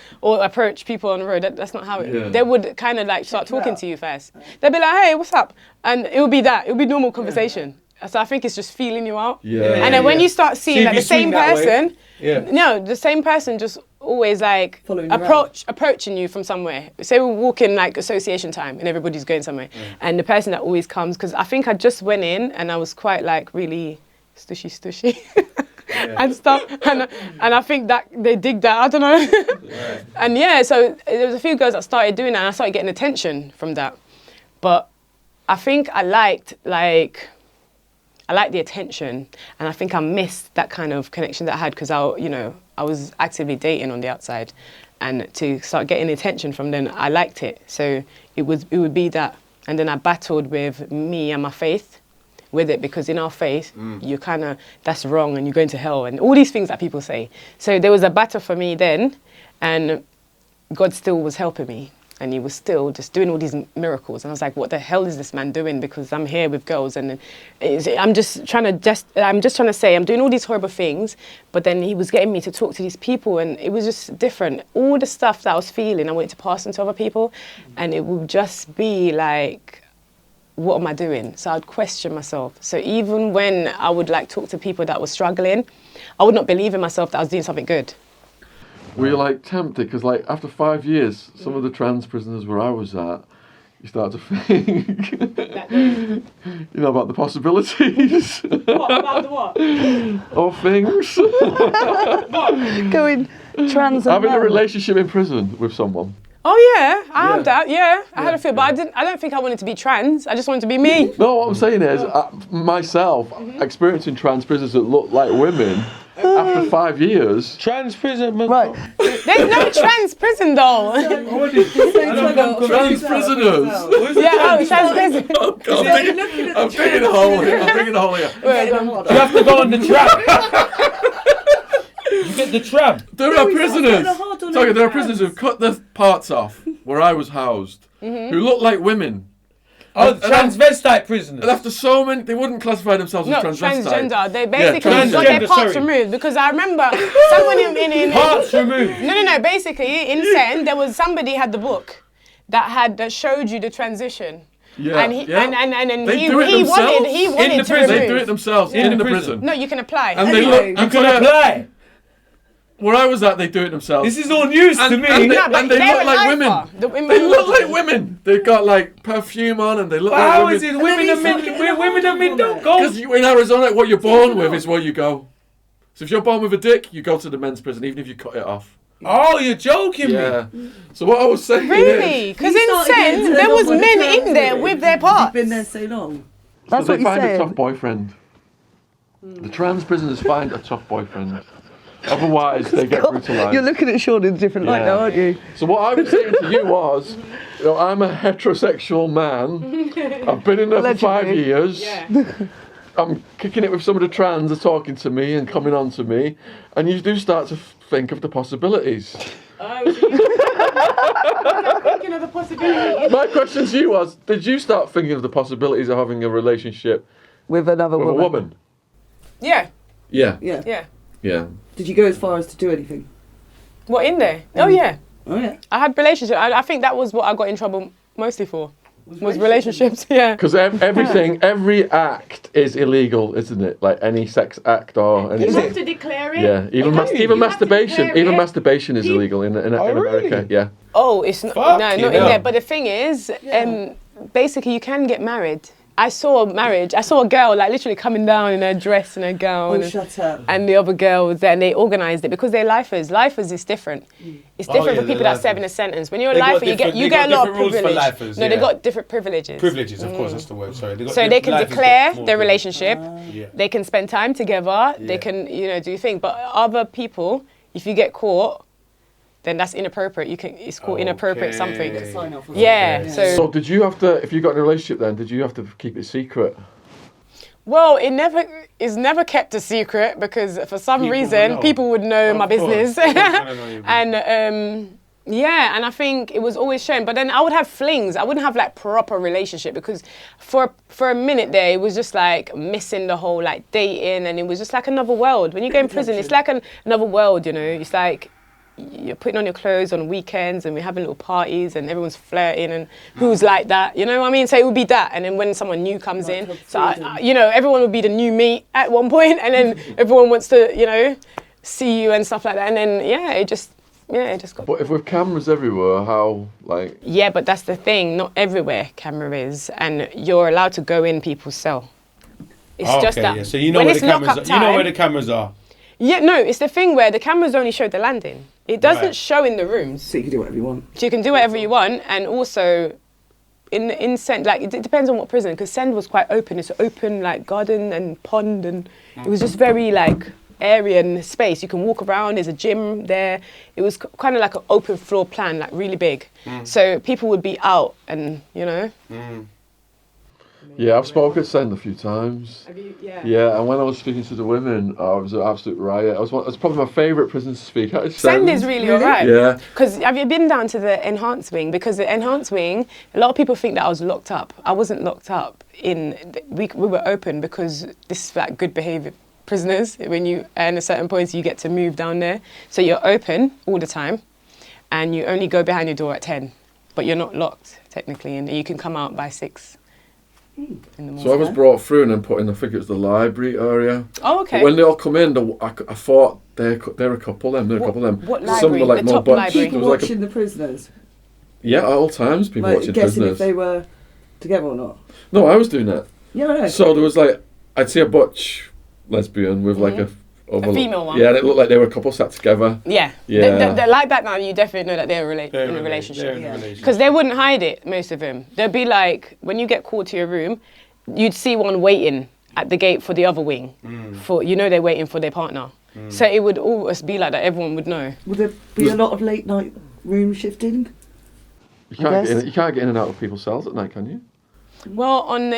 approach people on the road. That's not how it. Yeah. They would kind of like start talking to you first. They'd be like, "Hey, what's up?" And it would be that. It would be normal conversation. So I think it's just feeling you out. Yeah. And then when you start seeing See, like if the you same swing that way. person, Yeah. the same person just always like Following you around. approaching you from somewhere. Say we're walking like association time and everybody's going somewhere, and the person that always comes, because I think I just went in and I was quite like really stushy. And stuff, and I think that they dig that, I don't know. And yeah, so there was a few girls that started doing that, and I started getting attention from that. But I think I liked the attention, and I think I missed that kind of connection that I had because I was actively dating on the outside, and to start getting attention from them, I liked it. So it would be that, and then I battled with me and my faith. With it, because in our faith, you kind of, that's wrong and you're going to hell and all these things that people say. So there was a battle for me then, and God still was helping me. And he was still just doing all these miracles. And I was like, what the hell is this man doing? Because I'm here with girls and I'm just trying to say I'm doing all these horrible things, but then he was getting me to talk to these people and it was just different. All the stuff that I was feeling, I wanted to pass on to other people and it would just be like, what am I doing? So I'd question myself. So even when I would like talk to people that were struggling, I would not believe in myself that I was doing something good. Were you like tempted? Because like after 5 years, some of the trans prisoners where I was at, you start to think, you know, about the possibilities. What about the what? Of things. Going trans and Having a men. relationship in prison with someone. Oh yeah, I have that. Yeah, I had a feel, but I don't think I wanted to be trans. I just wanted to be me. No, what I'm saying is, myself, experiencing trans prisoners that look like women, after 5 years. Trans prison. Right. There's no trans prison though. Trans prisoners. Yeah, trans prison. Oh, God, I'm digging a hole here. I'm digging a hole here. You have to go on the trap. You get the trap. There are prisoners. Sorry, there are trans. prisoners who've cut the parts off where I was housed, who look like women. Oh, transvestite prisoners. And after so many, they wouldn't classify themselves No, as transvestite. transgender. They basically got transgender, their parts sorry. removed because I remember someone in Parts removed. No. Basically, in Sen, there was somebody had the book that showed you the transition. Yeah, And he yeah. and They he do it wanted themselves? In the to prison. remove. They do it themselves in the prison. No, you can apply. And they Anyway, look. You and can for apply. where I was at, they do it themselves. This is all news to me. And they, No, but and they they're look like an women. alpha. The women They are look alpha. like women. They've got like perfume on, and they look But like how women. is it women and men? Women and men don't go. Because in Arizona, what you're born with is where you go. So if you're born with a dick, you go to the men's prison, even if you cut it off. Oh, you're joking Yeah. So what I was saying Really? is, Because in Sen, there was men in there with their parts. You've been there so long. so That's they what you're find a saying. tough boyfriend. The trans prisoners find a tough boyfriend. Otherwise, they get brutalised. You're looking at Sean in a different light now, aren't you? So what I was saying to you was, you know, I'm a heterosexual man. I've been in there for 5 Allegedly. years. I'm kicking it with some of the trans are talking to me and coming on to me, and you do start to think of the possibilities. Thinking of the possibility. My question to you was, did you start thinking of the possibilities of having a relationship With another with a woman? Yeah, Yeah. Yeah. yeah. Yeah. Did you go as far as to do anything? What, in there? Oh yeah. Oh yeah. I had relationships. I think that was what I got in trouble mostly for. Was relationships, yeah. Because every act is illegal, isn't it? Like any sex act or You anything. have to declare it. Yeah, even You have to masturbation. declare Even it. masturbation is illegal in America. really? Yeah. Oh, it's not. Fuck No, it not in up. there. But the thing is, basically, you can get married. I saw a girl like literally coming down in her dress and her gown. Oh, and, shut up. and the other girl was there, and they organised it because they're lifers. Lifers is different. It's different yeah, for people they're that serve in a sentence. When you're a They got lifer, you get different- they a got lot of different rules for privilege. lifers, No, they yeah. got different privileges. Privileges, of course, that's the word. Sorry. They got So they can life has got declare more their privilege. relationship. Yeah. They can spend time together. They Yeah. can, do things. But other people, if you get caught, then that's inappropriate. It's called inappropriate something. Okay. Sign off. Yeah. So So did you have to, if you got in a relationship then, did you have to keep it secret? well, it's never kept a secret because for some People reason know. people would know Of my course. business. Everyone's gonna know your And yeah, and I think it was always shown. But then I would have flings. I wouldn't have like proper relationship because for a minute there it was just like missing the whole like dating, and it was just like another world. When you go in prison, it's like another world. It's like you're putting on your clothes on weekends and we're having little parties and everyone's flirting and who's like that, you know what I mean? So it would be that, and then when someone new comes in, so everyone would be the new meat at one point, and then everyone wants to see you and stuff like that, and then it just got. But if with cameras everywhere, how, like... Yeah, but that's the thing. Not everywhere camera is, and you're allowed to go in people's cell. It's just that. Yeah. So you know when where the it's cameras are. lockup You know where time- the cameras are. Yeah, no, it's the thing where the cameras only show the landing. It doesn't Right. show in the rooms. So you can do whatever you want. So you can do whatever you want, and also in Send, like it depends on what prison, because Send was quite open. It's an open like garden and pond, and it was just very like area and space. You can walk around. There's a gym there. It was kind of like an open floor plan, like really big. So people would be out, and Yeah, I've spoken to Send a few times. Have you? Yeah. Yeah, and when I was speaking to the women, oh, it was an absolute riot. It's probably my favourite prison to speak at. Send is really alright. Yeah. Because have you been down to the enhanced wing? Because the enhanced wing, a lot of people think that I was locked up. I wasn't locked up. We were open because this is like good behaviour prisoners. When you earn a certain points, you get to move down there. So you're open all the time, and you only go behind your door at 10, but you're not locked technically, and you can come out by 6. In the morning. So I was brought through and then put in, I think it was the library area. Oh, okay. But when they all come in, I thought they're a couple of them. They're a couple of them. What Some library? were like The more top butch. library? People There was like watching the prisoners. yeah, at all times people Like, watching guessing prisoners. if they were together or not. No, I was doing that. Yeah, I know. So there was like, I'd see a butch lesbian with like a female one. Yeah, and it looked like they were a couple sat together. Yeah. Yeah. They're like that now. You definitely know that they're in a relationship. Because they wouldn't hide it, most of them. They'd be like, when you get called to your room, you'd see one waiting at the gate for the other wing. They're waiting for their partner. So it would always be like that. Everyone would know. Would there be a lot of late night room shifting? You can't get in and out of people's cells at night, can you? Well, on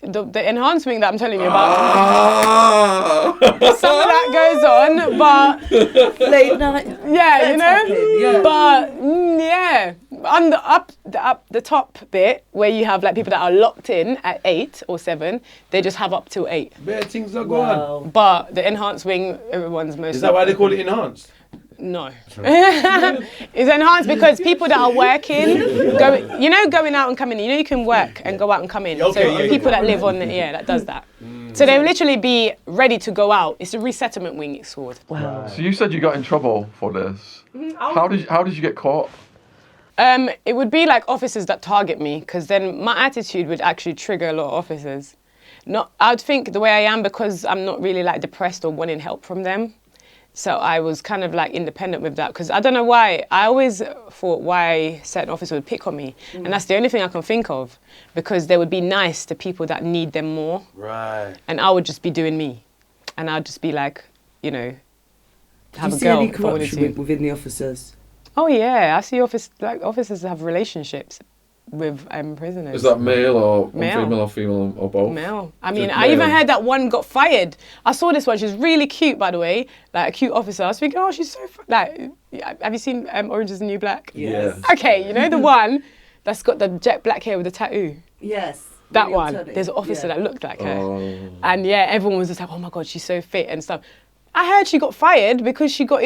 the enhanced wing that I'm telling you about, Ah! some of that goes on, but Late night. yeah, you know. Tapping, yeah. But yeah, on the top bit where you have like people that are locked in at 8 or 7, they just have up till 8. Bare things are going on. Wow. But the enhanced wing, everyone's most. Is that why they call it enhanced? No. It's enhanced because people that are working, going out and coming in. You can work and go out and come in. Okay, So yeah, people that live on that does that. So they'll literally be ready to go out. It's a resettlement wing, it's called. Wow. So you said you got in trouble for this. How did you get caught? It would be like officers that target me, because then my attitude would actually trigger a lot of officers. I'd think the way I am, because I'm not really like depressed or wanting help from them. So I was kind of like independent with that, because I don't know why. I always thought why certain officers would pick on me. And that's the only thing I can think of, because they would be nice to people that need them more. Right. And I would just be doing me. And I'd just be like, have Do a you see girl any if I wanted corruption to. within the officers? Oh yeah, I see officers have relationships with prisoners. Is that male or Male. female or both? Male. I Just mean, I even male. heard that one got fired. I saw this one. She's really cute, by the way. Like a cute officer. I was thinking, oh, she's so have you seen Orange is the New Black? Yes. Okay, you know the one that's got the jet black hair with the tattoo? Yes. That Really one. upsetting. There's an officer Yeah. that looked like her. Oh. And yeah, everyone was just like, oh my God, she's so fit and stuff. I heard she got fired because she got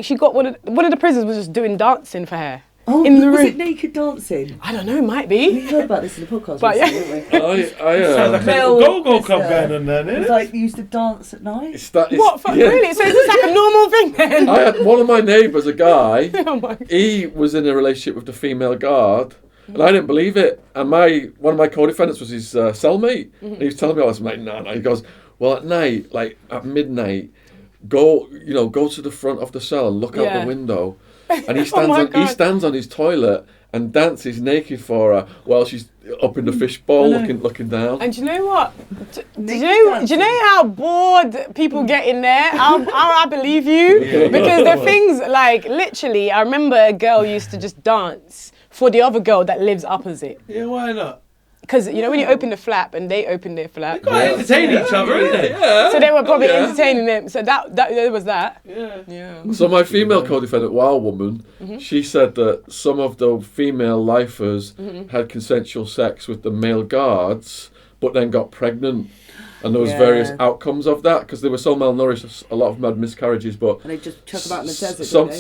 she got one of the prisoners was just doing dancing for her. Oh, in the was room. it naked dancing? I don't know, it might We be. heard about this in the podcast But yeah. recently, didn't we? Sounds like a Male little go-go prisoner. club going on there, It isn't was it? like they used to dance at night. What? Really? So is this like a normal thing then? I had one of my neighbours, a guy. Oh my God. He was in a relationship with the female guard, and I didn't believe it. And one of my co-defendants was his cellmate. And he was telling me all this. I'm like, no. He goes, well, at night, like at midnight, go to the front of the cell and look out Yeah. the window. And he Oh my he God. stands on his toilet and dances naked for her while she's up in the fishbowl looking down. And do you know what? Do Naked you know how bored people get in there? I believe you. Because the things like literally, I remember a girl used to just dance for the other girl that lives opposite. Yeah, why not? Because you know when you open the flap and they open their flap, Gotta entertain each other, isn't it? Yeah. so they were probably Yeah. entertaining them. So that there was that. Yeah. Yeah. So my female co-defendant, wild woman, she said that some of the female lifers had consensual sex with the male guards, but then got pregnant, and there was various outcomes of that because they were so malnourished. A lot of them had miscarriages, but And they just chuck them out in the desert. didn't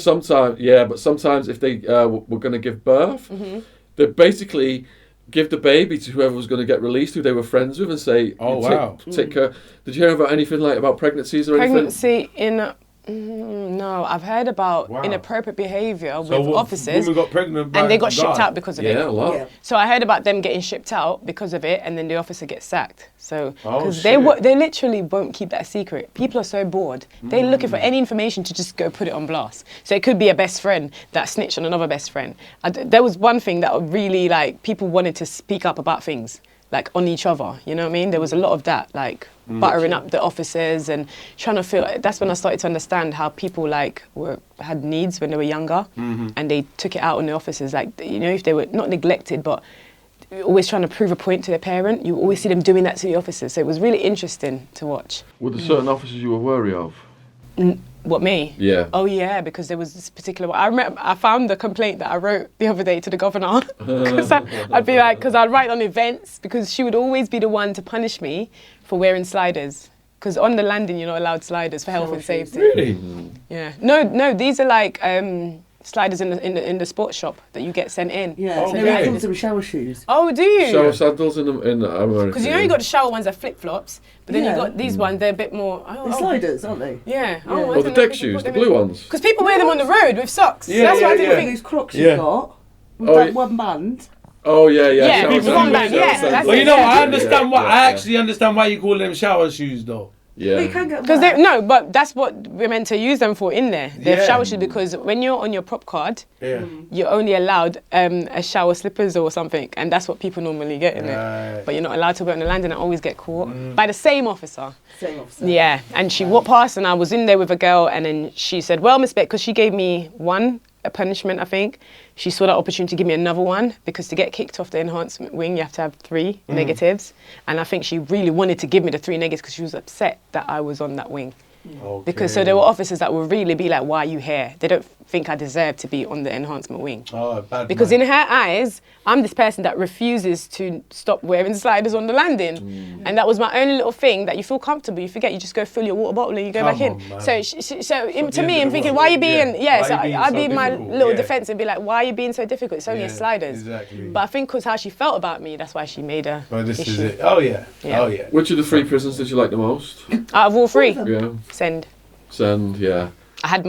they? sometimes if they were going to give birth, they basically give the baby to whoever was going to get released, who they were friends with, and say, Oh, wow. take care. Did you hear about anything like about pregnancies or anything? Pregnancy in. No, I've heard about Wow. inappropriate behaviour So with officers, women got pregnant by and they got the shipped guard. out because of it. Yeah, a lot. Yeah. So I heard about them getting shipped out because of it, and then the officer gets sacked. So Oh, because shit. they literally won't keep that secret. People are so bored. They're looking for any information to just go put it on blast. So it could be a best friend that snitched on another best friend. There was one thing that really like people wanted to speak up about things like on each other. You know what I mean? There was a lot of that, like buttering up the officers and trying to feel. That's when I started to understand how people like had needs when they were younger, and they took it out on the officers. Like if they were not neglected, but always trying to prove a point to their parent. You always see them doing that to the officers. So it was really interesting to watch. Were there certain officers you were wary of? What, me? Yeah. Oh yeah, because there was this particular one. I remember I found the complaint that I wrote the other day to the governor. Because I'd be like, because I'd write on events, because she would always be the one to punish me for wearing sliders. Because on the landing, you're not allowed sliders for health and safety. Really? Yeah. No, these are like sliders in the sports shop that you get sent in. Yeah, Oh, so okay. I thought them shower shoes. Oh, do you? Shower saddles in America. Because you know you got the shower ones that flip flops, but then Yeah. you got these ones. They're a bit more. They're sliders, aren't they? Yeah. Yeah. I Oh, the didn't know deck people shoes, put the them blue in. ones. Because people wear them on the road with socks. Yeah, That's why I didn't yeah. think. These Crocs Yeah. you've got, with Oh, that yeah. one band. Oh yeah, yeah. Yeah, shower it's saddles, one band, shower yeah, saddles. that's Well, you it, know, yeah. I understand why. Yeah, I yeah. actually understand why you call them shower shoes, though. Yeah. But you can get Because wet. no, but that's what we're meant to use them for in there. They're Yeah. shower shoes because when you're on your prop card, Yeah. you're only allowed a shower slippers or something, and that's what people normally get in it. Right. But you're not allowed to wear it on the landing and always get caught by the same officer. Same officer. Yeah, and she walked past and I was in there with a girl and then she said, well, Miss Beck, because she gave me a punishment, I think. She saw that opportunity to give me another one because to get kicked off the enhancement wing, you have to have 3 negatives. And I think she really wanted to give me the 3 negatives because she was upset that I was on that wing. Okay. Because so there were officers that would really be like, why are you here? They don't think I deserve to be on the enhancement wing. Oh, bad Because man. in her eyes, I'm this person that refuses to stop wearing sliders on the landing. And that was my only little thing that you feel comfortable, you forget, you just go fill your water bottle and you go Come back in. on, man. So the to end me, of I'm the thinking, world. why are you being, Yeah. Why so are you being I'd so be my difficult? little Yeah. defense and be like, why are you being so difficult? It's only Yeah, a sliders. exactly. But I think because how she felt about me, that's why she made a Well, this issue. is it. Oh, yeah. Yeah. Oh, yeah. Which of the 3 prisons did you like the most? Out of all 3, Yeah. send. Send. Yeah. I had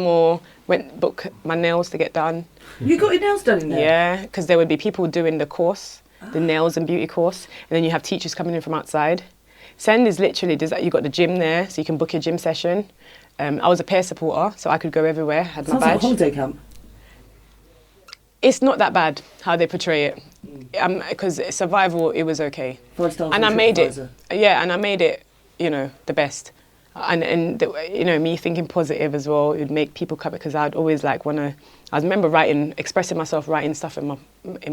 went book my nails to get done. You got your nails done in there? Yeah, because there would be people doing the course, the nails and beauty course, and then you have teachers coming in from outside. Send is literally, you got the gym there, so you can book your gym session. I was a peer supporter, so I could go everywhere, had my Sounds like a badge. holiday camp. It's not that bad how they portray it, because survival, it was okay. 5-star And I made it, TripAdvisor. yeah, and I made it, the best. And me thinking positive as well, it would make people come because I'd always I remember expressing myself, writing stuff in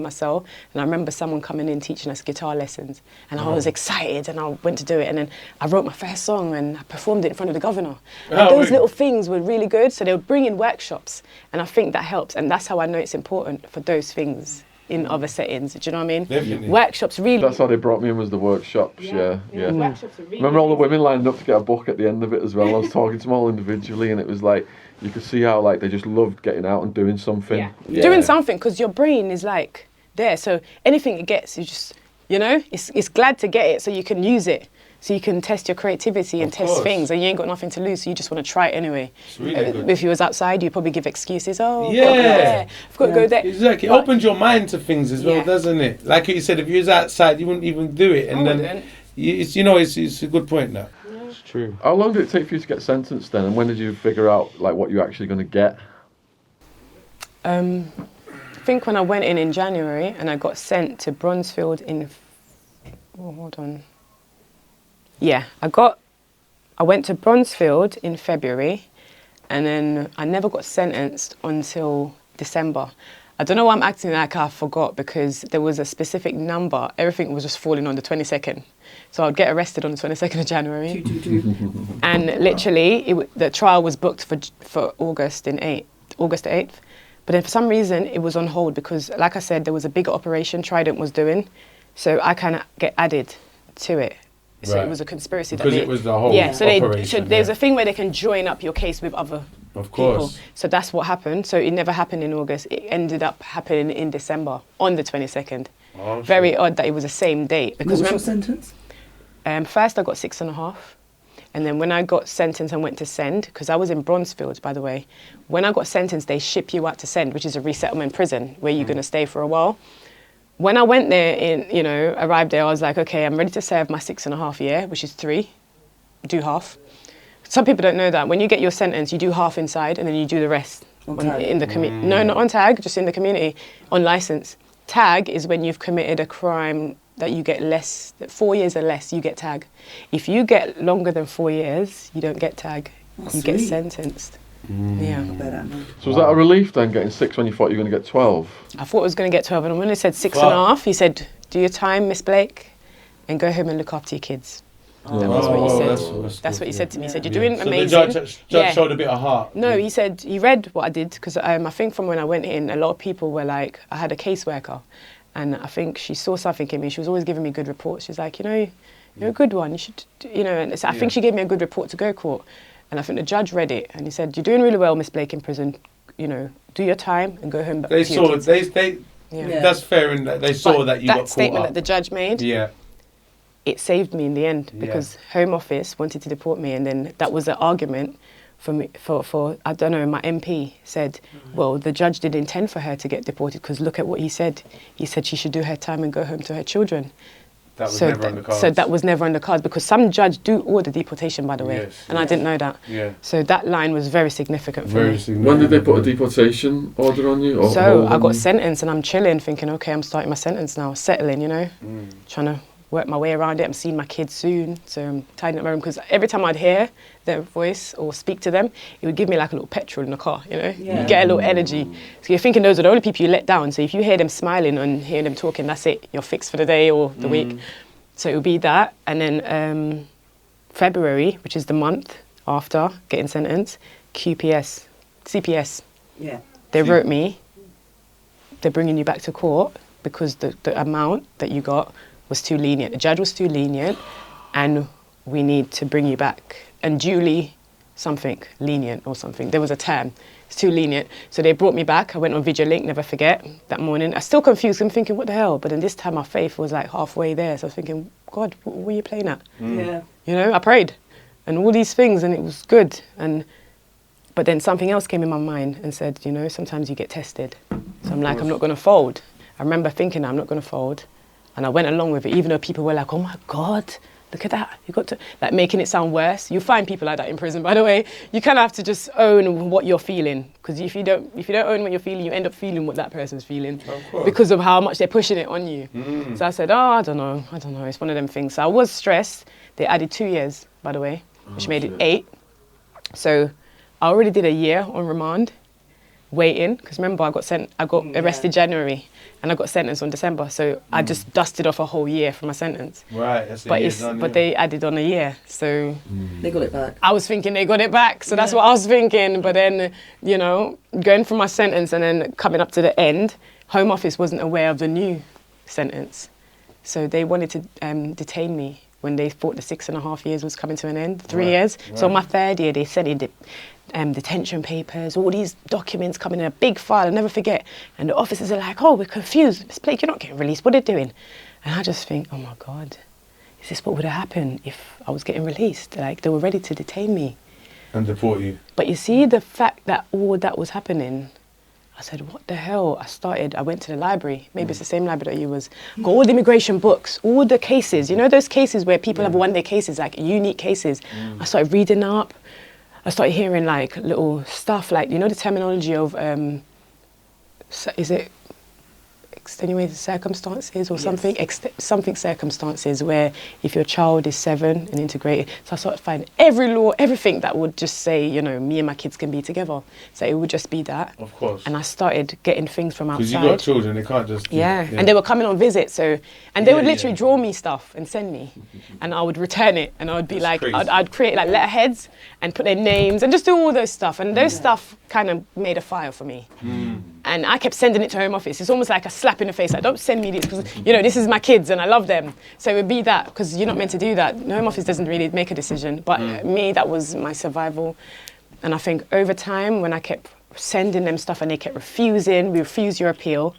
my cell, and I remember someone coming in teaching us guitar lessons, and I was excited, and I went to do it, and then I wrote my first song, and I performed it in front of the governor. And Oh, those really? little things were really good, so they would bring in workshops, and I think that helps, and that's how I know it's important for those things in other settings. Do you know what I mean? Definitely. Workshops really. That's how they brought me in, was the workshops. Yeah. Workshops are really Remember all the amazing. women lined up to get a book at the end of it as well. I was talking to them all individually, and it was like you could see how they just loved getting out and doing something. Yeah. Doing something because your brain is there. So anything it gets, you just, it's glad to get it so you can use it. So you can test your creativity and Of test course. things, and you ain't got nothing to lose, so you just want to try it anyway. It's really good. If you was outside, you'd probably give excuses. Oh, Yeah. I've got to go there. I've got to go there. Exactly. It But- opens your mind to things as well, Yeah. doesn't it? Like you said, if you was outside, you wouldn't even do it. And I then, wouldn't. it's a good point now. It's true. How long did it take for you to get sentenced then, and when did you figure out what you're actually going to get? I think when I went in January and I got sent to Bronzefield hold on. Yeah, I went to Bronzefield in February, and then I never got sentenced until December. I don't know why I'm acting like I forgot, because there was a specific number. Everything was just falling on the 22nd. So I'd get arrested on the 22nd of January. And literally, the trial was booked for August the 8th. But then for some reason, it was on hold because, like I said, there was a bigger operation Trident was doing. So I kind of get added to it. So Right. it was a conspiracy. Because it was the whole so operation, there's yeah. a thing where they can join up your case with other Of people. course. So that's what happened. So it never happened in August. It ended up happening in December on the 22nd. Oh, Very odd that it was the same date. What Because was your remember, sentence? first I got 6.5. And then when I got sentenced and went to Send, because I was in Bronzefield, by the way, when I got sentenced, they ship you out to Send, which is a resettlement prison where you're going to stay for a while. When I went there, arrived there, I was like, okay, I'm ready to serve my 6.5 year, which is 3, do half. Some people don't know that. When you get your sentence, you do half inside and then you do the rest in the community. No, not on tag, just in the community, on license. Tag is when you've committed a crime that you get 4 years or less, you get tag. If you get longer than 4 years, you don't get tag. You get sweet. sentenced. Yeah. So was that a relief then, getting 6 when you thought you were going to get 12? I thought I was going to get 12, and when they said 6.5, he said, do your time, Miss Blake, and go home and look after your kids. That was what he said. That's what he said to me. He said, you're doing amazing. So the judge showed a bit of heart. No, he said, he read what I did, because I think from when I went in, a lot of people were like, I had a caseworker, and I think she saw something in me. She was always giving me good reports. She's like, you know, you're a good one. You should, you know, and so I think she gave me a good report to go court. And I think the judge read it, and he said, you're doing really well, Miss Blake, in prison. You know, do your time and go home back to your kids. That's fair in that they saw that you got caught up. That statement that the judge made, it saved me in the end, because Home Office wanted to deport me, and then that was an argument for me, for I don't know, my MP said, well, the judge didn't intend for her to get deported, because look at what he said. He said she should do her time and go home to her children. That was never on the cards. So that was never on the cards, because some judge do order deportation, by the way, I didn't know that. So that line was very significant for me. When did they put a deportation order on you? So I got sentenced, and I'm chilling, thinking, okay, I'm starting my sentence now, settling, you know, trying to work my way around it. I'm seeing my kids soon, so I'm tidying up my room, because every time I'd hear their voice or speak to them, it would give me like a little petrol in the car, you know? You get a little energy. So you're thinking those are the only people you let down, so if you hear them smiling and hear them talking, that's it, you're fixed for the day or the week. So it would be that, and then February, which is the month after getting sentenced, CPS. They wrote me, they're bringing you back to court because the amount that you got was too lenient. The judge was too lenient, and we need to bring you back. And duly something, lenient or something. There was a term. It's too lenient. So they brought me back. I went on Video Link, never forget, that morning. I was still confused. I'm thinking, what the hell? But then this time my faith was like halfway there. So I was thinking, God, what were you playing at? You know, I prayed and all these things, and it was good. But then something else came in my mind and said, you know, sometimes you get tested. So I'm like, I'm not going to fold. I remember thinking, I'm not going to fold. And I went along with it, even though people were like, oh my God, look at that. You got to, like, making it sound worse. You find people like that in prison, by the way. You kind of have to just own what you're feeling. Because if you don't own what you're feeling, you end up feeling what that person's feeling. Because of how much they're pushing it on you. So I said, I don't know. It's one of them things. So I was stressed. They added 2 years, by the way, which made it 8. So I already did a year on remand, waiting. Because remember, I got arrested January. And I got sentenced on December, so I just dusted off a whole year for my sentence. Right, that's a year done, but they added on a year, so... They got it back. I was thinking they got it back, so that's what I was thinking. But then, you know, going from my sentence and then coming up to the end, Home Office wasn't aware of the new sentence. So they wanted to detain me when they thought the 6.5 years was coming to an end, 3 years. So on my 3rd year, they sent in detention papers, all these documents coming in a big file, I'll never forget. And the officers are like, oh, we're confused. Miss Blake, you're not getting released. What are they doing? And I just think, oh my God, is this what would have happened if I was getting released? Like, they were ready to detain me. And deport you. But you see, the fact that all that was happening, I said, what the hell? I went to the library. Maybe it's the same library that you was. Got all the immigration books, all the cases. You know those cases where people have one-day cases, like unique cases. I started reading up. I started hearing like little stuff, like, you know the terminology of, is it extenuating circumstances or something? Something circumstances where if your child is 7 and integrated. So I started finding every law, everything that would just say, you know, me and my kids can be together. So it would just be that. Of course. And I started getting things from outside. Because you got children, they can't just... And they were coming on visit, so... And they would literally draw me stuff and send me. And I would return it. And I would be I'd create like letterheads and put their names and just do all those stuff. And those stuff kind of made a file for me. And I kept sending it to Home Office. It's almost like a slap in the face. Like, don't send me this because, you know, this is my kids and I love them. So it would be that, because you're not meant to do that. Home Office doesn't really make a decision. But me, that was my survival. And I think over time, when I kept sending them stuff and they kept refusing, we refuse your appeal.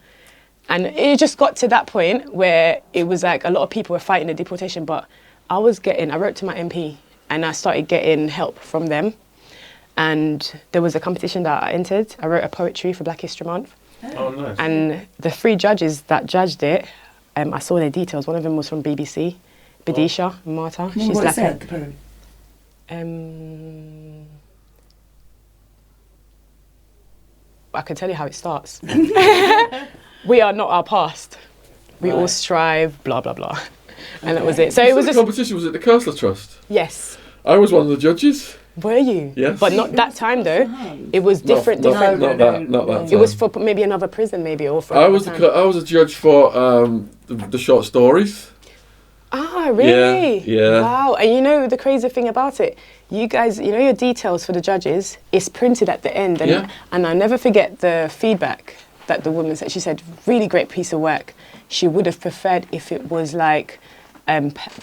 And it just got to that point where it was like a lot of people were fighting the deportation, but I wrote to my MP and I started getting help from them. And there was a competition that I entered. I wrote a poetry for Black History Month. Oh, nice. And the 3 judges that judged it, I saw their details. One of them was from BBC, Bidisha Marta. She's what like said, the poem? I can tell you how it starts. We are not our past. We all strive, blah, blah, blah. And that was it. So it was the competition, was it the Kersler Trust? Yes. I was one of the judges. Were you? Yes. But not that time though. It was different. Not different. that time. It was for maybe another prison, maybe, or for. I was a judge for the short stories. Ah, really? Yeah. Wow. And you know the crazy thing about it, you guys, you know your details for the judges, it's printed at the end. And, and I'll never forget the feedback that the woman said. She said, really great piece of work. She would have preferred if it was like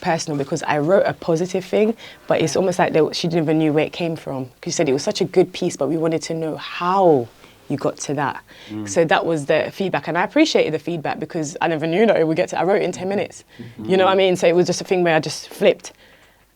personal, because I wrote a positive thing, but it's almost like she didn't even knew where it came from. She said it was such a good piece, but we wanted to know how you got to that. So that was the feedback, and I appreciated the feedback because I never knew that it would get to. I wrote it in 10 minutes. You know what I mean? So it was just a thing where I just flipped,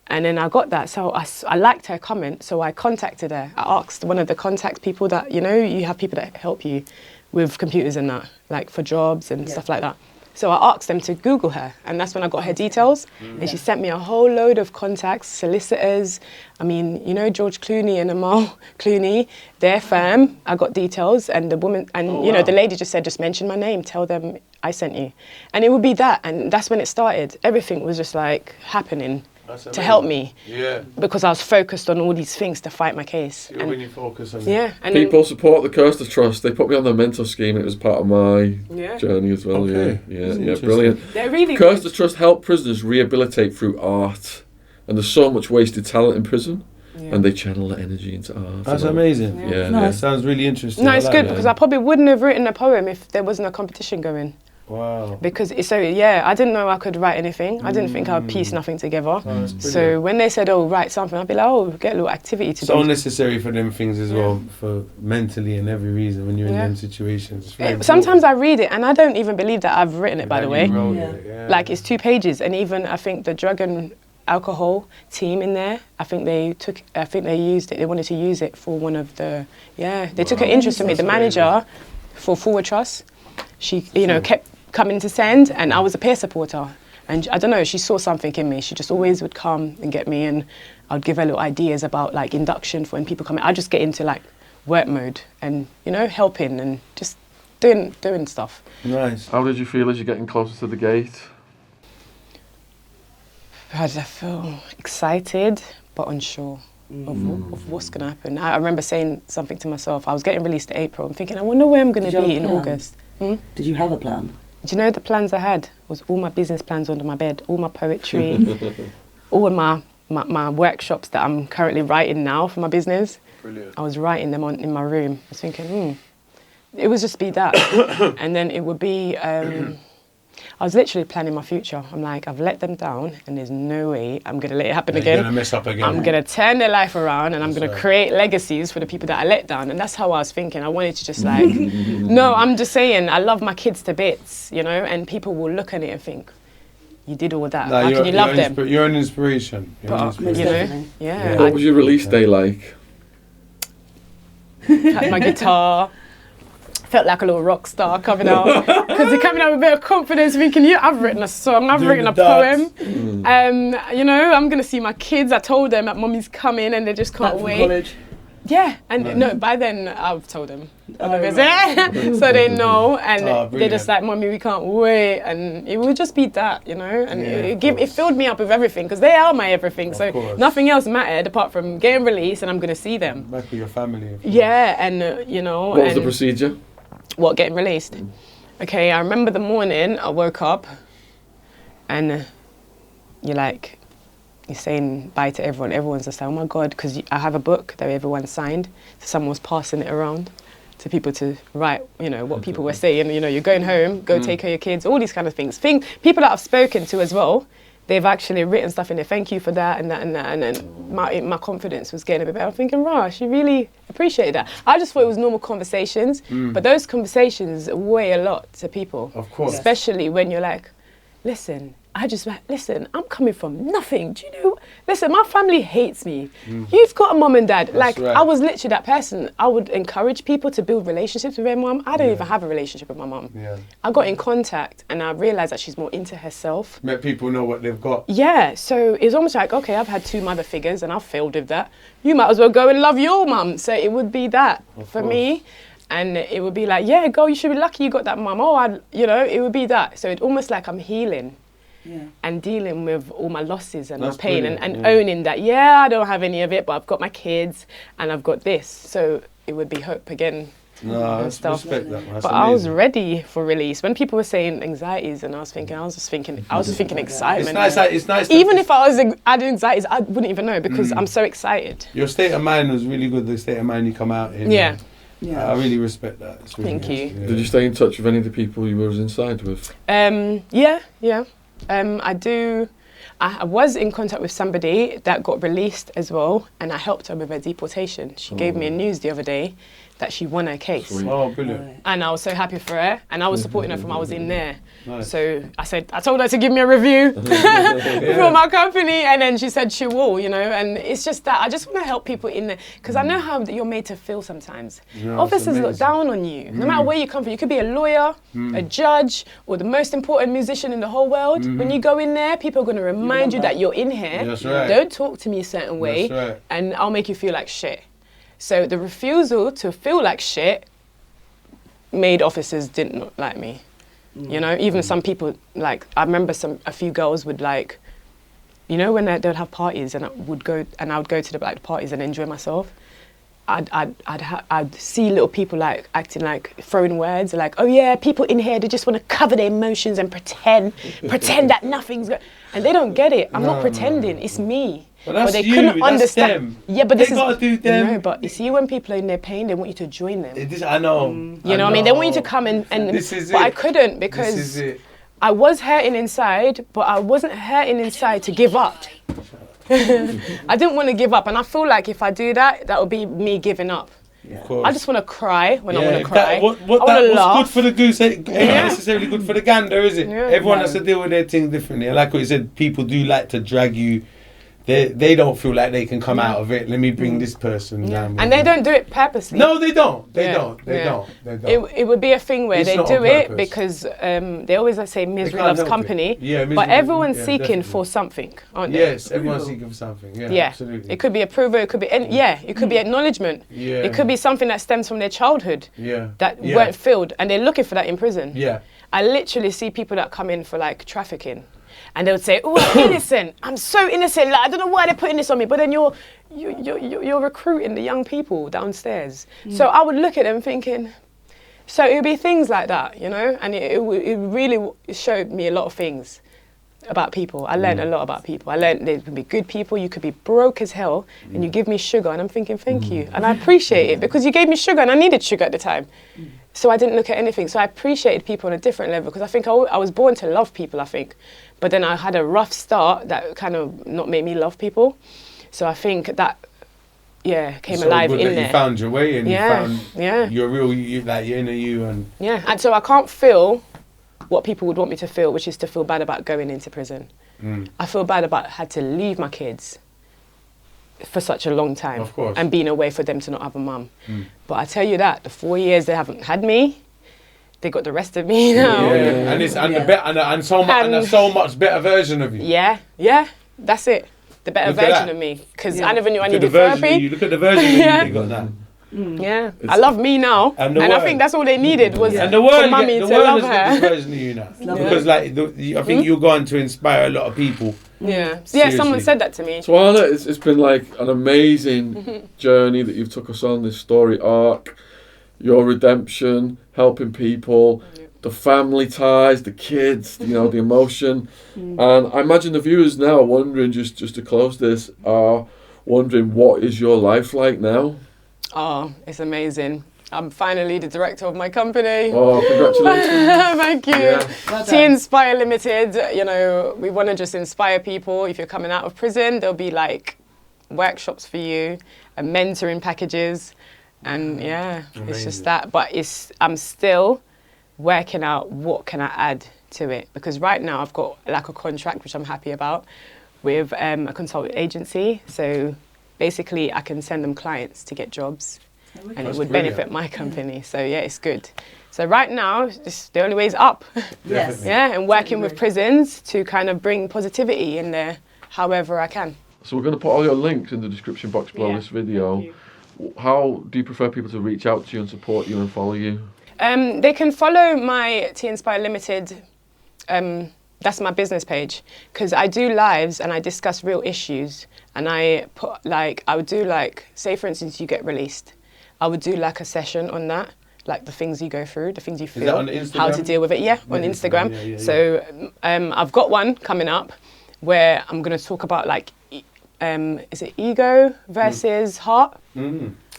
and then I got that. So I liked her comment, so I contacted her. I asked one of the contact people that, you know, you have people that help you with computers and that, like for jobs and stuff like that. So I asked them to Google her, and that's when I got her details. And she sent me a whole load of contacts, solicitors. I mean, you know, George Clooney and Amal Clooney, their firm. I got details, and the woman, and you know, the lady just said, just mention my name, tell them I sent you. And it would be that, and that's when it started. Everything was just like happening to help me. Yeah. Because I was focused on all these things to fight my case. Yeah, when you focus on yeah. And People support the Gangsters Trust. They put me on their mentor scheme, and it was part of my journey as well. Okay. Yeah, brilliant. they're really Gangsters Trust help prisoners rehabilitate through art, and there's so much wasted talent in prison, and they channel that energy into art. That's amazing. Yeah, That sounds really interesting. No, I it's like good that. because I probably wouldn't have written a poem if there wasn't a competition going. Wow. Because I didn't know I could write anything. I didn't think I would piece nothing together. So when they said, "Oh, write something," I'd be like, "Oh, get a little activity to do." So necessary for them things as well, for mentally and every reason when you're in them situations. It's very Sometimes I read it and I don't even believe that I've written it. By the way, Yeah. like it's 2 pages, and even I think the drug and alcohol team in there, I think they used it. They wanted to use it for one of the They took an interest in me. The manager for Forward Trust, she kept coming to send, and I was a peer supporter, and I don't know, she saw something in me. She just always would come and get me, and I'd give her little ideas about like induction for when people come in. I'd just get into like work mode and helping and just doing stuff. Nice. How did you feel as you're getting closer to the gate? How did I feel? Excited but unsure of what's going to happen. I remember saying something to myself. I was getting released in April. I'm thinking, I wonder where I'm going to be in August. Did you have a plan? Do you know the plans I had was all my business plans under my bed, all my poetry, all my workshops that I'm currently writing now for my business. Brilliant. I was writing them in my room. I was thinking, it would just be that. And then it would be, I was literally planning my future. I'm like, I've let them down and there's no way I'm going to let it happen again. You're going to mess up again. I'm going to turn their life around and I'm going to create legacies for the people that I let down. And that's how I was thinking. I wanted to just like, no, I'm just saying, I love my kids to bits, and people will look at it and think, you did all that. How can you love them? You're an inspiration. Yeah. What was your release day like? Had my guitar. Felt like a little rock star coming out, because you're coming out with a bit of confidence, thinking, I've written a song, I've written a poem. I'm going to see my kids. I told them that Mummy's coming and they just can't wait. College. Yeah, and no, by then I've told them. So they know, and they're just like, Mummy, we can't wait. And it will just be that, and it filled me up with everything, because they are my everything. So nothing else mattered apart from getting released and I'm going to see them. Back with your family. Yeah, and What was the procedure? What, getting released? Okay, I remember the morning I woke up and you're saying bye to everyone. Everyone's just like, oh my God, because I have a book that everyone signed. So someone was passing it around to people to write, what people were saying. You're going home, go take care of your kids, all these kind of things. People that I've spoken to as well, they've actually written stuff in there, thank you for that and that and that. And then my confidence was getting a bit better. I'm thinking, she really appreciated that. I just thought it was normal conversations, but those conversations weigh a lot to people. Of course. Especially when you're like, listen, I'm coming from nothing. Do you know? Listen, my family hates me. You've got a mum and dad. Right. I was literally that person. I would encourage people to build relationships with their mum. I don't even have a relationship with my mum. Yeah. I got in contact and I realised that she's more into herself. Let people know what they've got. Yeah, so it's almost like, okay, I've had 2 mother figures and I've failed with that. You might as well go and love your mum. So it would be that for me. And it would be like, girl, you should be lucky you got that mum. It would be that. So it's almost like I'm healing. and dealing with all my losses and That's my pain brilliant, and owning that, I don't have any of it, but I've got my kids and I've got this. So it would be hope again. No, I and stuff. respect that. That's But I was amazing. ready for release. When people were saying anxieties, and I was just thinking excitement. It's nice. Even if I was had anxieties, I wouldn't even know because I'm so excited. Your state of mind was really good. The state of mind you come out in. Yeah. I really respect that. It's really Thank good. you. Yeah. Did you stay in touch with any of the people you were inside with? Yeah. I do. I was in contact with somebody that got released as well, and I helped her with her deportation. She gave me a news the other day that she won her case. Sweet. Oh, brilliant. And I was so happy for her, and I was supporting her from I was in there. Nice. So I told her to give me a review for my company, and then she said she will, and it's just that I just want to help people in there, because I know how you're made to feel sometimes. Yeah, Officers it's look down on you, no matter where you come from. You could be a lawyer, a judge, or the most important musician in the whole world. When you go in there, people are going to remind you that you're in here. That's right. Don't talk to me a certain way, That's right. and I'll make you feel like shit. So the refusal to feel like shit made officers didn't like me. Even some people, like, I remember a few girls would, like, when they'd have parties, and I would go to the parties and enjoy myself. I'd see little people like acting like throwing words like, oh yeah, people in here, they just want to cover their emotions and pretend that nothing's going, and they don't get it. I'm not pretending. It's me. But that's they you, couldn't that's understand. them. Yeah, but They this is gotta do them. No, but you see, when people are in their pain, they want you to join them. I know. You know what I mean? They want you to come and This is but I it. couldn't, This because is it. I was hurting inside, but I wasn't hurting inside to give up. I didn't want to give up, and I feel like if I do that, that would be me giving up. Of course. I just want to cry when I want to if cry. That, what I want that to was laugh. good for the goose ain't necessarily good for the gander, is it? Yeah. Everyone has to deal with their thing differently. And like what you said, people do like to drag you. They don't feel like they can come out of it. Let me bring this person down. with And they me. don't do it purposely. No, they don't. They Yeah, don't. They yeah. don't. They don't. It would be a thing where It's they not do on it purpose. because they always say misery can't loves help it. company. Yeah, but misery- everyone's yeah, seeking definitely. for something, aren't they? Yes, everyone's seeking for something. Yeah, Yeah, absolutely. it could be approval, it could be, it could be acknowledgement. Yeah. It could be something that stems from their childhood Yeah. that Yeah. weren't filled, and they're looking for that in prison. Yeah. I literally see people that come in for like trafficking, and they would say, "Oh, I'm innocent. I'm so innocent. Like, I don't know why they're putting this on me." But then you're recruiting the young people downstairs. So I would look at them thinking. So it would be things like that, and it really showed me a lot of things about people. I learned a lot about people. I learned there could be good people. You could be broke as hell, and you give me sugar, and I'm thinking, thank you, and I appreciate it because you gave me sugar, and I needed sugar at the time. So I didn't look at anything. So I appreciated people on a different level because I think I was born to love people, I think. But then I had a rough start that kind of not made me love people. So I think that, came So alive good in that there. You found your way and Yeah, you yeah. found your real you, like your inner you, and Yeah, and so I can't feel what people would want me to feel, which is to feel bad about going into prison. I feel bad about had to leave my kids for such a long time, Of course. and being away for them to not have a mum. But I tell you that the 4 years they haven't had me, they got the rest of me now. yeah, and it's and the better and so much and a so much better version of you. Yeah, that's it. The better Look at version that. of me, because I never knew I Look at the needed version of therapy. you. Look at the version of Yeah. you you got now. Yeah, I love me now, And and, the I world. think that's all they needed was And the world, for mummy the to world love has got this her. version of you now, lovely. because like I think you're going to inspire a lot of people. Yeah, Seriously. someone said that to me. Tawana, it's been like an amazing journey that you've took us on, this story arc, your redemption, helping people, the family ties, the kids, the emotion. And I imagine the viewers now are wondering, just to close this, are wondering what is your life like now? Oh, it's amazing. I'm finally the director of my company. Oh, congratulations. Thank you. Yeah. Well T done. Inspire Limited, we want to just inspire people. If you're coming out of prison, there'll be like workshops for you and mentoring packages. And it's Amazing. just that. But I'm still working out what can I add to it. Because right now I've got like a contract, which I'm happy about, with a consultant agency. So basically I can send them clients to get jobs. And That's it would brilliant. benefit my company. So it's good. So right now, the only way is up. Yes. And working with prisons to kind of bring positivity in there however I can. So we're going to put all your links in the description box below Yeah, this video. How do you prefer people to reach out to you and support you and follow you? They can follow my T Inspire Limited That's my business page, because I do lives and I discuss real issues, and I put like, I would do like, say for instance you get released, I would do like a session on that, like the things you go through, the things you feel, on Instagram? how to deal with it. Yeah, on Instagram. Yeah. So I've got one coming up where I'm going to talk about like, is it ego versus heart?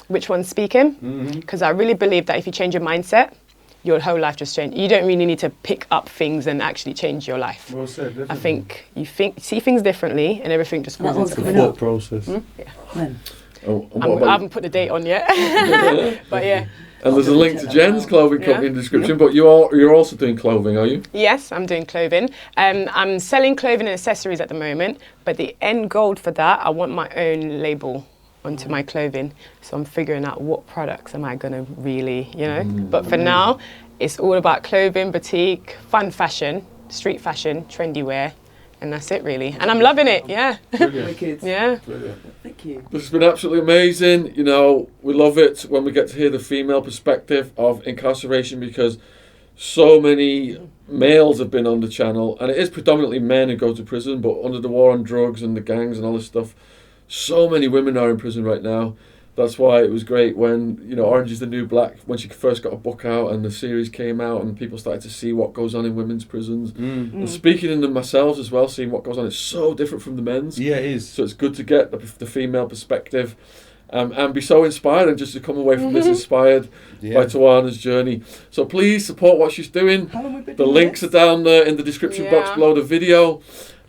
Which one's speaking? Because I really believe that if you change your mindset, your whole life just change. You don't really need to pick up things and actually change your life. Well said, definitely. I think you see things differently, and everything just falls into coming place. up. Process. Yeah. When? Oh, and I what about haven't put the date on yet, but yeah. And there's a link to Jen's clothing company in the description, but you're also doing clothing, are you? Yes, I'm doing clothing. I'm selling clothing and accessories at the moment, but the end goal for that, I want my own label onto my clothing. So I'm figuring out what products am I going to really, But for now, it's all about clothing, boutique, fun fashion, street fashion, trendy wear, and that's it really. And I'm loving it, yeah. Wicked. Yeah. Thank you. This has been absolutely amazing. We love it when we get to hear the female perspective of incarceration, because so many males have been on the channel, and it is predominantly men who go to prison, but under the war on drugs and the gangs and all this stuff, so many women are in prison right now. That's why it was great when, Orange is the New Black, when she first got a book out and the series came out and people started to see what goes on in women's prisons. And speaking in them myself as well, seeing what goes on, it's so different from the men's. Yeah, it is. So it's good to get the female perspective and be so inspired, and just to come away from this inspired by Tawana's journey. So please support what she's doing. How long have we been The doing links this? are down there in the description box below the video.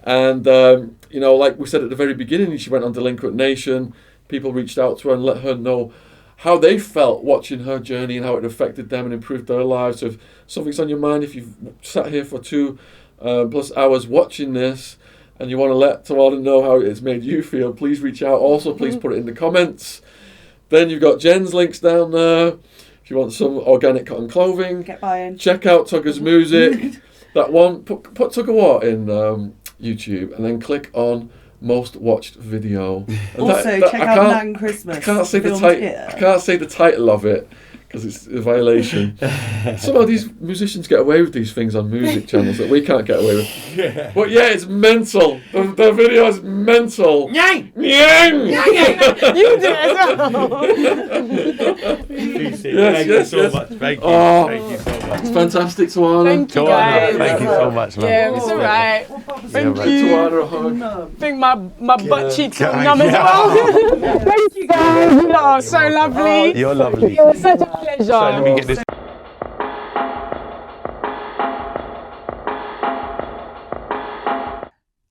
And, like we said at the very beginning, she went on Delinquent Nation. People reached out to her and let her know how they felt watching her journey and how it affected them and improved their lives. So if something's on your mind, if you've sat here for 2+ hours watching this and you want to let Tawana know how it's made you feel, please reach out. Also, please put it in the comments. Then you've got Jen's links down there. If you want some organic cotton clothing, Get buying. check out Tugger's music. That one, put Tuggawar in YouTube and then click on most watched video. And Also, check out Nan Christmas. I can't say the filmed title. here. I can't say the title of it because it's a violation. Somehow these musicians get away with these things on music channels that we can't get away with. Yeah. But yeah, it's mental. The video is mental. Yang! Yang! You do it as well. Yes, Thank you so yes. much. Thank you. Oh. Thank you so much. It's fantastic, Tawana. Thank you, Tawana, guys. thank you so much, man. Yeah, it's all right. Thank Give you. Tawana a hug. I think my butt cheeks are Yeah. numb as well. Thank you, guys. You are so lovely. You're lovely. It was such a pleasure. So let me get this.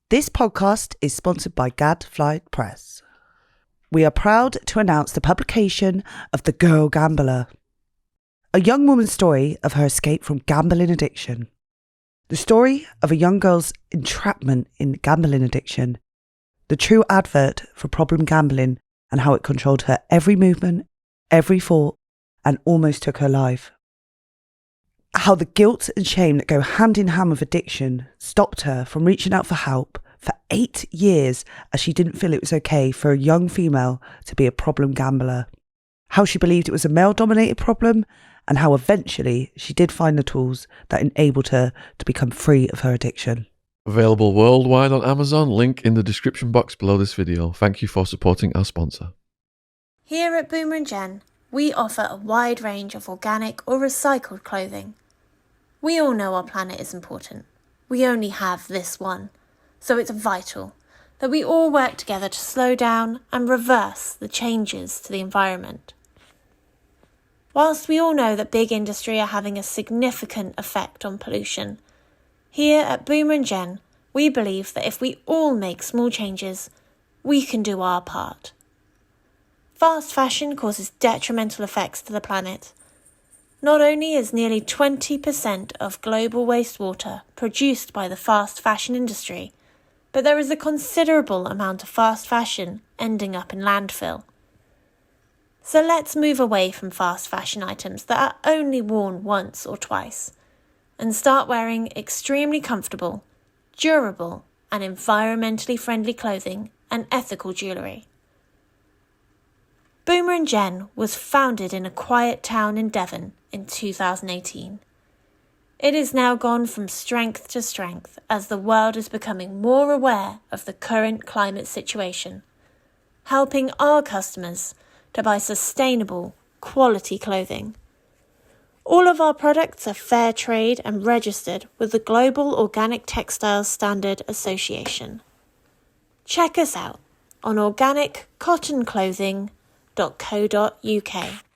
This podcast is sponsored by Gadfly Press. We are proud to announce the publication of The Girl Gambler, a young woman's story of her escape from gambling addiction. The story of a young girl's entrapment in gambling addiction, the true advert for problem gambling and how it controlled her every movement, every thought, and almost took her life. How the guilt and shame that go hand in hand with addiction stopped her from reaching out for help for 8 years, as she didn't feel it was okay for a young female to be a problem gambler. How she believed it was a male-dominated problem, and how eventually she did find the tools that enabled her to become free of her addiction. Available worldwide on Amazon. Link in the description box below this video. Thank you for supporting our sponsor. Here at Boomer and Jen, we offer a wide range of organic or recycled clothing. We all know our planet is important. We only have this one. So it's vital that we all work together to slow down and reverse the changes to the environment. Whilst we all know that big industry are having a significant effect on pollution, here at Boomer and Jen, we believe that if we all make small changes, we can do our part. Fast fashion causes detrimental effects to the planet. Not only is nearly 20% of global wastewater produced by the fast fashion industry, but there is a considerable amount of fast fashion ending up in landfill. So let's move away from fast fashion items that are only worn once or twice and start wearing extremely comfortable, durable and environmentally friendly clothing and ethical jewellery. Boomer and Jen was founded in a quiet town in Devon in 2018. It is now gone from strength to strength as the world is becoming more aware of the current climate situation, helping our customers to buy sustainable, quality clothing. All of our products are fair trade and registered with the Global Organic Textiles Standard Association. Check us out on organiccottonclothing.co.uk.